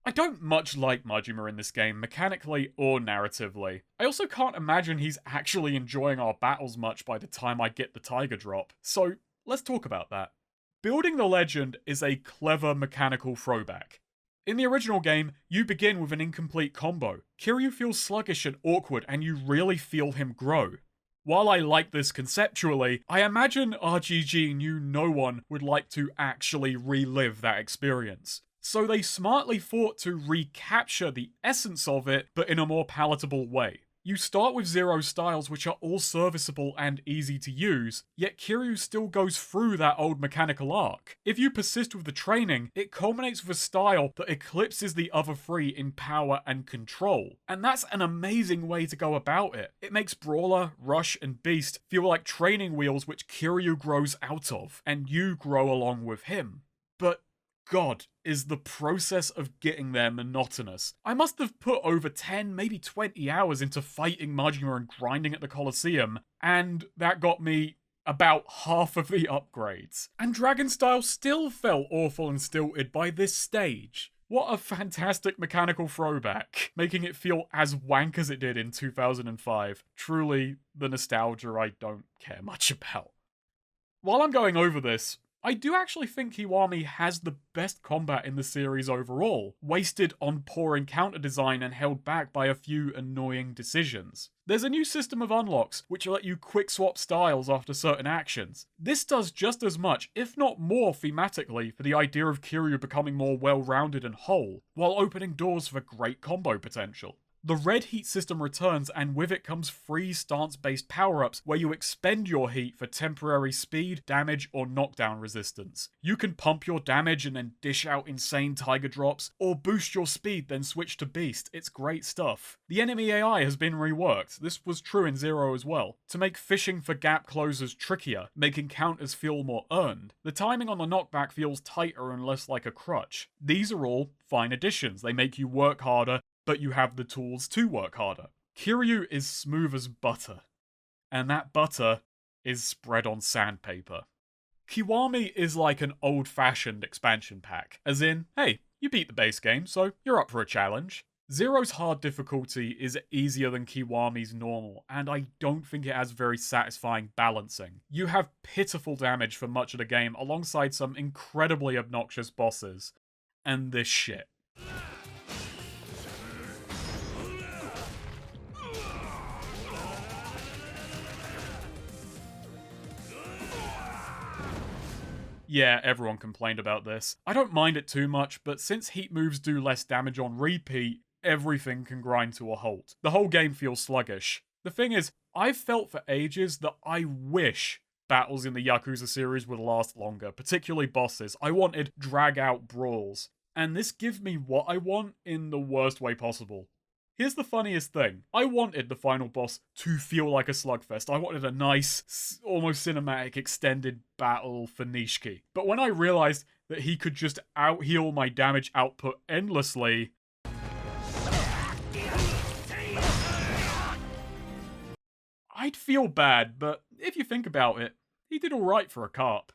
I don't much like Majima in this game, mechanically or narratively. I also can't imagine he's actually enjoying our battles much by the time I get the Tiger Drop. So, let's talk about that. Building the legend is a clever mechanical throwback. In the original game, you begin with an incomplete combo. Kiryu feels sluggish and awkward, and you really feel him grow. While I like this conceptually, I imagine RGG knew no one would like to actually relive that experience. So they smartly fought to recapture the essence of it, but in a more palatable way. You start with Zero styles which are all serviceable and easy to use, yet Kiryu still goes through that old mechanical arc. If you persist with the training, it culminates with a style that eclipses the other 3 in power and control. And that's an amazing way to go about it. It makes Brawler, Rush, and Beast feel like training wheels which Kiryu grows out of, and you grow along with him. But God, is the process of getting there monotonous. I must have put over 10, maybe 20 hours into fighting Majima and grinding at the Colosseum, and that got me about half of the upgrades. And Dragon Style still felt awful and stilted by this stage. What a fantastic mechanical throwback, making it feel as wank as it did in 2005. Truly, the nostalgia I don't care much about. While I'm going over this, I do actually think KIWAMI has the best combat in the series overall, wasted on poor encounter design and held back by a few annoying decisions. There's a new system of unlocks, which let you quick swap styles after certain actions. This does just as much, if not more thematically, for the idea of Kiryu becoming more well-rounded and whole, while opening doors for great combo potential. The red heat system returns, and with it comes free stance-based power-ups where you expend your heat for temporary speed, damage, or knockdown resistance. You can pump your damage and then dish out insane tiger drops, or boost your speed then switch to beast. It's great stuff. The enemy AI has been reworked, this was true in Zero as well, to make fishing for gap closers trickier, making counters feel more earned. The timing on the knockback feels tighter and less like a crutch. These are all fine additions, they make you work harder, but you have the tools to work harder. Kiryu is smooth as butter, and that butter is spread on sandpaper. KIWAMI is like an old-fashioned expansion pack, as in, hey, you beat the base game, so you're up for a challenge. Zero's hard difficulty is easier than KIWAMI's normal, and I don't think it has very satisfying balancing. You have pitiful damage for much of the game alongside some incredibly obnoxious bosses, and this shit. Yeah, everyone complained about this. I don't mind it too much, but since heat moves do less damage on repeat, everything can grind to a halt. The whole game feels sluggish. The thing is, I've felt for ages that I wish battles in the Yakuza series would last longer, particularly bosses. I wanted drag-out brawls, and this gives me what I want in the worst way possible. Here's the funniest thing. I wanted the final boss to feel like a slugfest. I wanted a nice, almost cinematic, extended battle for Nishiki. But when I realized that he could just out-heal my damage output endlessly, I'd feel bad, but if you think about it, he did alright for a carp.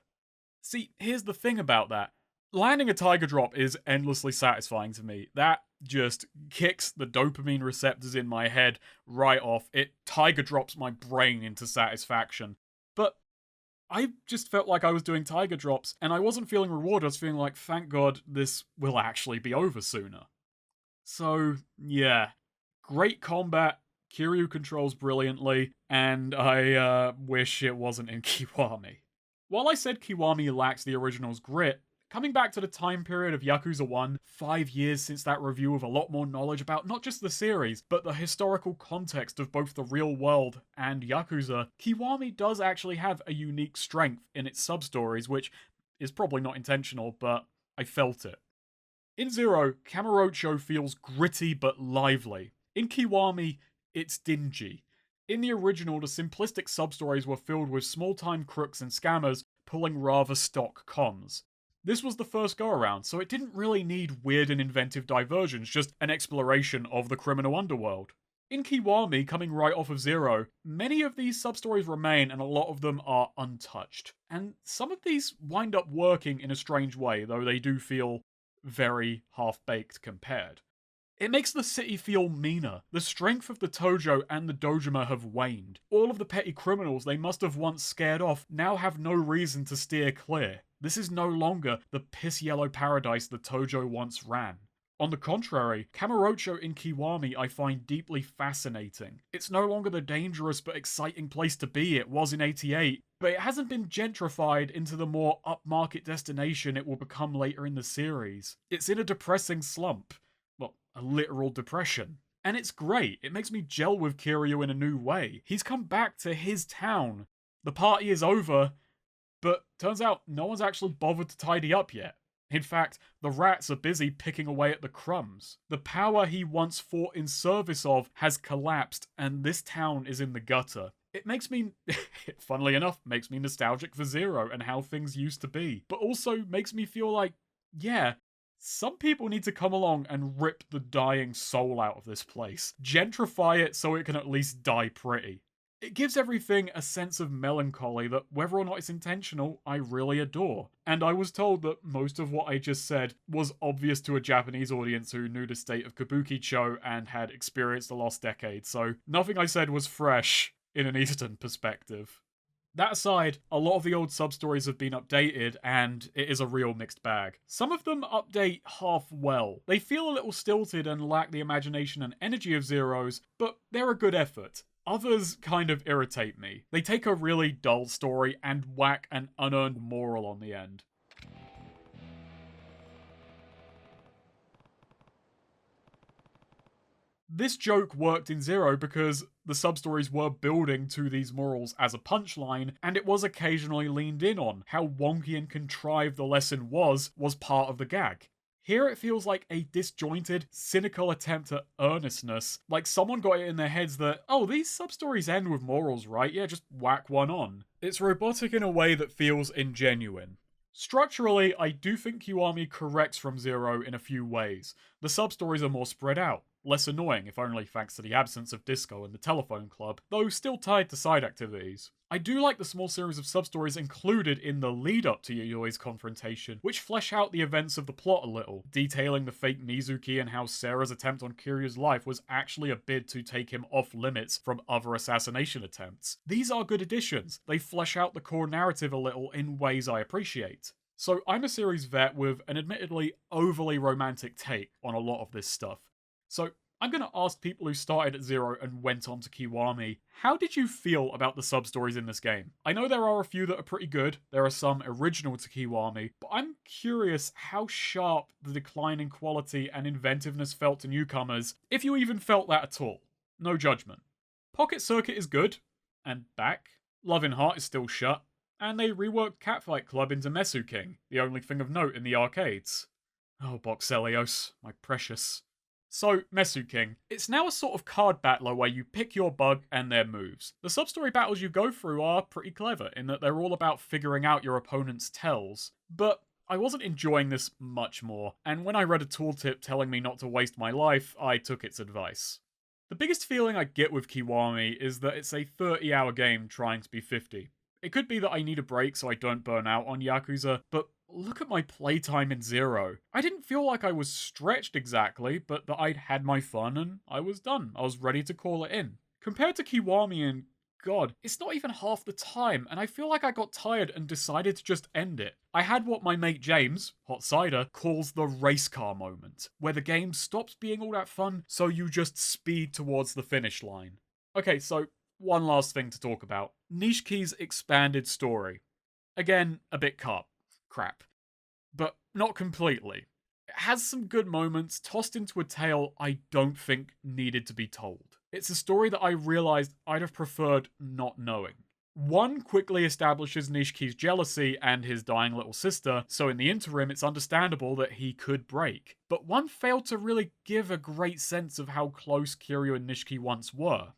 See, here's the thing about that. Landing a tiger drop is endlessly satisfying to me. That just kicks the dopamine receptors in my head right off. It tiger drops my brain into satisfaction. But I just felt like I was doing tiger drops, and I wasn't feeling rewarded. I was feeling like, thank God this will actually be over sooner. So, yeah. Great combat. Kiryu controls brilliantly, and I wish it wasn't in KIWAMI. While I said KIWAMI lacks the original's grit, coming back to the time period of Yakuza 1, 5 years since that review with a lot more knowledge about not just the series, but the historical context of both the real world and Yakuza, KIWAMI does actually have a unique strength in its sub-stories, which is probably not intentional, but I felt it. In Zero, Kamurocho feels gritty but lively. In KIWAMI, it's dingy. In the original, the simplistic sub-stories were filled with small-time crooks and scammers pulling rather stock cons. This was the first go-around, so it didn't really need weird and inventive diversions, just an exploration of the criminal underworld. In KIWAMI, coming right off of Zero, many of these sub-stories remain and a lot of them are untouched. And some of these wind up working in a strange way, though they do feel very half-baked compared. It makes the city feel meaner. The strength of the Tojo and the Dojima have waned. All of the petty criminals they must have once scared off now have no reason to steer clear. This is no longer the piss-yellow paradise the Tojo once ran. On the contrary, Kamurocho in KIWAMI I find deeply fascinating. It's no longer the dangerous but exciting place to be it was in 88, but it hasn't been gentrified into the more upmarket destination it will become later in the series. It's in a depressing slump. Well, a literal depression. And it's great. It makes me gel with Kiryu in a new way. He's come back to his town. The party is over, but turns out no one's actually bothered to tidy up yet. In fact, the rats are busy picking away at the crumbs. The power he once fought in service of has collapsed, and this town is in the gutter. It makes me, funnily enough, makes me nostalgic for Zero and how things used to be, but also makes me feel like Yeah, some people need to come along and rip the dying soul out of this place. Gentrify it so it can at least die pretty. It gives everything a sense of melancholy that, whether or not it's intentional, I really adore. And I was told that most of what I just said was obvious to a Japanese audience who knew the state of Kabukicho and had experienced the lost decade, so nothing I said was fresh in an Eastern perspective. That aside, a lot of the old sub-stories have been updated, and it is a real mixed bag. Some of them update half well. They feel a little stilted and lack the imagination and energy of Zero's, but they're a good effort. Others kind of irritate me. They take a really dull story and whack an unearned moral on the end. This joke worked in Zero because the sub-stories were building to these morals as a punchline, and it was occasionally leaned in on. How wonky and contrived the lesson was part of the gag. Here it feels like a disjointed, cynical attempt at earnestness, like someone got it in their heads that, oh, these sub-stories end with morals, right? Yeah, just whack one on. It's robotic in a way that feels ingenuine. Structurally, I do think KIWAMI corrects from Zero in a few ways. The sub-stories are more spread out, less annoying, if only thanks to the absence of disco and the telephone club, though still tied to side activities. I do like the small series of sub-stories included in the lead-up to Yayoi's confrontation, which flesh out the events of the plot a little, detailing the fake Mizuki and how Sarah's attempt on Kiryu's life was actually a bid to take him off limits from other assassination attempts. These are good additions. They flesh out the core narrative a little in ways I appreciate. So I'm a series vet with an admittedly overly romantic take on a lot of this stuff. So I'm going to ask people who started at Zero and went on to KIWAMI, how did you feel about the sub-stories in this game? I know there are a few that are pretty good, there are some original to KIWAMI, but I'm curious how sharp the decline in quality and inventiveness felt to newcomers, if you even felt that at all. No judgment. Pocket Circuit is good, and back. Love in Heart is still shut, and they reworked Catfight Club into Mesu King, the only thing of note in the arcades. Oh, Boxelios, my precious. So, Mesu King. It's now a sort of card battler where you pick your bug and their moves. The sub-story battles you go through are pretty clever in that they're all about figuring out your opponent's tells, but I wasn't enjoying this much more, and when I read a tooltip telling me not to waste my life, I took its advice. The biggest feeling I get with KIWAMI is that it's a 30-hour game trying to be 50. It could be that I need a break so I don't burn out on Yakuza, but look at my playtime in Zero. I didn't feel like I was stretched exactly, but that I'd had my fun and I was done. I was ready to call it in. Compared to KIWAMI and God, it's not even half the time, and I feel like I got tired and decided to just end it. I had what my mate James, Hot Cider, calls the race car moment, where the game stops being all that fun, so you just speed towards the finish line. Okay, so one last thing to talk about. Nishiki's expanded story. Again, a bit crap. But not completely. It has some good moments tossed into a tale I don't think needed to be told. It's a story that I realized I'd have preferred not knowing. One quickly establishes Nishiki's jealousy and his dying little sister, so in the interim it's understandable that he could break. But one failed to really give a great sense of how close Kiryu and Nishiki once were.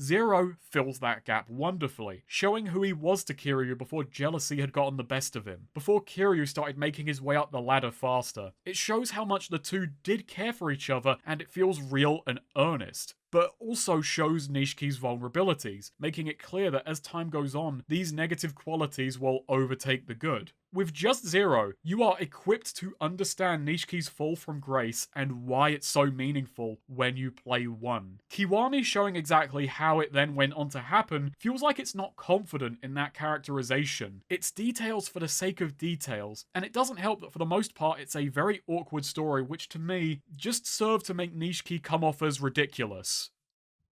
Zero fills that gap wonderfully, showing who he was to Kiryu before jealousy had gotten the best of him, before Kiryu started making his way up the ladder faster. It shows how much the two did care for each other, and it feels real and earnest, but also shows Nishiki's vulnerabilities, making it clear that as time goes on, these negative qualities will overtake the good. With just Zero, you are equipped to understand Nishiki's fall from grace and why it's so meaningful when you play 1. KIWAMI showing exactly how it then went on to happen feels like it's not confident in that characterization. It's details for the sake of details, and it doesn't help that for the most part it's a very awkward story which to me just served to make Nishiki come off as ridiculous.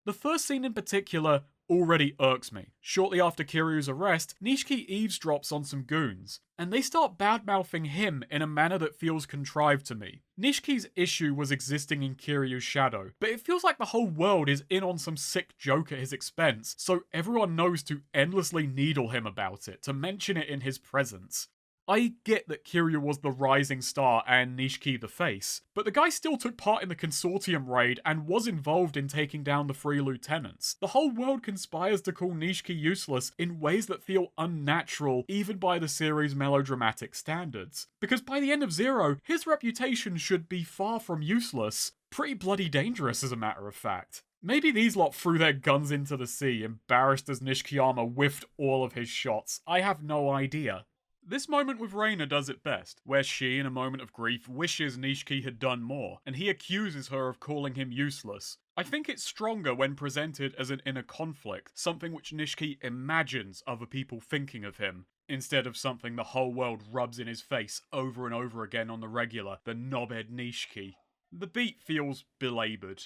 The first scene in particular already irks me. Shortly after Kiryu's arrest, Nishiki eavesdrops on some goons, and they start bad-mouthing him in a manner that feels contrived to me. Nishiki's issue was existing in Kiryu's shadow, but it feels like the whole world is in on some sick joke at his expense, so everyone knows to endlessly needle him about it, to mention it in his presence. I get that Kiryu was the rising star and Nishiki the face, but the guy still took part in the consortium raid and was involved in taking down the 3 lieutenants. The whole world conspires to call Nishiki useless in ways that feel unnatural even by the series' melodramatic standards. Because by the end of Zero, his reputation should be far from useless. Pretty bloody dangerous, as a matter of fact. Maybe these lot threw their guns into the sea, embarrassed as Nishikiyama whiffed all of his shots. I have no idea. This moment with Reina does it best, where she, in a moment of grief, wishes Nishiki had done more, and he accuses her of calling him useless. I think it's stronger when presented as an inner conflict, something which Nishiki imagines other people thinking of him, instead of something the whole world rubs in his face over and over again on the regular, the knobhead Nishiki. The beat feels belaboured.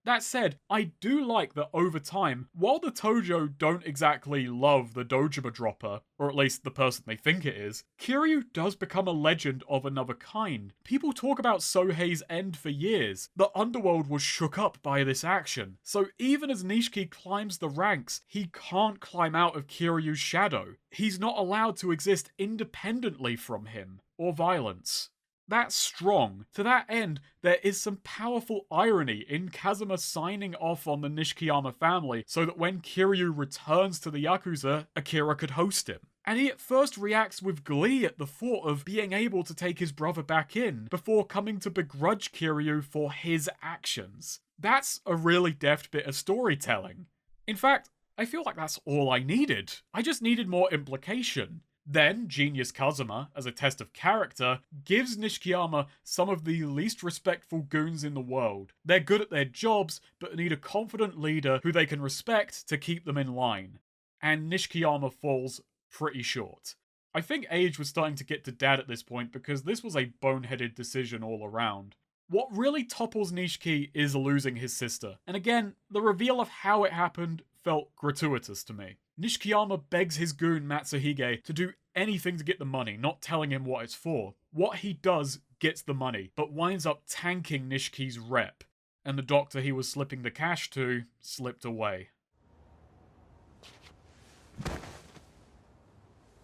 That said, I do like that over time, while the Tojo don't exactly love the Dojima dropper, or at least the person they think it is, Kiryu does become a legend of another kind. People talk about Sohei's end for years. The underworld was shook up by this action. So even as Nishiki climbs the ranks, he can't climb out of Kiryu's shadow. He's not allowed to exist independently from him, or violence. That's strong. To that end, there is some powerful irony in Kazuma signing off on the Nishikiyama family so that when Kiryu returns to the Yakuza, Akira could host him. And he at first reacts with glee at the thought of being able to take his brother back in, before coming to begrudge Kiryu for his actions. That's a really deft bit of storytelling. In fact, I feel like that's all I needed. I just needed more implication. Then, Genius Kazuma, as a test of character, gives Nishikiyama some of the least respectful goons in the world. They're good at their jobs, but need a confident leader who they can respect to keep them in line. And Nishikiyama falls pretty short. I think age was starting to get to dad at this point because this was a boneheaded decision all around. What really topples Nishiki is losing his sister. And again, the reveal of how it happened felt gratuitous to me. Nishikiyama begs his goon Matsuhige to do anything to get the money, not telling him what it's for. What he does gets the money, but winds up tanking Nishiki's rep, and the doctor he was slipping the cash to slipped away.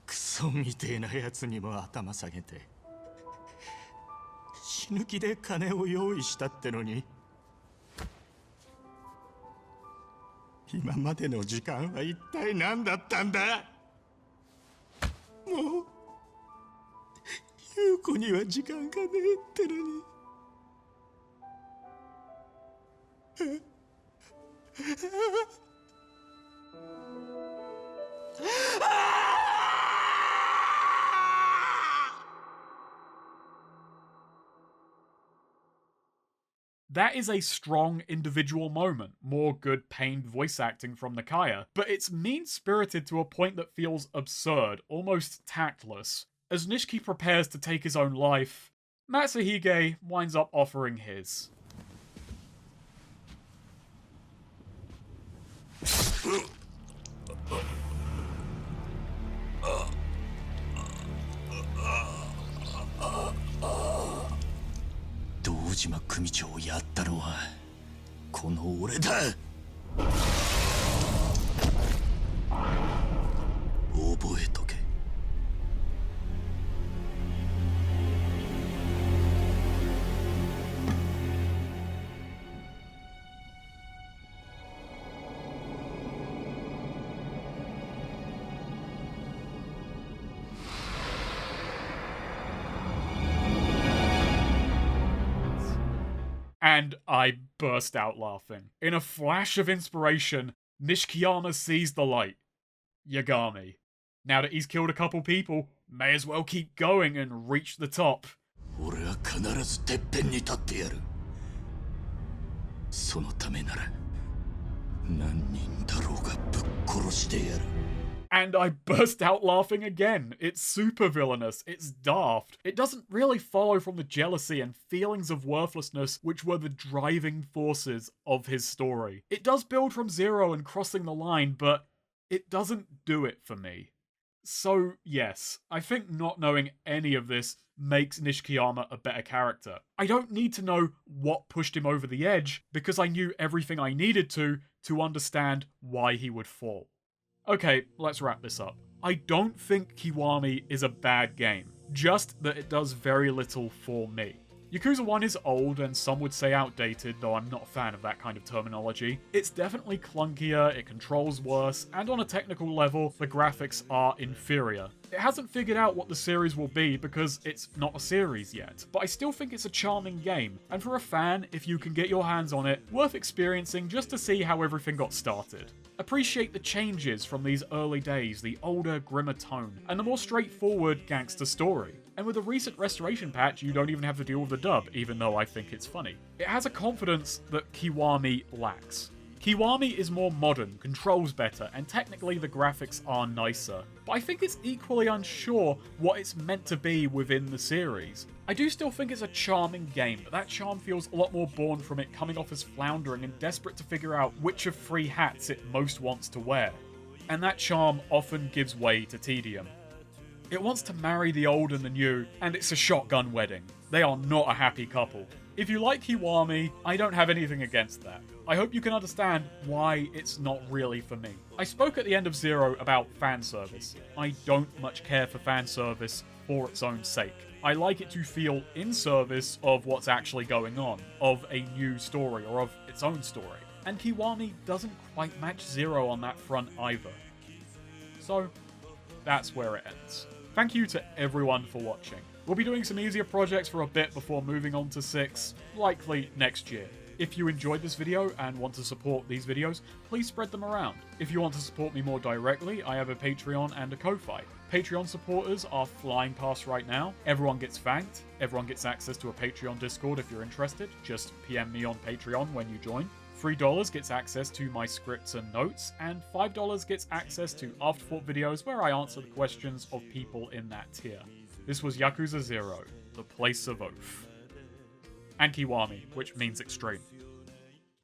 クソみてえなやつにも頭下げて死ぬ気で金を用意したってのに今までの時間は一体何だったんだ。もう優子には時間がねえってのに。That is a strong individual moment, more good pained voice acting from Nakaya, but it's mean-spirited to a point that feels absurd, almost tactless. As Nishiki prepares to take his own life, Matsuhige winds up offering his. Dojima組長をやったのはこの俺だ。覚えとけ。And I burst out laughing. In a flash of inspiration, Nishikiyama sees the light. Yagami. Now that he's killed a couple people, may as well keep going and reach the top. 俺は必ずてっぺんに立ってやる。そのためなら何人だろうがぶっ殺してやる。 And I burst out laughing again. It's super villainous, it's daft. It doesn't really follow from the jealousy and feelings of worthlessness which were the driving forces of his story. It does build from zero and crossing the line, but it doesn't do it for me. So yes, I think not knowing any of this makes Nishikiyama a better character. I don't need to know what pushed him over the edge because I knew everything I needed to understand why he would fall. Okay, let's wrap this up. I don't think KIWAMI is a bad game, just that it does very little for me. Yakuza 1 is old and some would say outdated, though I'm not a fan of that kind of terminology. It's definitely clunkier, it controls worse, and on a technical level, the graphics are inferior. It hasn't figured out what the series will be because it's not a series yet, but I still think it's a charming game, and for a fan, if you can get your hands on it, worth experiencing just to see how everything got started. Appreciate the changes from these early days, the older, grimmer tone, and the more straightforward gangster story. And with a recent restoration patch, you don't even have to deal with the dub, even though I think it's funny. It has a confidence that KIWAMI lacks. KIWAMI is more modern, controls better, and technically the graphics are nicer, but I think it's equally unsure what it's meant to be within the series. I do still think it's a charming game, but that charm feels a lot more born from it coming off as floundering and desperate to figure out which of 3 hats it most wants to wear. And that charm often gives way to tedium. It wants to marry the old and the new, and it's a shotgun wedding. They are not a happy couple. If you like KIWAMI, I don't have anything against that. I hope you can understand why it's not really for me. I spoke at the end of Zero about fan service. I don't much care for fan service for its own sake. I like it to feel in service of what's actually going on, of a new story or of its own story. And KIWAMI doesn't quite match Zero on that front either. So, that's where it ends. Thank you to everyone for watching. We'll be doing some easier projects for a bit before moving on to 6, likely next year. If you enjoyed this video and want to support these videos, please spread them around. If you want to support me more directly, I have a Patreon and a Ko-Fi. Patreon supporters are flying past right now. Everyone gets thanked. Everyone gets access to a Patreon Discord if you're interested. Just PM me on Patreon when you join. $3 gets access to my scripts and notes, and $5 gets access to Afterthought videos where I answer the questions of people in that tier. This was Yakuza 0, the place of oath. And KIWAMI, which means extreme.